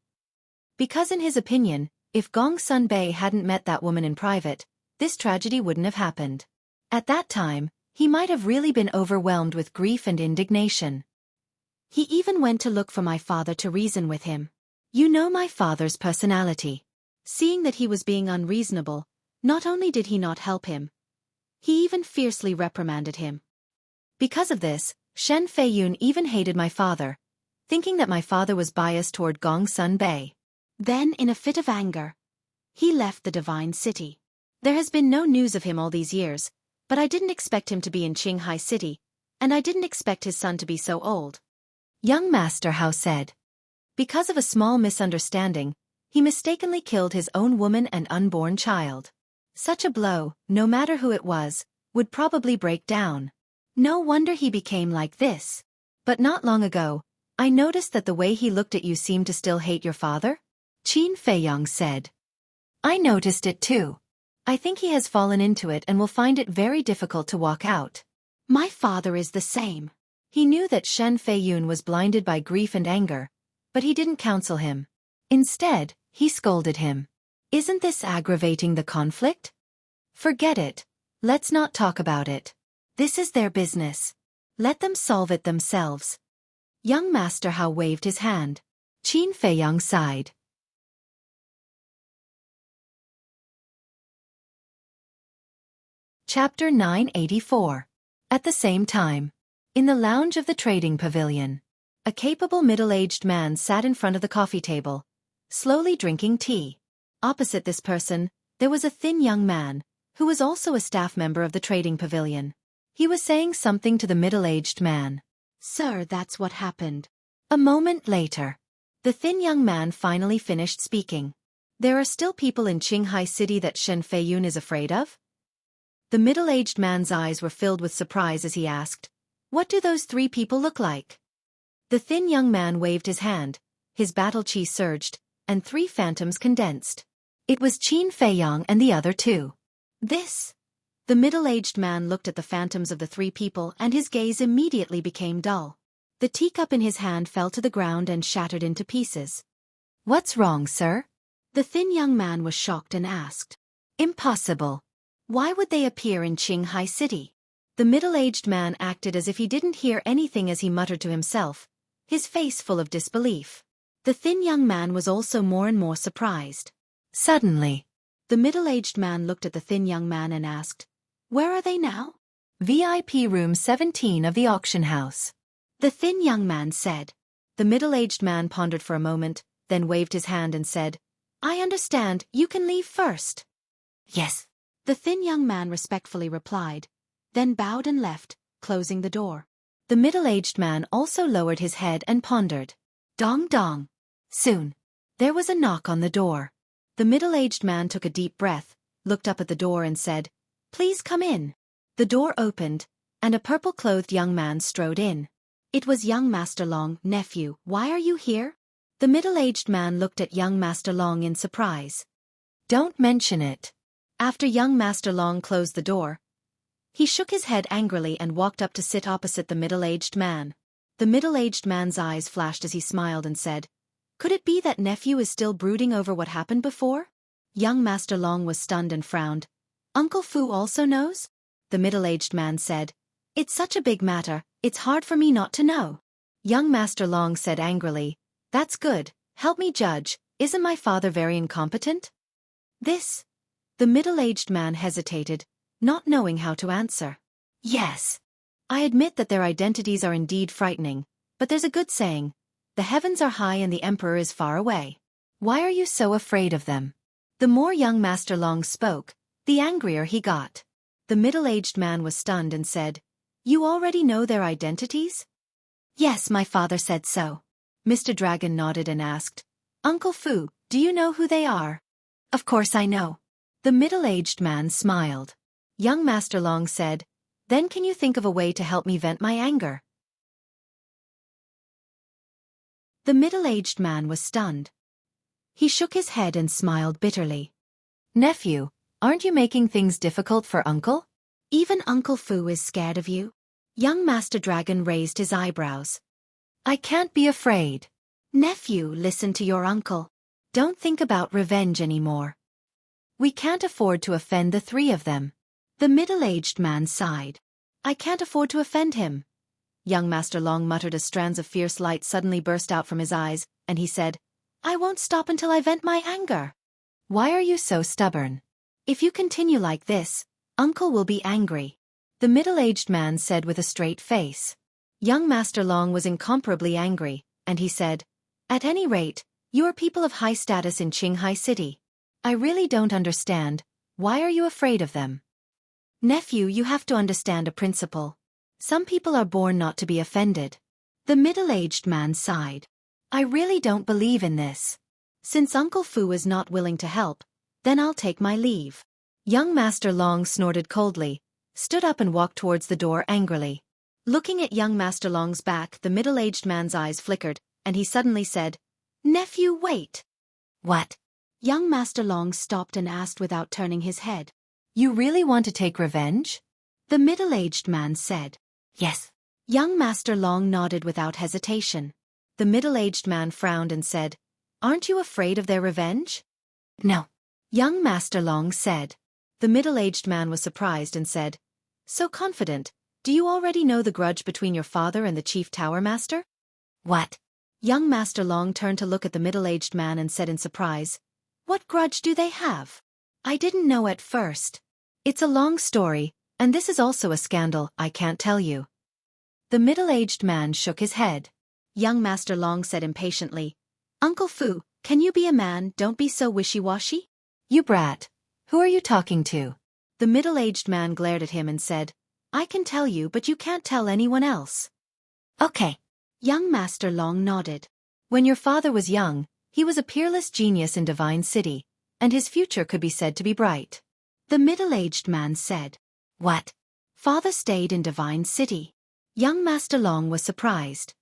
Speaker 2: Because in his opinion, if Gong Sun Bei hadn't met that woman in private, this tragedy wouldn't have happened. At that time, he might have really been overwhelmed with grief and indignation. He even went to look for my father to reason with him. You know my father's personality. Seeing that he was being unreasonable, not only did he not help him, he even fiercely reprimanded him. Because of this, Shen Feiyun even hated my father, thinking that my father was biased toward Gong Sun Bei. Then, in a fit of anger, he left the divine city. There has been no news of him all these years, but I didn't expect him to be in Qinghai City, and I didn't expect his son to be so old. Young Master Hao said. Because of a small misunderstanding, he mistakenly killed his own woman and unborn child. Such a blow, no matter who it was, would probably break down. No wonder he became like this. But not long ago, I noticed that the way he looked at you seemed to still hate your father? Qin Feiyang said. I noticed it too. I think he has fallen into it and will find it very difficult to walk out. My father is the same. He knew that Shen Feiyun was blinded by grief and anger, but he didn't counsel him. Instead, he scolded him. Isn't this aggravating the conflict? Forget it. Let's not talk about it. This is their business. Let them solve it themselves. Young Master Hao waved his hand. Qin Feiyang sighed. Chapter 984. At the same time. In the lounge of the trading pavilion. A capable middle-aged man sat in front of the coffee table, slowly drinking tea. Opposite this person, there was a thin young man, who was also a staff member of the trading pavilion. He was saying something to the middle-aged man. Sir, that's what happened. A moment later, the thin young man finally finished speaking. There are still people in Qinghai City that Shen Feiyun is afraid of? The middle-aged man's eyes were filled with surprise as he asked, What do those 3 people look like? The thin young man waved his hand, his battle chi surged, and 3 phantoms condensed. It was Qin Feiyang and the other 2. This. The middle-aged man looked at the phantoms of the 3 people and his gaze immediately became dull. The teacup in his hand fell to the ground and shattered into pieces. What's wrong, sir? The thin young man was shocked and asked. Impossible. Why would they appear in Qinghai City? The middle-aged man acted as if he didn't hear anything as he muttered to himself, his face full of disbelief. The thin young man was also more and more surprised. Suddenly, the middle-aged man looked at the thin young man and asked, Where are they now? VIP room 17 of the auction house. The thin young man said. The middle-aged man pondered for a moment, then waved his hand and said, I understand, you can leave first. Yes. The thin young man respectfully replied, then bowed and left, closing the door. The middle-aged man also lowered his head and pondered. Dong dong. Soon. There was a knock on the door. The middle-aged man took a deep breath, looked up at the door and said, Please come in. The door opened, and a purple-clothed young man strode in. It was young Master Long. Nephew, why are you here? The middle-aged man looked at young Master Long in surprise. Don't mention it. After young Master Long closed the door, he shook his head angrily and walked up to sit opposite the middle-aged man. The middle-aged man's eyes flashed as he smiled and said, Could it be that nephew is still brooding over what happened before? Young Master Long was stunned and frowned. Uncle Fu also knows? The middle-aged man said, It's such a big matter, it's hard for me not to know. Young Master Long said angrily, That's good, help me judge, isn't my father very incompetent? This. The middle-aged man hesitated, not knowing how to answer. Yes. I admit that their identities are indeed frightening, but there's a good saying, the heavens are high and the emperor is far away. Why are you so afraid of them? The more young Master Long spoke, the angrier he got. The middle-aged man was stunned and said, "You already know their identities?" "Yes, my father said so." Mr. Dragon nodded and asked, "Uncle Fu, do you know who they are?" "Of course I know." The middle-aged man smiled. Young Master Long said, "Then can you think of a way to help me vent my anger?" The middle-aged man was stunned. He shook his head and smiled bitterly.
Speaker 1: "Nephew, aren't you making things difficult for Uncle?
Speaker 2: Even Uncle Fu is scared of you?" Young Master Dragon raised his eyebrows.
Speaker 1: I can't be afraid."
Speaker 2: "Nephew, listen to your uncle. Don't think about revenge anymore.
Speaker 1: We can't afford to offend the three of them."
Speaker 2: The middle-aged man sighed. "I can't afford to offend him." Young Master Long muttered as strands of fierce light suddenly burst out from his eyes, and he said, "I won't stop until I vent my anger."
Speaker 1: "Why are you so stubborn?"
Speaker 2: "If you continue like this, Uncle will be angry,"
Speaker 1: the middle-aged man said with a straight face.
Speaker 2: Young Master Long was incomparably angry, and he said, "At any rate, you are people of high status in Qinghai City.
Speaker 1: I really don't understand. Why are you afraid of them?"
Speaker 2: "Nephew, you have to understand a principle. Some people are born not to be offended." The middle-aged man sighed. "I really don't believe in this. Since Uncle Fu is not willing to help, then I'll take my leave."
Speaker 1: Young Master Long snorted coldly, stood up and walked towards the door angrily.
Speaker 2: Looking at young Master Long's back, the middle-aged man's eyes flickered, and he suddenly said, "Nephew, wait."
Speaker 1: "What?"
Speaker 2: Young Master Long stopped and asked without turning his head.
Speaker 1: "You really want to take revenge?"
Speaker 2: The middle-aged man said.
Speaker 1: "Yes."
Speaker 2: Young Master Long nodded without hesitation. The middle-aged man frowned and said, "Aren't you afraid of their revenge?"
Speaker 1: "No."
Speaker 2: Young Master Long said. The middle-aged man was surprised and said, "So confident, do you already know the grudge between your father and the Chief Tower Master?"
Speaker 1: "What?"
Speaker 2: Young Master Long turned to look at the middle-aged man and said in surprise, "What grudge do they have? I didn't know at first."
Speaker 1: "It's a long story, and this is also a scandal, I can't tell you." The middle-aged man shook his head.
Speaker 2: Young Master Long said impatiently, "Uncle Fu, can you be a man? Don't be so wishy-washy."
Speaker 1: "You brat. Who are you talking to?"
Speaker 2: The middle-aged man glared at him and said, "I can tell you, but you can't tell anyone else."
Speaker 1: "Okay."
Speaker 2: Young Master Long nodded.
Speaker 1: "When your father was young, he was a peerless genius in Divine City, and his future could be said to be bright."
Speaker 2: The middle-aged man said.
Speaker 1: "What?"
Speaker 2: "Father stayed in Divine City." Young Master Long was surprised.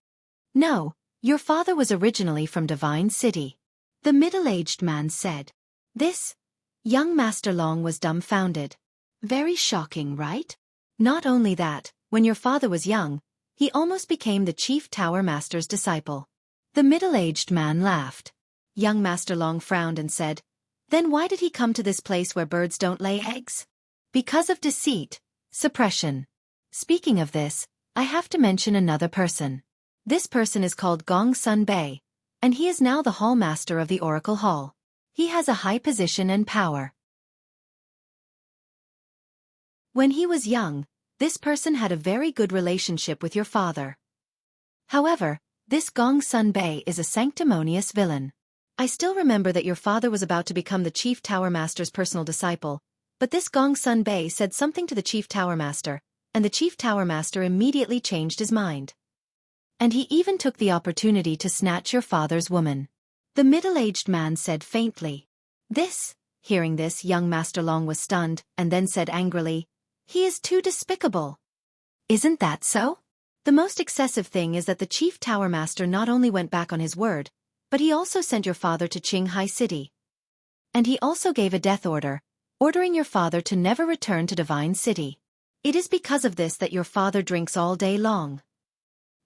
Speaker 1: "No, your father was originally from Divine City."
Speaker 2: The middle-aged man said. "This?" Young Master Long was dumbfounded. "Very shocking, right?"
Speaker 1: "Not only that, when your father was young, he almost became the Chief Tower Master's disciple." The middle-aged man laughed.
Speaker 2: Young Master Long frowned and said, "Then why did he come to this place where birds don't lay eggs?"
Speaker 1: "Because of deceit, suppression. Speaking of this, I have to mention another person. This person is called Gong Sun Bei, and he is now the Hall Master of the Oracle Hall. He has a high position and power.
Speaker 2: When he was young, this person had a very good relationship with your father.
Speaker 1: However, this Gong Sun Bei is a sanctimonious villain.
Speaker 2: I still remember that your father was about to become the Chief Tower Master's personal disciple, but this Gong Sun Bei said something to the Chief Tower Master, and the Chief Tower Master immediately changed his mind.
Speaker 1: And he even took the opportunity to snatch your father's woman."
Speaker 2: The middle-aged man said faintly. "This?" Hearing this, young Master Long was stunned, and then said angrily, "He is too despicable."
Speaker 1: "Isn't that so?"
Speaker 2: "The most excessive thing is that the Chief Tower Master not only went back on his word, but he also sent your father to Qinghai City.
Speaker 1: And he also gave a death order, ordering your father to never return to Divine City.
Speaker 2: It is because of this that your father drinks all day long.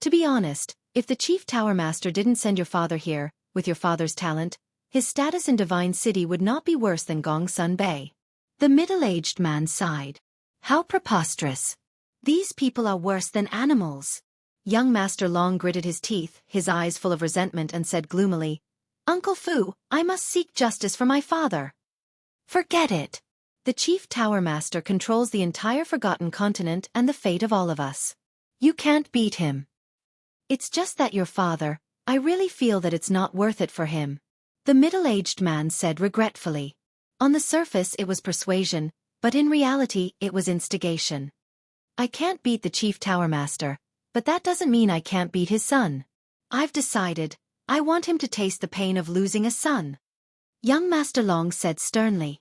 Speaker 2: To be honest, if the Chief Tower Master didn't send your father here, with your father's talent, his status in Divine City would not be worse than Gong Sun Bei." The middle-aged man sighed.
Speaker 1: "How preposterous.
Speaker 2: These people are worse than animals." Young Master Long gritted his teeth, his eyes full of resentment, and said gloomily, "Uncle Fu, I must seek justice for my father."
Speaker 1: "Forget it.
Speaker 2: The Chief Tower Master controls the entire Forgotten Continent and the fate of all of us. You can't beat him. It's just that your father, I really feel that it's not worth it for him. The middle-aged man said regretfully. On the surface it was persuasion, but in reality it was instigation. I can't beat the chief tower master, but that doesn't mean I can't beat his son. I've decided, I want him to taste the pain of losing a son. Young Master Long said sternly.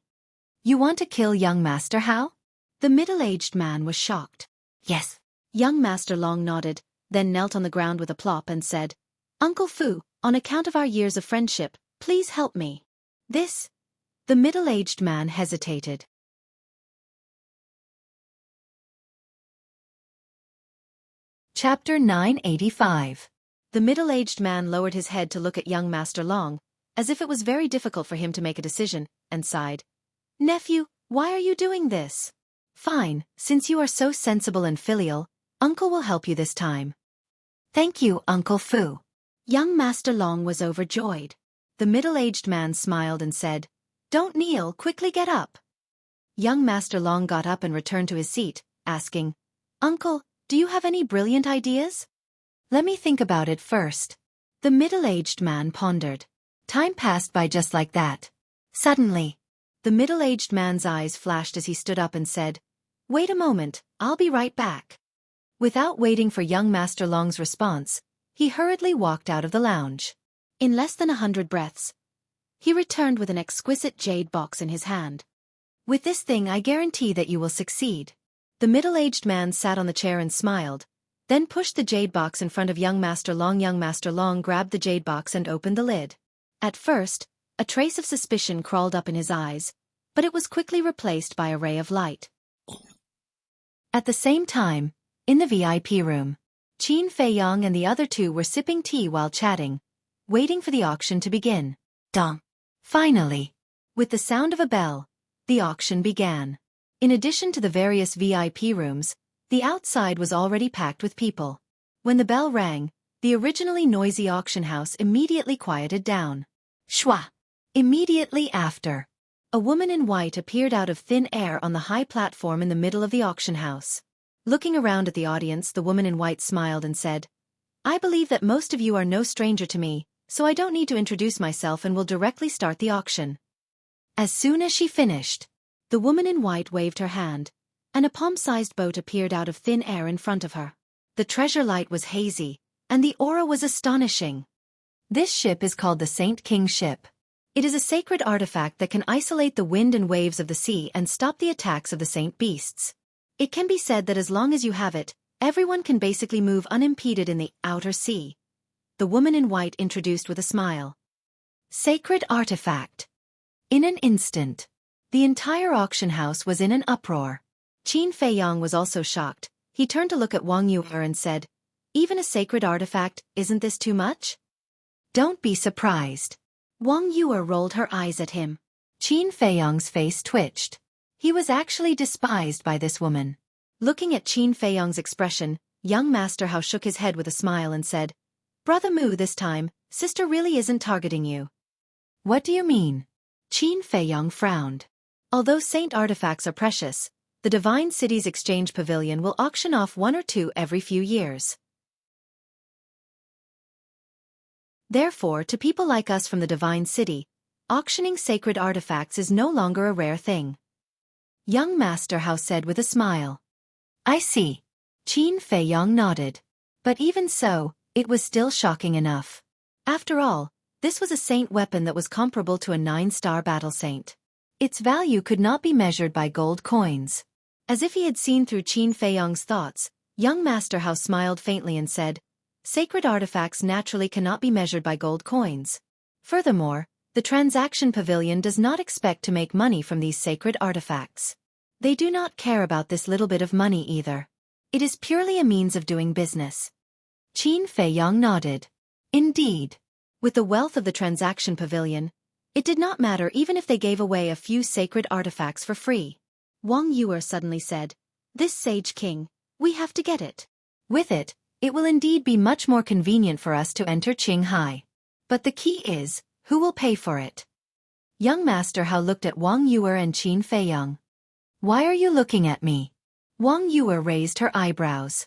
Speaker 2: You want to kill young Master Hao? The middle-aged man was shocked. Yes. Young Master Long nodded, then knelt on the ground with a plop and said, Uncle Fu, on account of our years of friendship, please help me. This? The middle-aged man hesitated.
Speaker 1: Chapter 985.
Speaker 2: The middle-aged man lowered his head to look at young Master Long, as if it was very difficult for him to make a decision, and sighed. Nephew, why are you doing this? Fine, since you are so sensible and filial, Uncle will help you this time.
Speaker 1: Thank you, Uncle Fu.
Speaker 2: Young Master Long was overjoyed. The middle-aged man smiled and said, Don't kneel, quickly get up. Young Master Long got up and returned to his seat, asking, Uncle, do you have any brilliant ideas?
Speaker 1: Let me think about it first.
Speaker 2: The middle-aged man pondered.
Speaker 1: Time passed by just like that. Suddenly,
Speaker 2: the middle-aged man's eyes flashed as he stood up and said, Wait a moment, I'll be right back. Without waiting for young Master Long's response, he hurriedly walked out of the lounge. In less than 100 breaths, he returned with an exquisite jade box in his hand. With this thing I guarantee that you will succeed. The middle-aged man sat on the chair and smiled, then pushed the jade box in front of young Master Long. Young Master Long grabbed the jade box and opened the lid. At first, a trace of suspicion crawled up in his eyes, but it was quickly replaced by a ray of light. At the same time, in the VIP room, Qin Feiyong and the other two were sipping tea while chatting, waiting for the auction to begin.
Speaker 1: Dong.
Speaker 2: Finally, with the sound of a bell, the auction began. In addition to the various VIP rooms, the outside was already packed with people. When the bell rang, the originally noisy auction house immediately quieted down. Shwa! Immediately after, a woman in white appeared out of thin air on the high platform in the middle of the auction house. Looking around at the audience, the woman in white smiled and said, I believe that most of you are no stranger to me, so I don't need to introduce myself and will directly start the auction. As soon as she finished, the woman in white waved her hand, and a palm-sized boat appeared out of thin air in front of her. The treasure light was hazy, and the aura was astonishing.
Speaker 1: This ship is called the Saint King ship.
Speaker 2: It is a sacred artifact that can isolate the wind and waves of the sea and stop the attacks of the saint beasts. It can be said that as long as you have it, everyone can basically move unimpeded in the outer sea. The woman in white introduced with a smile. Sacred artifact. In an instant, the entire auction house was in an uproar. Qin Feiyong was also shocked. He turned to look at Wang Yuer and said, Even a sacred artifact, isn't this too much?
Speaker 1: Don't be surprised.
Speaker 2: Wang Yuer rolled her eyes at him.
Speaker 1: Qin Feiyong's face twitched. He was actually despised by this woman.
Speaker 2: Looking at Qin Feiyong's expression, young Master Hao shook his head with a smile and said, Brother Mu, this time, sister really isn't targeting you.
Speaker 1: What do you mean?
Speaker 2: Qin Feiyong frowned. Although saint artifacts are precious, the Divine City's exchange pavilion will auction off 1 or 2 every few years. Therefore, to people like us from the Divine City, auctioning sacred artifacts is no longer a rare thing. Young Master Hao said with a smile.
Speaker 1: I see.
Speaker 2: Qin Feiyong nodded. But even so, it was still shocking enough. After all, this was a saint weapon that was comparable to a 9-star battle saint. Its value could not be measured by gold coins. As if he had seen through Qin Feiyong's thoughts, young Master Hao smiled faintly and said, Sacred artifacts naturally cannot be measured by gold coins. Furthermore, the transaction pavilion does not expect to make money from these sacred artifacts. They do not care about this little bit of money either. It is purely a means of doing business. Qin Feiyong nodded. Indeed. With the wealth of the transaction pavilion, it did not matter even if they gave away a few sacred artifacts for free. Wang Yuer suddenly said, This sage king, we have to get it. With it, it will indeed be much more convenient for us to enter Qinghai. But the key is, who will pay for it? Young Master Hao looked at Wang Yuer and Qin Feiyong.
Speaker 1: Why are you looking at me?
Speaker 2: Wang Yuer raised her eyebrows.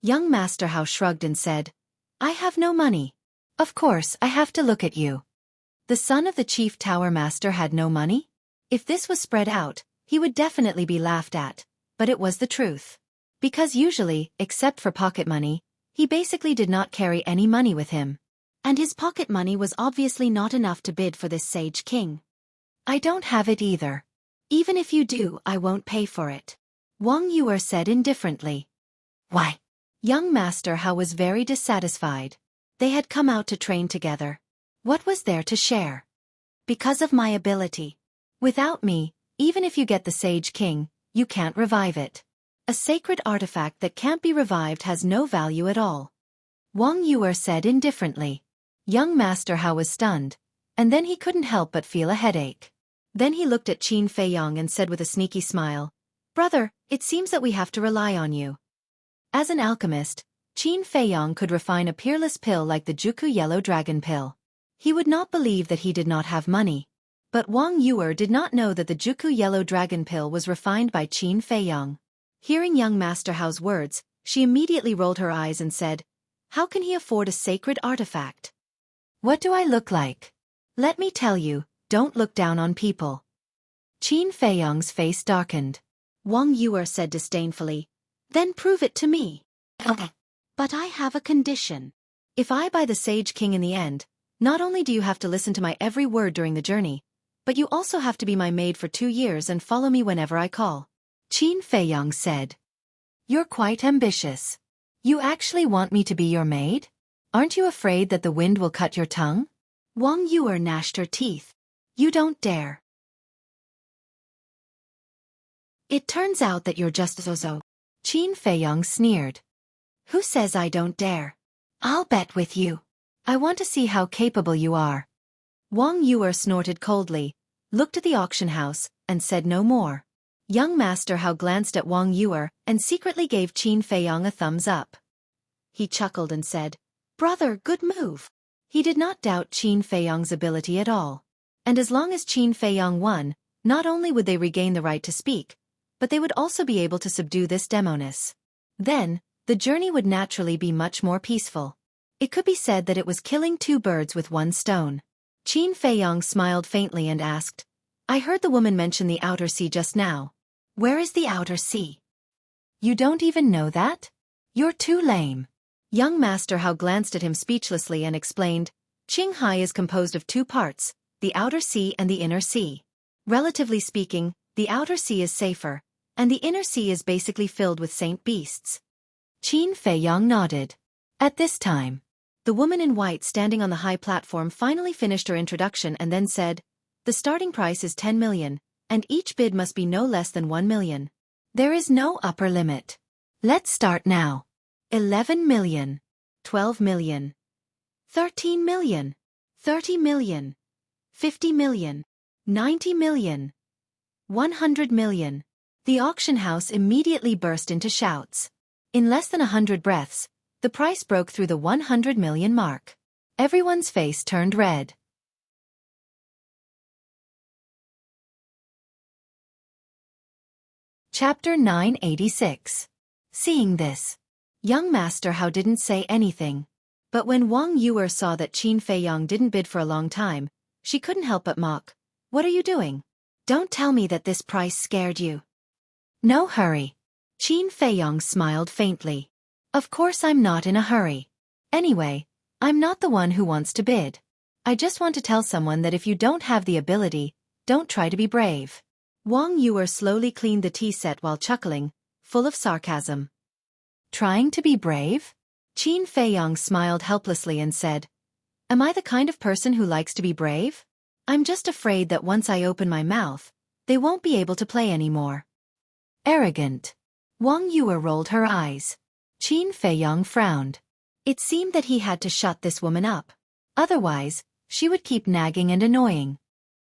Speaker 2: Young Master Hao shrugged and said, I have no money. Of course, I have to look at you. The son of the chief tower master had no money? If this was spread out, he would definitely be laughed at, but it was the truth. Because usually, except for pocket money, he basically did not carry any money with him. And his pocket money was obviously not enough to bid for this sage king. I don't have it either. Even if you do, I won't pay for it. Wang Yuer said indifferently. Why? Young Master Hao was very dissatisfied. They had come out to train together. What was there to share? Because of my ability. Without me, even if you get the Sage King, you can't revive it. A sacred artifact that can't be revived has no value at all. Wang Yuer said indifferently. Young Master Hao was stunned, and then he couldn't help but feel a headache. Then he looked at Qin Feiyong and said with a sneaky smile, Brother, it seems that we have to rely on you. As an alchemist, Qin Feiyong could refine a peerless pill like the Xueqi yellow dragon pill. He would not believe that he did not have money. But Wang Yuer did not know that the Xueqi yellow dragon pill was refined by Qin Feiyong. Hearing young Master Hao's words, she immediately rolled her eyes and said, How can he afford a sacred artifact? What do I look like? Let me tell you, don't look down on people. Qin Feiyong's face darkened. Wang Yuer said disdainfully, Then prove it to me. But I have a condition. If I buy the Sage King in the end, not only do you have to listen to my every word during the journey, but you also have to be my maid for 2 years and follow me whenever I call. Qin Feiyong said. You're quite ambitious. You actually want me to be your maid? Aren't you afraid that the wind will cut your tongue? Wang Yuer gnashed her teeth. You don't dare. It turns out that you're just Zozo. Qin Feiyong sneered. Who says I don't dare? I'll bet with you. I want to see how capable you are. Wang Yuer snorted coldly, looked at the auction house, and said no more. Young Master Hao glanced at Wang Yuer and secretly gave Qin Feiyong a thumbs up. He chuckled and said, Brother, good move. He did not doubt Qin Feiyong's ability at all. And as long as Qin Feiyong won, not only would they regain the right to speak, but they would also be able to subdue this demoness. Then, the journey would naturally be much more peaceful. It could be said that it was killing 2 birds with 1 stone. Qin Feiyong smiled faintly and asked, I heard the woman mention the outer sea just now. Where is the outer sea? You don't even know that? You're too lame. Young Master Hao glanced at him speechlessly and explained, Qinghai is composed of 2 parts, the outer sea and the inner sea. Relatively speaking, the outer sea is safer, and the inner sea is basically filled with saint beasts. Qin Feiyong nodded. At this time, the woman in white standing on the high platform finally finished her introduction and then said, The starting price is 10 million, and each bid must be no less than 1 million. There is no upper limit. Let's start now. 11 million, 12 million, 13 million, 30 million, 50 million, 90 million, 100 million. The auction house immediately burst into shouts. In less than 100 breaths, the price broke through the 100 million mark. Everyone's face turned red. Chapter 986. Seeing this, young Master Hao didn't say anything. But when Wang Yuer saw that Qin Feiyong didn't bid for a long time, she couldn't help but mock. What are you doing? Don't tell me that this price scared you. No hurry. Qin Feiyong smiled faintly. Of course I'm not in a hurry. Anyway, I'm not the one who wants to bid. I just want to tell someone that if you don't have the ability, don't try to be brave. Wang Yuer slowly cleaned the tea set while chuckling, full of sarcasm. Trying to be brave? Qin Feiyong smiled helplessly and said, Am I the kind of person who likes to be brave? I'm just afraid that once I open my mouth, they won't be able to play anymore. Arrogant. Wang Yuer rolled her eyes. Qin Feiyong frowned. It seemed that he had to shut this woman up. Otherwise, she would keep nagging and annoying.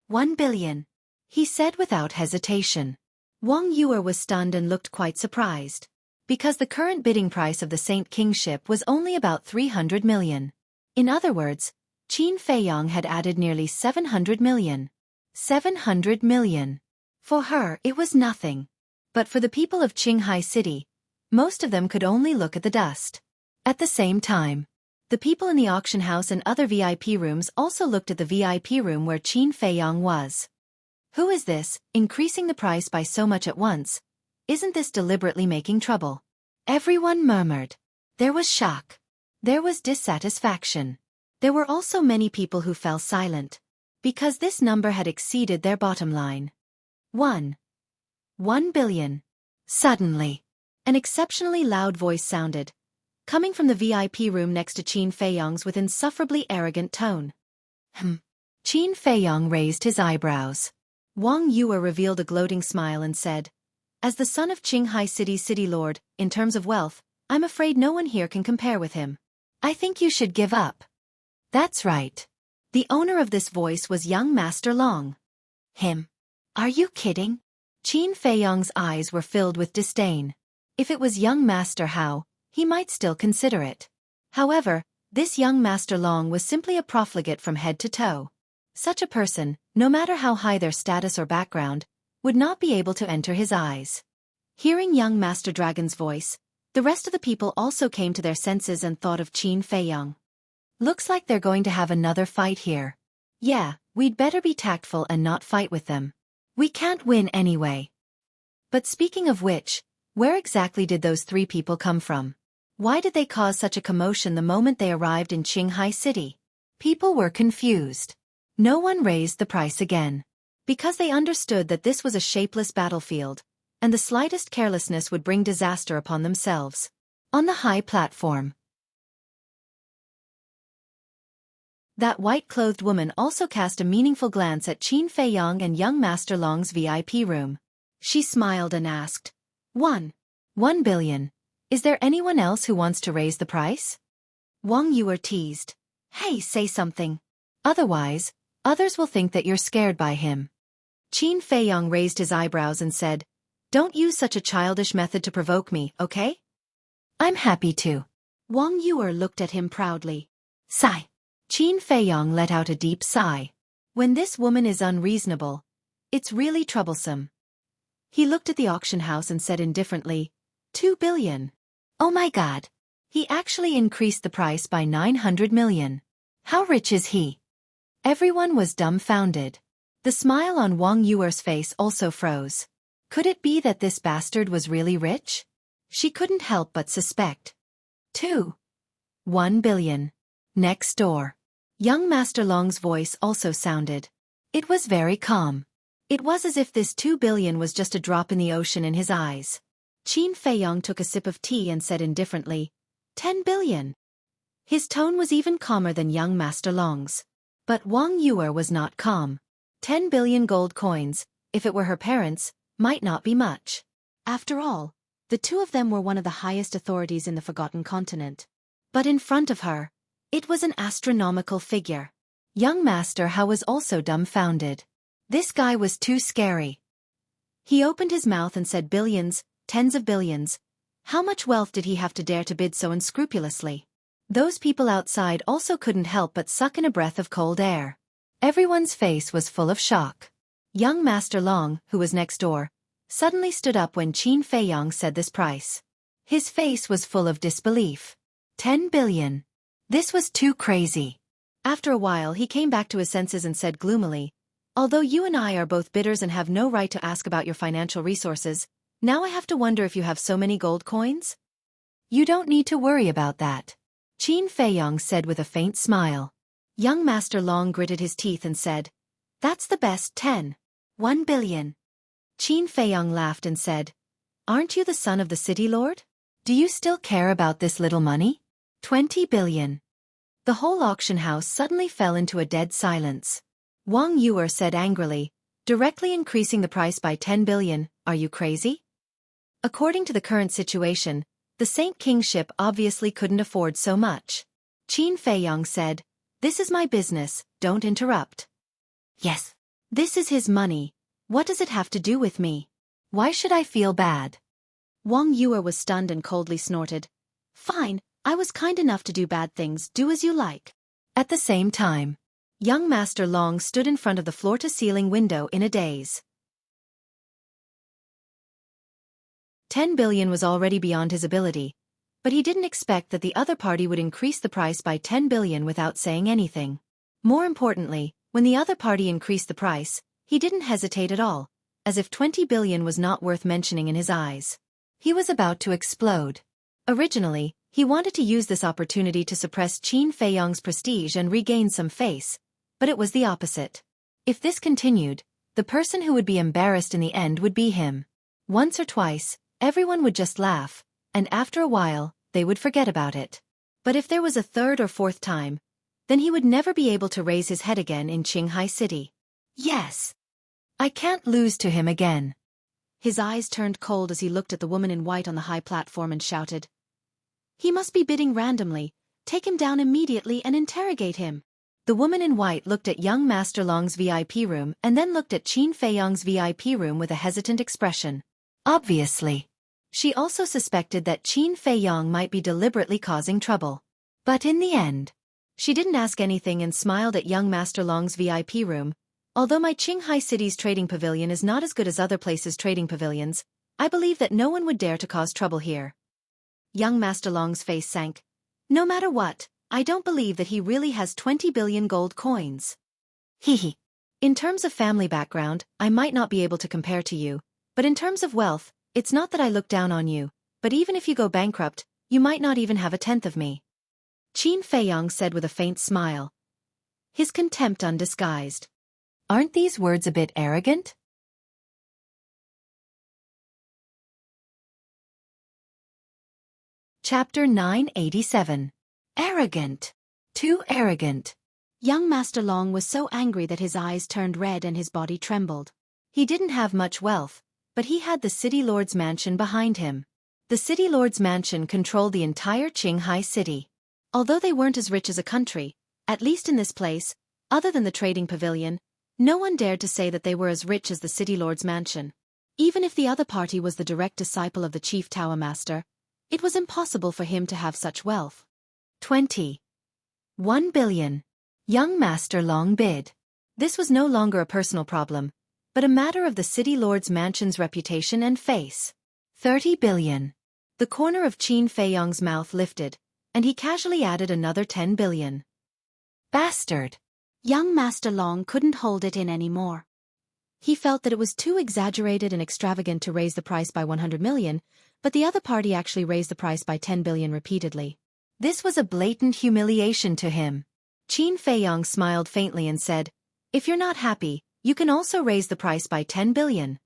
Speaker 2: 1 billion. He said without hesitation. Wang Yuer was stunned and looked quite surprised. Because the current bidding price of the Saint Kingship was only about 300 million. In other words, Qin Feiyong had added nearly 700 million. 700 million. For her, it was nothing. But for the people of Qinghai City,
Speaker 1: Most of them could only look at the dust. At the same time, the people in the auction house and other VIP rooms also looked at the VIP room where Qin Feiyong was. Who is this, increasing the price by so much at once? Isn't this deliberately making trouble? Everyone murmured. There was shock. There was dissatisfaction. There were also many people who fell silent, because this number had exceeded their bottom line. 1 billion. Suddenly, an exceptionally loud voice sounded, coming from the VIP room next to Qin Feiyong's with insufferably arrogant tone. Qin Feiyong raised his eyebrows. Wang Yue revealed a gloating smile and said, as the son of Qinghai City's city lord, in terms of wealth, I'm afraid no one here can compare with him. I think you should give up. That's right. The owner of this voice was young Master Long. Him? Are you kidding? Qin Feiyong's eyes were filled with disdain. If it was young Master Hao, he might still consider it. However, this young Master Long was simply a profligate from head to toe. Such a person, no matter how high their status or background, would not be able to enter his eyes. Hearing young Master Dragon's voice, the rest of the people also came to their senses and thought of Qin Feiyong. Looks like they're going to have another fight here. Yeah, we'd better be tactful and not fight with them. We can't win anyway. But speaking of which, where exactly did those 3 people come from? Why did they cause such a commotion the moment they arrived in Qinghai City? People were confused. No one raised the price again, because they understood that this was a shapeless battlefield, and the slightest carelessness would bring disaster upon themselves. On the high platform, that white-clothed woman also cast a meaningful glance at Qin Feiyong and young Master Long's VIP room. She smiled and asked, 1 billion. Is there anyone else who wants to raise the price? Wang Yue teased. Hey, say something. Otherwise, others will think that you're scared by him. Qin Feiyong raised his eyebrows and said, don't use such a childish method to provoke me, okay? I'm happy to. Wang Yue looked at him proudly. Sigh. Qin Feiyong let out a deep sigh. When this woman is unreasonable, it's really troublesome. He looked at the auction house and said indifferently, 2 billion. Oh my god. He actually increased the price by 900 million. How rich is he? Everyone was dumbfounded. The smile on Wang Yuer's face also froze. Could it be that this bastard was really rich? She couldn't help but suspect. 1 billion. Next door. Young Master Long's voice also sounded. It was very calm. It was as if this 2 billion was just a drop in the ocean in his eyes. Qin Feiyong took a sip of tea and said indifferently, 10 billion. His tone was even calmer than young Master Long's. But Wang Yue was not calm. 10 billion gold coins, if it were her parents, might not be much. After all, the 2 of them were one of the highest authorities in the Forgotten Continent. But in front of her, it was an astronomical figure. Young Master Hao was also dumbfounded. This guy was too scary. He opened his mouth and said billions, tens of billions. How much wealth did he have to dare to bid so unscrupulously? Those people outside also couldn't help but suck in a breath of cold air. Everyone's face was full of shock. Young Master Long, who was next door, suddenly stood up when Qin Feiyong said this price. His face was full of disbelief. 10 billion. This was too crazy. After a while he came back to his senses and said gloomily, although you and I are both bidders and have no right to ask about your financial resources, now I have to wonder if you have so many gold coins? You don't need to worry about that. Qin Feiyong said with a faint smile. Young Master Long gritted his teeth and said, that's the best 1 billion. Qin Feiyong laughed and said, aren't you the son of the city lord? Do you still care about this little money? 20 billion. The whole auction house suddenly fell into a dead silence. Wang Yue said angrily, directly increasing the price by 10 billion, are you crazy? According to the current situation, the Saint Kingship obviously couldn't afford so much. Qin Feiyong said, this is my business, don't interrupt. Yes. This is his money. What does it have to do with me? Why should I feel bad? Wang Yue was stunned and coldly snorted. Fine, I was kind enough to do bad things, do as you like. At the same time, young Master Long stood in front of the floor-to-ceiling window in a daze.
Speaker 2: 10 billion was already beyond his ability, but he didn't expect that the other party would increase the price by 10 billion without saying anything. More importantly, when the other party increased the price, he didn't hesitate at all, as if 20 billion was not worth mentioning in his eyes. He was about to explode. Originally, he wanted to use this opportunity to suppress Qin Feiyong's prestige and regain some face, but it was the opposite. If this continued, the person who would be embarrassed in the end would be him. Once or twice, everyone would just laugh, and after a while, they would forget about it. But if there was a third or fourth time, then he would never be able to raise his head again in Qinghai City. Yes! I can't lose to him again. His eyes turned cold as he looked at the woman in white on the high platform and shouted. He must be bidding randomly. Take him down immediately and interrogate him. The woman in white looked at young Master Long's VIP room and then looked at Qin Feiyong's VIP room with a hesitant expression. Obviously. She also suspected that Qin Feiyong might be deliberately causing trouble. But in the end, she didn't ask anything and smiled at young Master Long's VIP room. Although my Qinghai City's trading pavilion is not as good as other places' trading pavilions, I believe that no one would dare to cause trouble here. Young Master Long's face sank. No matter what, I don't believe that he really has 20 billion gold coins. Hehe. In terms of family background, I might not be able to compare to you, but in terms of wealth, it's not that I look down on you, but even if you go bankrupt, you might not even have a tenth of me. Qin Feiyong said with a faint smile. His contempt undisguised. Aren't these words a bit arrogant? Chapter 987. Arrogant. Too arrogant. Young Master Long was so angry that his eyes turned red and his body trembled. He didn't have much wealth, but he had the City Lord's mansion behind him. The City Lord's mansion controlled the entire Qinghai City. Although they weren't as rich as a country, at least in this place, other than the trading pavilion, no one dared to say that they were as rich as the City Lord's mansion. Even if the other party was the direct disciple of the Chief Tower Master, it was impossible for him to have such wealth. 1 billion. Young Master Long bid. This was no longer a personal problem, but a matter of the City Lord's mansion's reputation and face. 30 billion. The corner of Qin Feiyong's mouth lifted, and he casually added another 10 billion. Bastard. Young Master Long couldn't hold it in anymore. He felt that it was too exaggerated and extravagant to raise the price by 100 million, but the other party actually raised the price by 10 billion repeatedly. This was a blatant humiliation to him. Qin Feiyong smiled faintly and said, If you're not happy, you can also raise the price by 10 billion.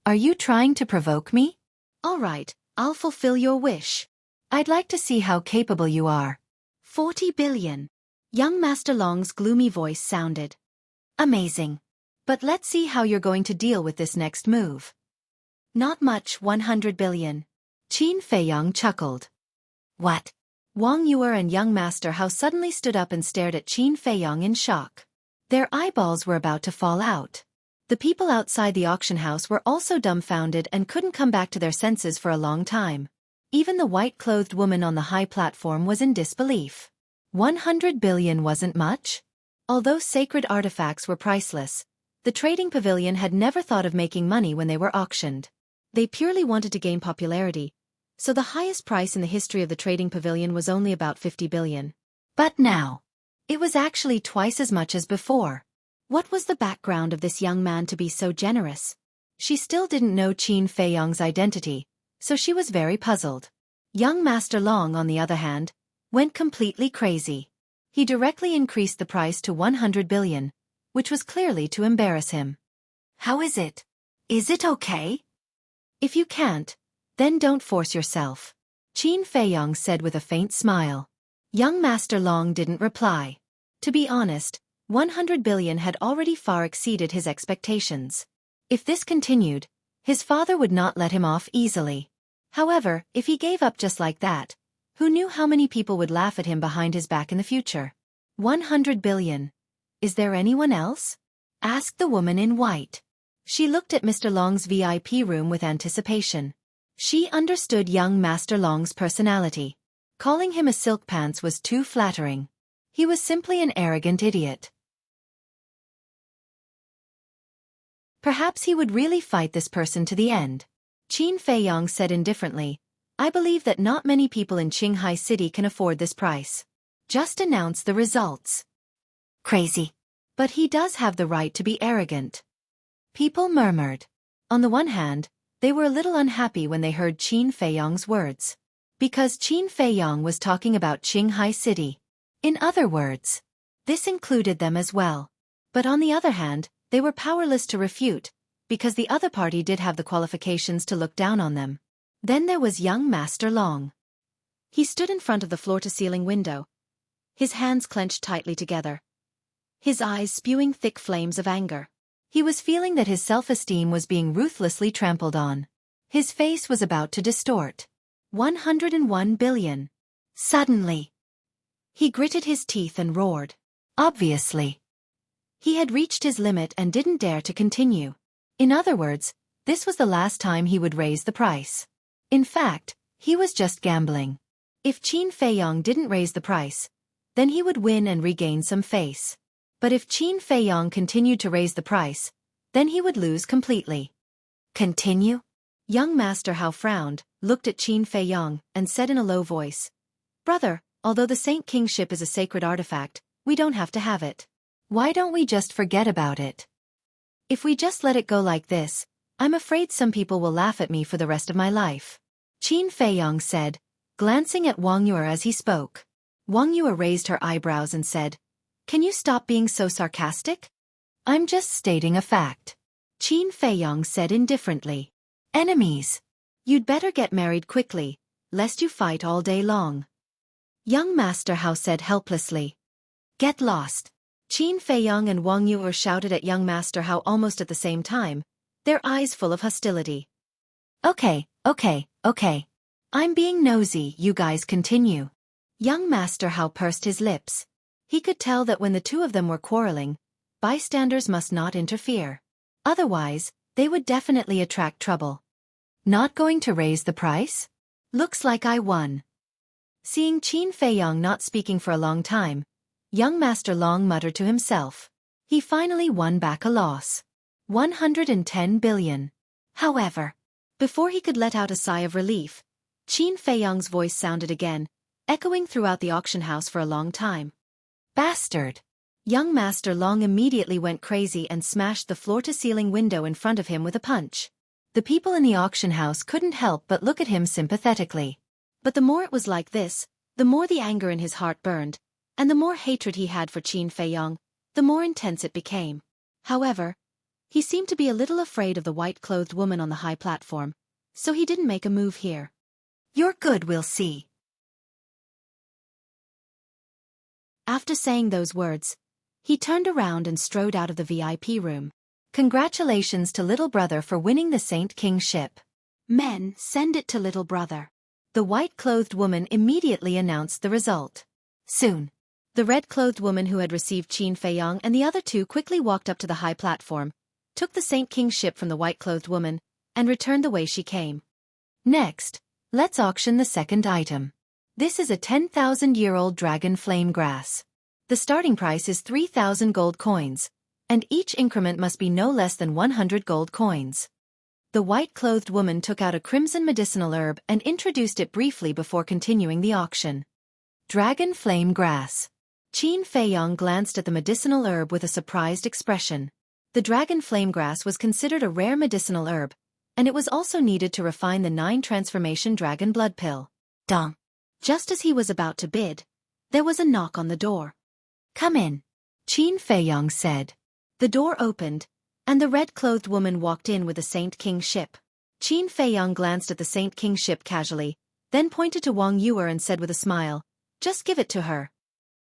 Speaker 2: Are you trying to provoke me? All right, I'll fulfill your wish. I'd like to see how capable you are. 40 billion. Young Master Long's gloomy voice sounded. Amazing. But let's see how you're going to deal with this next move. Not much, 100 billion. Qin Feiyong chuckled. What? Wang Yuer and young Master Hao suddenly stood up and stared at Qin Feiyong in shock. Their eyeballs were about to fall out. The people outside the auction house were also dumbfounded and couldn't come back to their senses for a long time. Even the white-clothed woman on the high platform was in disbelief. 100 billion wasn't much? Although sacred artifacts were priceless, the trading pavilion had never thought of making money when they were auctioned. They purely wanted to gain popularity, so the highest price in the history of the trading pavilion was only about 50 billion. But now, it was actually twice as much as before. What was the background of this young man to be so generous? She still didn't know Qin Feiyong's identity, so she was very puzzled. Young Master Long, on the other hand, went completely crazy. He directly increased the price to 100 billion, which was clearly to embarrass him. How is it? Is it okay? If you can't, then don't force yourself. Qin Feiyong said with a faint smile. Young Master Long didn't reply. To be honest, 100 billion had already far exceeded his expectations. If this continued, his father would not let him off easily. However, if he gave up just like that, who knew how many people would laugh at him behind his back in the future? 100 billion. Is there anyone else? Asked the woman in white. She looked at Mr. Long's VIP room with anticipation. She understood young Master Long's personality. Calling him a silk pants was too flattering. He was simply an arrogant idiot. Perhaps he would really fight this person to the end. Qin Feiyong said indifferently, I believe that not many people in Qinghai City can afford this price. Just announce the results. Crazy. But he does have the right to be arrogant. People murmured. On the one hand, they were a little unhappy when they heard Qin Feiyong's words. Because Qin Feiyong was talking about Qinghai City. In other words, this included them as well. But on the other hand, they were powerless to refute, because the other party did have the qualifications to look down on them. Then there was young Master Long. He stood in front of the floor-to-ceiling window, his hands clenched tightly together, his eyes spewing thick flames of anger. He was feeling that his self-esteem was being ruthlessly trampled on. His face was about to distort. 101 billion. Suddenly, he gritted his teeth and roared. Obviously, he had reached his limit and didn't dare to continue. In other words, this was the last time he would raise the price. In fact, he was just gambling. If Qin Feiyong didn't raise the price, then he would win and regain some face. But if Qin Feiyong continued to raise the price, then he would lose completely. Continue? Young Master Hao frowned, looked at Qin Feiyong, and said in a low voice, Brother, although the Saint King ship is a sacred artifact, we don't have to have it. Why don't we just forget about it? If we just let it go like this, I'm afraid some people will laugh at me for the rest of my life. Qin Feiyong said, glancing at Wang Yue as he spoke. Wang Yue raised her eyebrows and said, Can you stop being so sarcastic? I'm just stating a fact. Qin Feiyong said indifferently. Enemies. You'd better get married quickly, lest you fight all day long. Young Master Hao said helplessly. Get lost. Qin Feiyong and Wang Yue shouted at young Master Hao almost at the same time, their eyes full of hostility. Okay. I'm being nosy, you guys continue. Young Master Hao pursed his lips. He could tell that when the two of them were quarreling, bystanders must not interfere. Otherwise, they would definitely attract trouble. Not going to raise the price? Looks like I won. Seeing Qin Feiyong not speaking for a long time, young Master Long muttered to himself. He finally won back a loss. 110 billion. However, before he could let out a sigh of relief, Qin Feiyong's voice sounded again, echoing throughout the auction house for a long time. Bastard! Young Master Long immediately went crazy and smashed the floor-to-ceiling window in front of him with a punch. The people in the auction house couldn't help but look at him sympathetically. But the more it was like this, the more the anger in his heart burned, and the more hatred he had for Qin Feiyong, the more intense it became. However, he seemed to be a little afraid of the white-clothed woman on the high platform, so he didn't make a move here. You're good, we'll see. After saying those words, he turned around and strode out of the VIP room. Congratulations to little brother for winning the Saint King ship. Men, send it to little brother. The white-clothed woman immediately announced the result. Soon, the red-clothed woman who had received Qin Feiyong and the other two quickly walked up to the high platform, took the Saint King ship from the white-clothed woman, and returned the way she came. Next, let's auction the second item. This is a 10,000-year-old dragon flame grass. The starting price is 3,000 gold coins, and each increment must be no less than 100 gold coins. The white-clothed woman took out a crimson medicinal herb and introduced it briefly before continuing the auction. Dragon flame grass. Qin Feiyong glanced at the medicinal herb with a surprised expression. The dragon flame grass was considered a rare medicinal herb, and it was also needed to refine the 9 transformation dragon blood pill. Dong. Just as he was about to bid, there was a knock on the door. Come in, Qin Feiyong said. The door opened, and the red-clothed woman walked in with the Saint King ship. Qin Feiyong glanced at the Saint King ship casually, then pointed to Wang Yue and said with a smile, Just give it to her.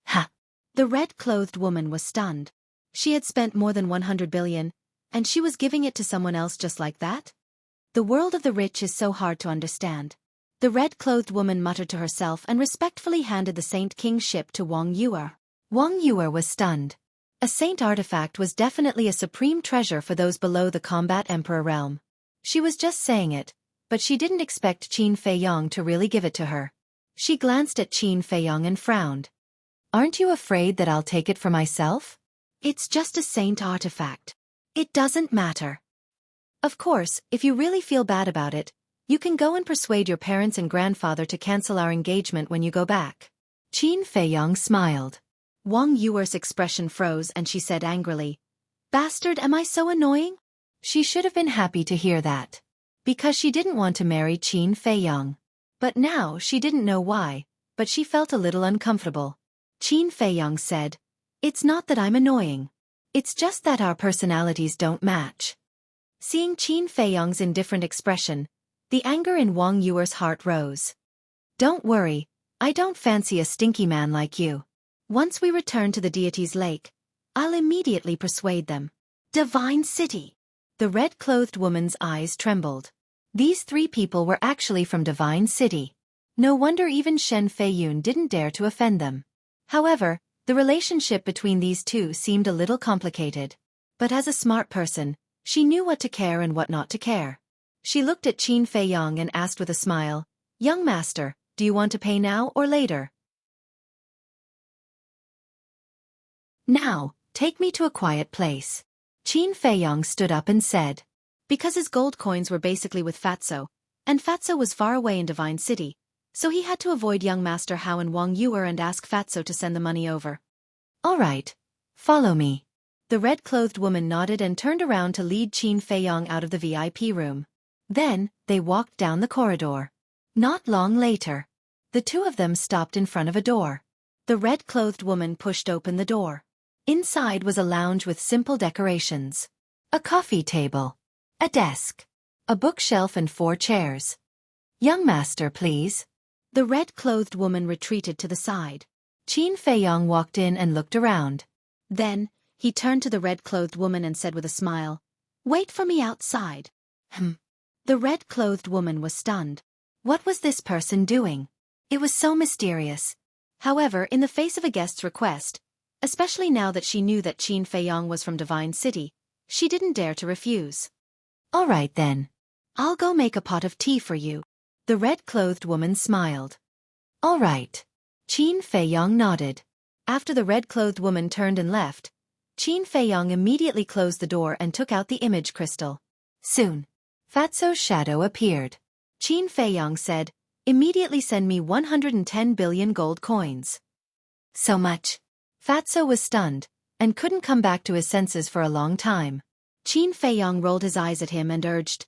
Speaker 2: Ha! The red-clothed woman was stunned. She had spent more than 100 billion, and she was giving it to someone else just like that? The world of the rich is so hard to understand. The red-clothed woman muttered to herself and respectfully handed the Saint King ship to Wang Yue. Wang Yue was stunned. A saint artifact was definitely a supreme treasure for those below the combat emperor realm. She was just saying it, but she didn't expect Qin Feiyong to really give it to her. She glanced at Qin Feiyong and frowned. Aren't you afraid that I'll take it for myself? It's just a saint artifact. It doesn't matter. Of course, if you really feel bad about it, you can go and persuade your parents and grandfather to cancel our engagement when you go back.
Speaker 1: Qin Feiyong smiled.
Speaker 2: Wang Yuer's expression froze and she said angrily, "Bastard, am I so annoying?"
Speaker 1: She should have been happy to hear that. Because she didn't want to marry Qin Feiyong.
Speaker 2: But now she didn't know why, but she felt a little uncomfortable. Qin Feiyong said, "It's not that I'm annoying. It's just that our personalities don't match." Seeing Qin Feiyong's indifferent expression, the anger in Wang Yuer's heart rose. "Don't worry, I don't fancy a stinky man like you. Once we return to the deity's lake, I'll immediately persuade them." Divine City. The red-clothed woman's eyes trembled. These three people were actually from Divine City. No wonder even Shen Feiyun didn't dare to offend them. However, the relationship between these two seemed a little complicated. But as a smart person, she knew what to care and what not to care. She looked at Qin Feiyong and asked with a smile, "Young master, do you want to pay now or later?"
Speaker 1: "Now, take me to a quiet place." Qin Feiyong stood up and said.
Speaker 2: Because his gold coins were basically with Fatso, and Fatso was far away in Divine City, so he had to avoid young Master Hao and Wang Yuer and ask Fatso to send the money over.
Speaker 1: "All right. Follow me."
Speaker 2: The red-clothed woman nodded and turned around to lead Qin Feiyong out of the VIP room.
Speaker 1: Then, they walked down the corridor. Not long later, the two of them stopped in front of a door.
Speaker 2: The red-clothed woman pushed open the door. Inside was a lounge with simple decorations.
Speaker 1: A coffee table. A desk. A bookshelf and 4 chairs. "Young master, please."
Speaker 2: The red-clothed woman retreated to the side.
Speaker 1: Qin Feiyong walked in and looked around.
Speaker 2: Then, he turned to the red-clothed woman and said with a smile, "Wait for me outside." The red-clothed woman was stunned. What was this person doing? It was so mysterious. However, in the face of a guest's request, especially now that she knew that Qin Feiyong was from Divine City, she didn't dare to refuse.
Speaker 1: "All right then.
Speaker 2: I'll go make a pot of tea for you." The red-clothed woman smiled.
Speaker 1: "All right." Qin Feiyong nodded.
Speaker 2: After the red-clothed woman turned and left, Qin Feiyong immediately closed the door and took out the image crystal.
Speaker 1: Soon, Fatso's shadow appeared.
Speaker 2: Qin Feiyong said, "Immediately send me 110 billion gold coins."
Speaker 1: "So much?"
Speaker 2: Fatso was stunned, and couldn't come back to his senses for a long time. Qin Feiyong rolled his eyes at him and urged,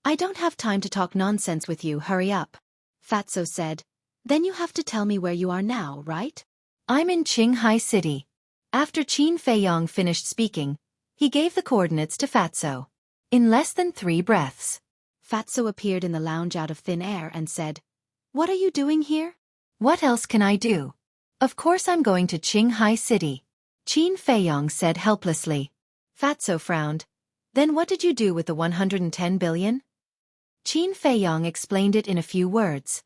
Speaker 2: "I don't have time to talk nonsense with you, hurry up." Fatso said, "Then you have to tell me where you are now, right?"
Speaker 1: "I'm in Qinghai City."
Speaker 2: After Qin Feiyong finished speaking, he gave the coordinates to Fatso.
Speaker 1: In less than 3 breaths,
Speaker 2: Fatso appeared in the lounge out of thin air and said, "What are you doing here?"
Speaker 1: "What else can I do? Of course I'm going to Qinghai City," Qin Feiyong said helplessly.
Speaker 2: Fatso frowned. "Then what did you do with the 110 billion?
Speaker 1: Qin Feiyong explained it in a few words.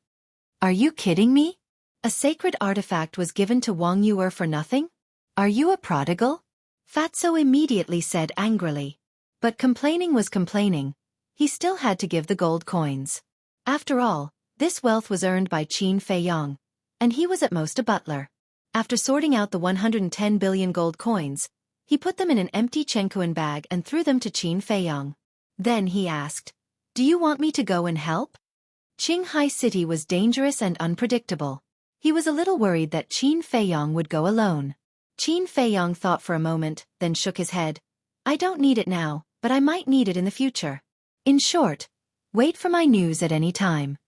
Speaker 1: "Are you kidding me?
Speaker 2: A sacred artifact was given to Wang Yuer for nothing?
Speaker 1: Are you a prodigal?"
Speaker 2: Fatso immediately said angrily. But complaining was complaining. He still had to give the gold coins. After all, this wealth was earned by Qin Feiyong, and he was at most a butler. After sorting out the 110 billion gold coins, he put them in an empty Chenkuan bag and threw them to Qin Feiyong. Then he asked, "Do you want me to go and help?" Qinghai City was dangerous and unpredictable. He was a little worried that Qin Feiyong would go alone. Qin Feiyong thought for a moment, then shook his head. "I don't need it now, but I might need it in the future.
Speaker 1: In short, wait for my news at any time."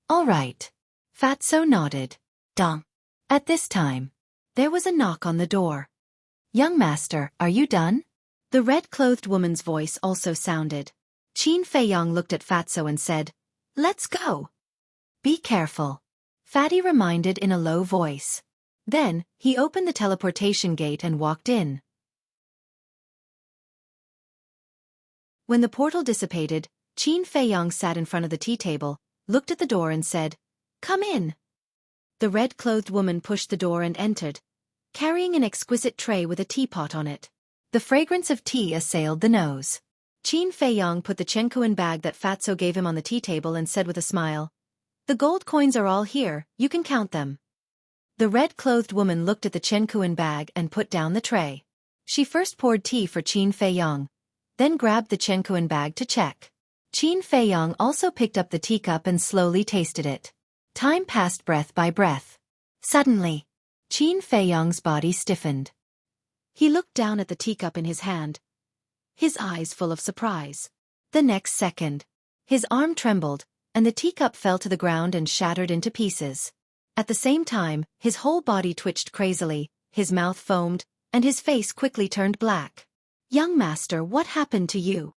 Speaker 2: "All right."
Speaker 1: Fatso nodded.
Speaker 2: Dong.
Speaker 1: At this time,
Speaker 2: there was a knock on the door.
Speaker 1: "Young master, are you done?"
Speaker 2: The red-clothed woman's voice also sounded. Qin Feiyong looked at Fatso and said, "Let's go."
Speaker 1: "Be careful,"
Speaker 2: Fatty reminded in a low voice. Then, he opened the teleportation gate and walked in. When the portal dissipated, Qin Feiyong sat in front of the tea table, looked at the door and said, "Come in." The red-clothed woman pushed the door and entered, carrying an exquisite tray with a teapot on it. The fragrance of tea assailed the nose. Qin Feiyong put the Chenkuan bag that Fatso gave him on the tea table and said with a smile, "The gold coins are all here, you can count them." The red-clothed woman looked at the Chenkuan bag and put down the tray. She first poured tea for Qin Feiyong, then grabbed the Qiankuan bag to check. Qin Feiyong also picked up the teacup and slowly tasted it. Time passed breath by breath. Suddenly, Qin Feiyong's body stiffened. He looked down at the teacup in his hand, his eyes full of surprise. The next second, his arm trembled, and the teacup fell to the ground and shattered into pieces. At the same time, his whole body twitched crazily, his mouth foamed, and his face quickly turned black. "Young master, what happened to you?"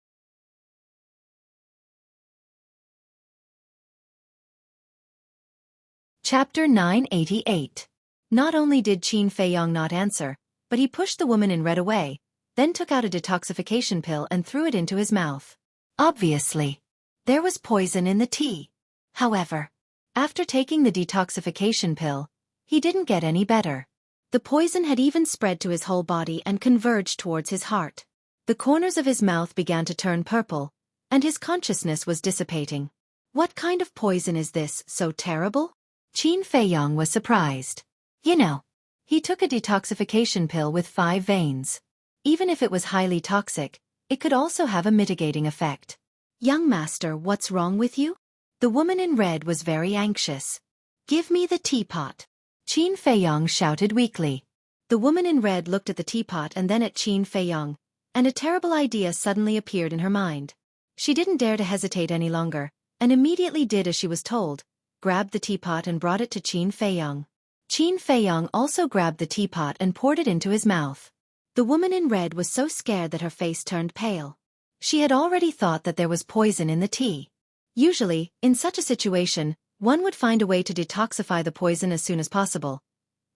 Speaker 2: Chapter 988. Not only did Qin Feiyong not answer, but he pushed the woman in red away, then took out a detoxification pill and threw it into his mouth. Obviously, there was poison in the tea. However, after taking the detoxification pill, he didn't get any better. The poison had even spread to his whole body and converged towards his heart. The corners of his mouth began to turn purple, and his consciousness was dissipating. What kind of poison is this, so terrible? Qin Feiyong was surprised. He took a detoxification pill with 5 veins. Even if it was highly toxic, it could also have a mitigating effect. "Young master, what's wrong with you?" The woman in red was very anxious. "Give me the teapot," Qin Feiyong shouted weakly. The woman in red looked at the teapot and then at Qin Feiyong, and a terrible idea suddenly appeared in her mind. She didn't dare to hesitate any longer, and immediately did as she was told, grabbed the teapot and brought it to Qin Feiyong. Qin Feiyong also grabbed the teapot and poured it into his mouth. The woman in red was so scared that her face turned pale. She had already thought that there was poison in the tea. Usually, in such a situation, one would find a way to detoxify the poison as soon as possible.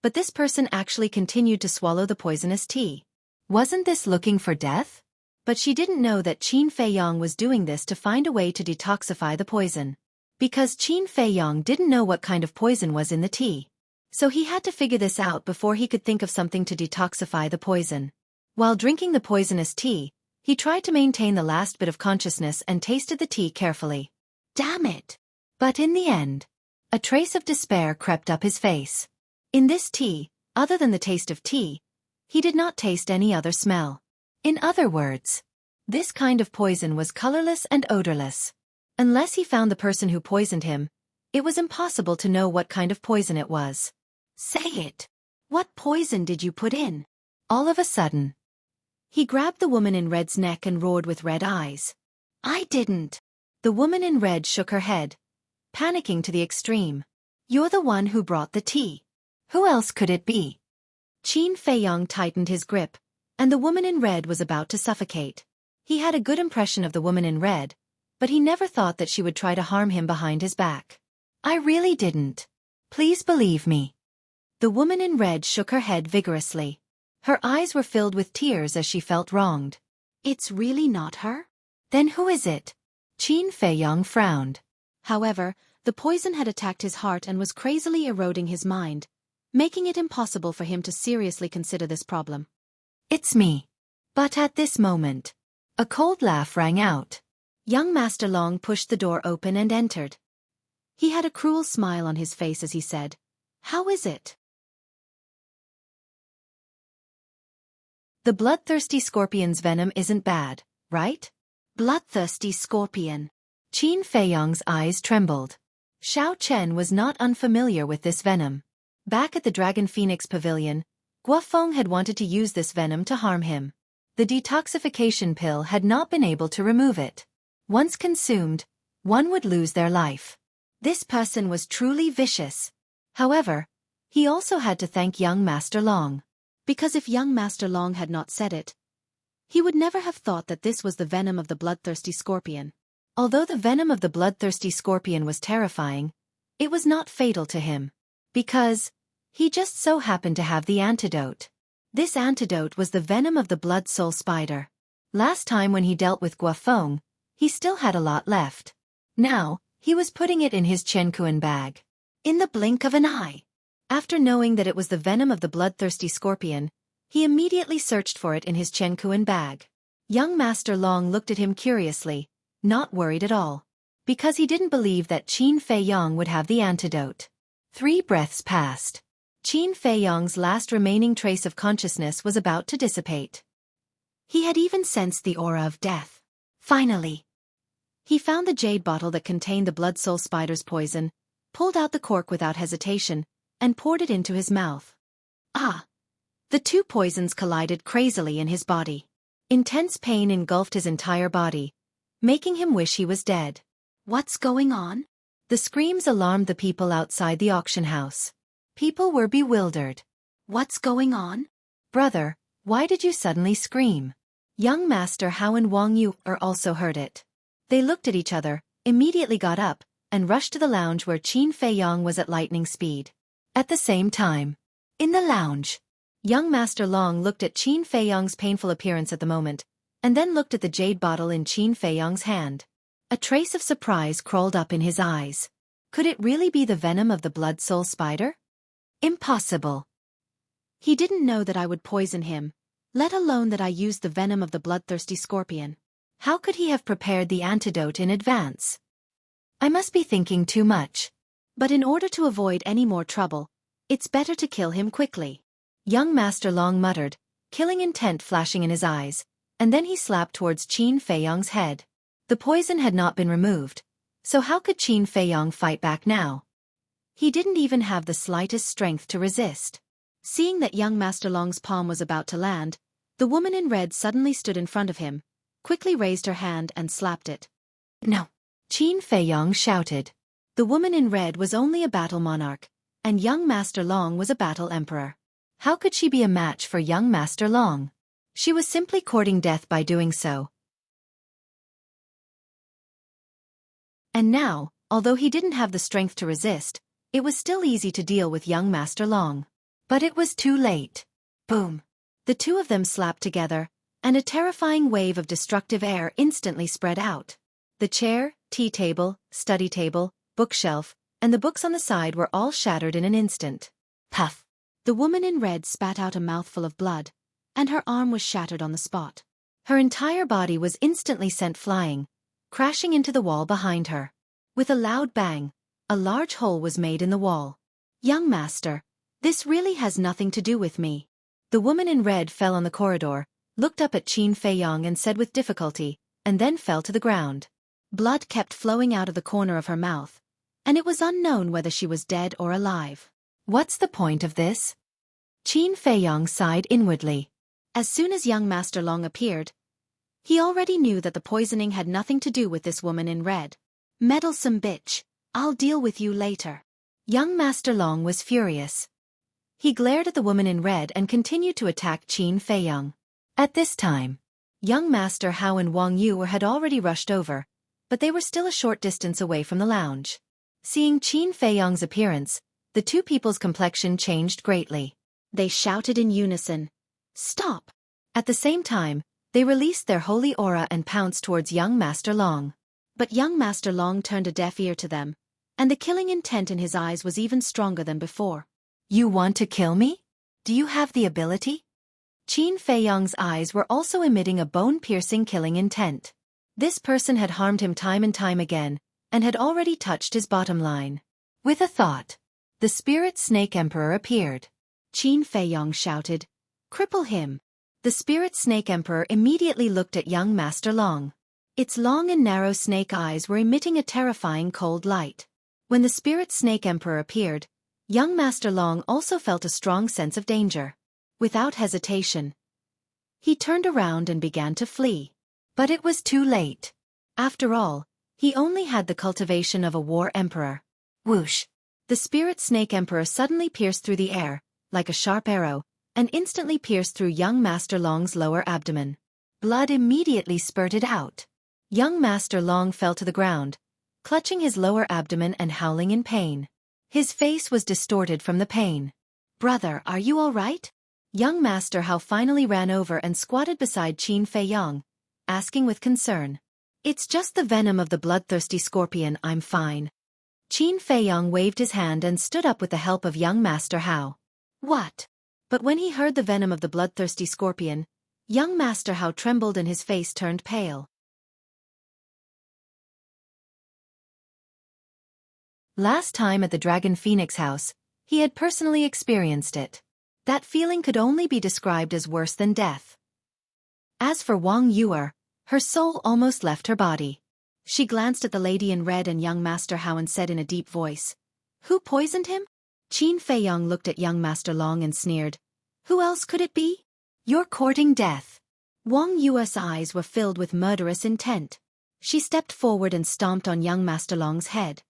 Speaker 2: But this person actually continued to swallow the poisonous tea. Wasn't this looking for death? But she didn't know that Qin Feiyong was doing this to find a way to detoxify the poison. Because Qin Feiyong didn't know what kind of poison was in the tea. So he had to figure this out before he could think of something to detoxify the poison. While drinking the poisonous tea, he tried to maintain the last bit of consciousness and tasted the tea carefully. Damn it! But in the end, a trace of despair crept up his face. In this tea, other than the taste of tea, he did not taste any other smell. In other words, this kind of poison was colorless and odorless. Unless he found the person who poisoned him, it was impossible to know what kind of poison it was. "Say it! What poison did you put in?" All of a sudden, he grabbed the woman in red's neck and roared with red eyes. "I didn't!" The woman in red shook her head, panicking to the extreme. "You're the one who brought the tea. Who else could it be?" Qin Feiyong tightened his grip, and the woman in red was about to suffocate. He had a good impression of the woman in red, but he never thought that she would try to harm him behind his back. "I really didn't. Please believe me." The woman in red shook her head vigorously. Her eyes were filled with tears as she felt wronged. "It's really not her? Then who is it?" Qin Feiyong frowned. However, the poison had attacked his heart and was crazily eroding his mind, making it impossible for him to seriously consider this problem. "It's me." But at this moment, a cold laugh rang out. Young Master Long pushed the door open and entered. He had a cruel smile on his face as he said, "How is it?" The bloodthirsty scorpion's venom isn't bad, right? Bloodthirsty scorpion. Qin Feiyong's eyes trembled. Xiao Chen was not unfamiliar with this venom. Back at the Dragon Phoenix Pavilion, Guofeng had wanted to use this venom to harm him. The detoxification pill had not been able to remove it. Once consumed, one would lose their life. This person was truly vicious. However, he also had to thank young Master Long. Because if young Master Long had not said it, he would never have thought that this was the venom of the bloodthirsty scorpion. Although the venom of the bloodthirsty scorpion was terrifying, it was not fatal to him. Because he just so happened to have the antidote. This antidote was the venom of the blood soul spider. Last time when he dealt with Guofeng, he still had a lot left. Now, he was putting it in his Qiankuan bag. In the blink of an eye. After knowing that it was the venom of the bloodthirsty scorpion, he immediately searched for it in his Qiankuan bag. Young Master Long looked at him curiously, not worried at all. Because he didn't believe that Qin Feiyong would have the antidote. 3 breaths passed. Qin Feiyong's last remaining trace of consciousness was about to dissipate. He had even sensed the aura of death. Finally, he found the jade bottle that contained the blood soul spider's poison, pulled out the cork without hesitation, and poured it into his mouth. Ah! The two poisons collided crazily in his body. Intense pain engulfed his entire body, making him wish he was dead. What's going on? The screams alarmed the people outside the auction house. People were bewildered. What's going on?
Speaker 1: Brother, why did you suddenly scream? Young Master Hao and Wang Yu also heard it. They looked at each other, immediately got up, and rushed to the lounge where Qin Feiyong was at lightning speed. At the same time, in the lounge, young Master Long looked at Qin Feiyong's painful appearance at the moment, and then looked at the jade bottle in Qin Feiyong's hand. A trace of surprise crawled up in his eyes. Could it really be the venom of the blood soul spider? Impossible.
Speaker 2: He didn't know that I would poison him, let alone that I used the venom of the bloodthirsty scorpion.
Speaker 1: How could he have prepared the antidote in advance? I must be thinking too much.
Speaker 2: But in order to avoid any more trouble, it's better to kill him quickly.
Speaker 1: Young Master Long muttered, killing intent flashing in his eyes, and then he slapped towards Qin Feiyong's head. The poison had not been removed, so how could Qin Feiyong fight back now?
Speaker 2: He didn't even have the slightest strength to resist. Seeing that young Master Long's palm was about to land, the woman in red suddenly stood in front of him, quickly raised her hand and slapped it.
Speaker 1: No! Qin Feiyong shouted.
Speaker 2: The woman in red was only a battle monarch, and young Master Long was a battle emperor.
Speaker 1: How could she be a match for young Master Long? She was simply courting death by doing so. And now, although he didn't have the strength to resist, it was still easy to deal with young Master Long. But it was too late. Boom!
Speaker 2: The two of them slapped together, and a terrifying wave of destructive air instantly spread out. The chair, tea table, study table, bookshelf, and the books on the side were all shattered in an instant.
Speaker 1: Puff!
Speaker 2: The woman in red spat out a mouthful of blood, and her arm was shattered on the spot.
Speaker 1: Her entire body was instantly sent flying, crashing into the wall behind her.
Speaker 2: With a loud bang, a large hole was made in the wall. Young Master, this really has nothing to do with me.
Speaker 1: The woman in red fell on the corridor, looked up at Qin Feiyong and said with difficulty, and then fell to the ground.
Speaker 2: Blood kept flowing out of the corner of her mouth, and it was unknown whether she was dead or alive.
Speaker 1: What's the point of this? Qin Feiyong sighed inwardly.
Speaker 2: As soon as young Master Long appeared, he already knew that the poisoning had nothing to do with this woman in red. Meddlesome bitch, I'll deal with you later.
Speaker 1: Young Master Long was furious. He glared at the woman in red and continued to attack Qin Feiyong. At this time, young Master Hao and Wang Yu had already rushed over, but they were still a short distance away from the lounge. Seeing Qin Feiyong's appearance, the two people's complexion changed greatly.
Speaker 2: They shouted in unison, "Stop!"
Speaker 1: At the same time, they released their holy aura and pounced towards young Master Long.
Speaker 2: But young Master Long turned a deaf ear to them, and the killing intent in his eyes was even stronger than before.
Speaker 1: You want to kill me? Do you have the ability? Qin Feiyong's eyes were also emitting a bone-piercing killing intent. This person had harmed him time and time again, and had already touched his bottom line. With a thought, the Spirit Snake Emperor appeared.
Speaker 2: Qin Feiyong shouted, "Cripple him!"
Speaker 1: The Spirit Snake Emperor immediately looked at young Master Long. Its long and narrow snake eyes were emitting a terrifying cold light. When the Spirit Snake Emperor appeared, young Master Long also felt a strong sense of danger. Without hesitation, he turned around and began to flee. But it was too late. After all, he only had the cultivation of a war emperor. Whoosh! The Spirit Snake Emperor suddenly pierced through the air, like a sharp arrow, and instantly pierced through young Master Long's lower abdomen. Blood immediately spurted out. Young Master Long fell to the ground, clutching his lower abdomen and howling in pain. His face was distorted from the pain.
Speaker 2: "Brother, are you all right?"
Speaker 1: Young Master Hao finally ran over and squatted beside Qin Feiyong, asking with concern. "It's just the venom of the bloodthirsty scorpion, I'm fine." Qin Feiyong waved his hand and stood up with the help of young Master Hao.
Speaker 2: "What?"
Speaker 1: But when he heard the venom of the bloodthirsty scorpion, young Master Hao trembled and his face turned pale. Last time at the Dragon Phoenix house, he had personally experienced it. That feeling could only be described as worse than death.
Speaker 2: As for Wang Yuer, her soul almost left her body. She glanced at the lady in red and young Master Hao and said in a deep voice, "Who poisoned him?" Qin Feiyong looked at young Master Long and sneered, "Who else could it be? You're courting death." Wang Yuer's eyes were filled with murderous intent. She stepped forward and stomped on young Master Long's head.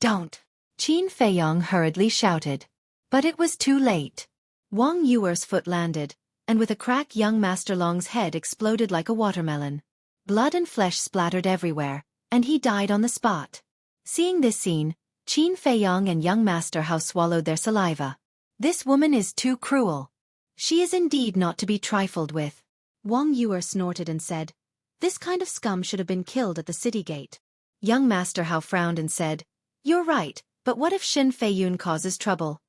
Speaker 2: "Don't!" Qin Feiyong hurriedly shouted. But it was too late. Wang Yuer's foot landed, and with a crack young Master Long's head exploded like a watermelon. Blood and flesh splattered everywhere, and he died on the spot. Seeing this scene, Qin Feiyong and young Master Hao swallowed their saliva. This woman is too cruel. She is indeed not to be trifled with. Wang Yuer snorted and said, "This kind of scum should have been killed at the city gate." Young Master Hao frowned and said, "You're right, but what if Shen Feiyun causes trouble?"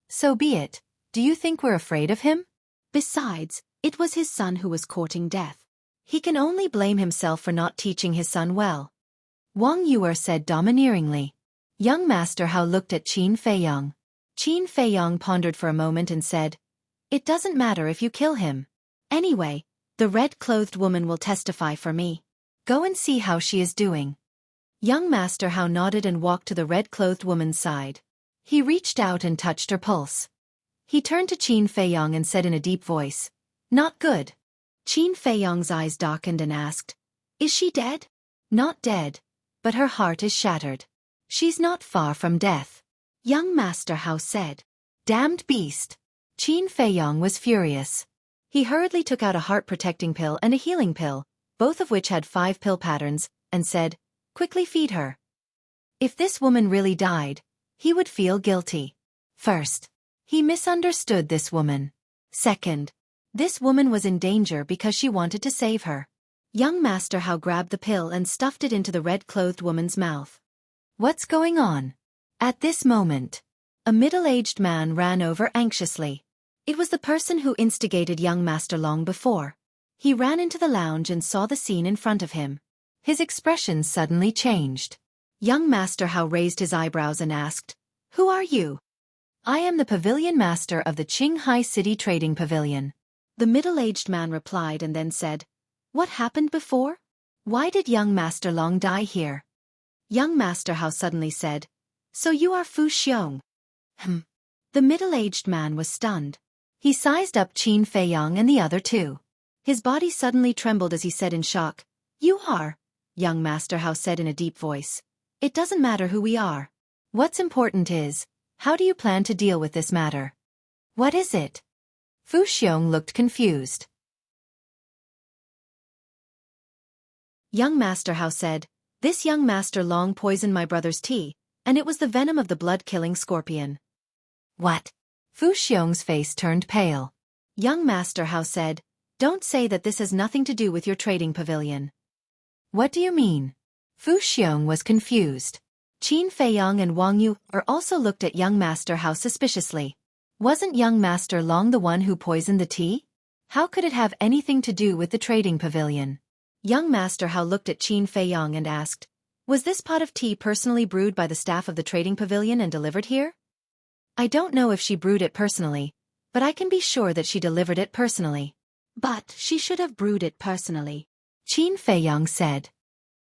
Speaker 1: "So be it. Do you think we're afraid of him?"
Speaker 2: Besides, it was his son who was courting death. He can only blame himself for not teaching his son well.
Speaker 1: Wang Yuer said domineeringly. Young Master Hao looked at Qin Feiyong. Qin Feiyong pondered for a moment and said, "It doesn't matter if you kill him.
Speaker 2: Anyway, the red-clothed woman will testify for me.
Speaker 1: Go and see how she is doing."
Speaker 2: Young Master Hao nodded and walked to the red-clothed woman's side.
Speaker 1: He reached out and touched her pulse. He turned to Qin Feiyong and said in a deep voice, "Not good."
Speaker 2: Qin Feiyong's eyes darkened and asked, "Is she dead?"
Speaker 1: "Not dead, but her heart is shattered. She's not far from death."
Speaker 2: Young Master Hao said.
Speaker 1: "Damned beast." Qin Feiyong was furious. He hurriedly took out a heart-protecting pill and a healing pill, both of which had 5 pill patterns, and said, "Quickly feed her." If this woman really died, he would feel guilty. First, he misunderstood this woman. Second, this woman was in danger because she wanted to save her.
Speaker 2: Young Master Hao grabbed the pill and stuffed it into the red-clothed woman's mouth.
Speaker 1: "What's going on?" At this moment, a middle-aged man ran over anxiously. It was the person who instigated young Master Long before. He ran into the lounge and saw the scene in front of him. His expression suddenly changed.
Speaker 2: Young Master Hao raised his eyebrows and asked, "Who are you?"
Speaker 1: "I am the pavilion master of the Qinghai City Trading Pavilion."
Speaker 2: The middle-aged man replied and then said, "What happened before?
Speaker 1: Why did young Master Long die here?"
Speaker 2: Young Master Hao suddenly said, "So you are Fu Xiong?" The middle-aged man was stunned.
Speaker 1: He sized up Qin Feiyong and the other two.
Speaker 2: His body suddenly trembled as he said in shock, "You are?" Young Master Hao said in a deep voice, "It doesn't matter who we are.
Speaker 1: What's important is, how do you plan to deal with this matter?" "What is it?" Fu Xiong looked confused.
Speaker 2: Young Master Hao said, "This young Master Long poisoned my brother's tea, and it was the venom of the blood-killing scorpion."
Speaker 1: "What?" Fu Xiong's face turned pale.
Speaker 2: Young Master Hao said, "Don't say that this has nothing to do with your trading pavilion."
Speaker 1: "What do you mean?" Fu Xiong was confused.
Speaker 2: Qin Feiyong and Wang Yu also looked at young Master Hao suspiciously.
Speaker 1: Wasn't young Master Long the one who poisoned the tea? How could it have anything to do with the trading pavilion?
Speaker 2: Young Master Hao looked at Qin Feiyong and asked, "Was this pot of tea personally brewed by the staff of the trading pavilion and delivered here?"
Speaker 1: "I don't know if she brewed it personally, but I can be sure that she delivered it personally."
Speaker 2: "But she should have brewed it personally,"
Speaker 1: Qin Feiyong said.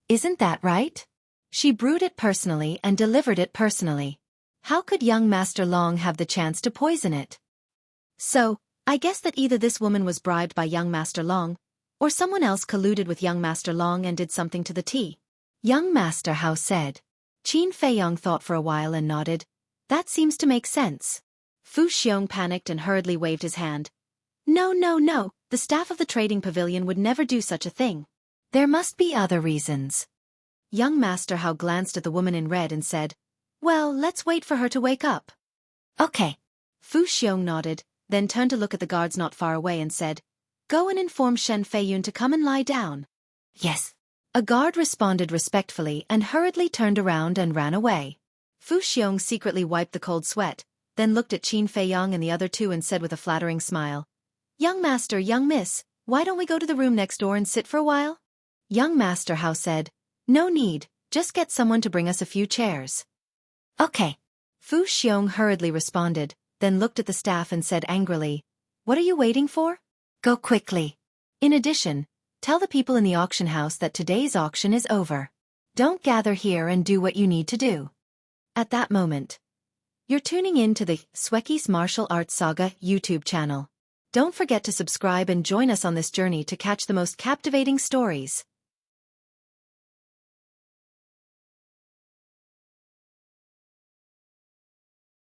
Speaker 1: "Isn't that right? She brewed it personally and delivered it personally. How could young Master Long have the chance to poison it?"
Speaker 2: "So, I guess that either this woman was bribed by young Master Long, or someone else colluded with young Master Long and did something to the tea,"
Speaker 1: Young Master Hao said.
Speaker 2: Qin Feiyong thought for a while and nodded. "That seems to make sense." Fu Xiong panicked and hurriedly waved his hand. "No, no, no, the staff of the trading pavilion would never do such a thing.
Speaker 1: There must be other reasons."
Speaker 2: Young Master Hao glanced at the woman in red and said, "Well, let's wait for her to wake up."
Speaker 1: "Okay."
Speaker 2: Fu Xiong nodded, then turned to look at the guards not far away and said, "Go and inform Shen Feiyun to come and lie down."
Speaker 1: "Yes." A guard responded respectfully and hurriedly turned around and ran away.
Speaker 2: Fu Xiong secretly wiped the cold sweat, then looked at Qin Feiyong and the other two and said with a flattering smile, "Young Master, young Miss, why don't we go to the room next door and sit for a while?" Young Master Hao said, "No need, just get someone to bring us a few chairs."
Speaker 1: "Okay."
Speaker 2: Fu Xiong hurriedly responded, then looked at the staff and said angrily, "What are you waiting for?
Speaker 1: Go quickly." In addition, tell the people in the auction house that today's auction is over. Don't gather here and do what you need to do. At that moment, you're tuning in to the Xueqi's Martial Arts Saga YouTube channel. Don't forget to subscribe and join us on this journey to catch the most captivating stories.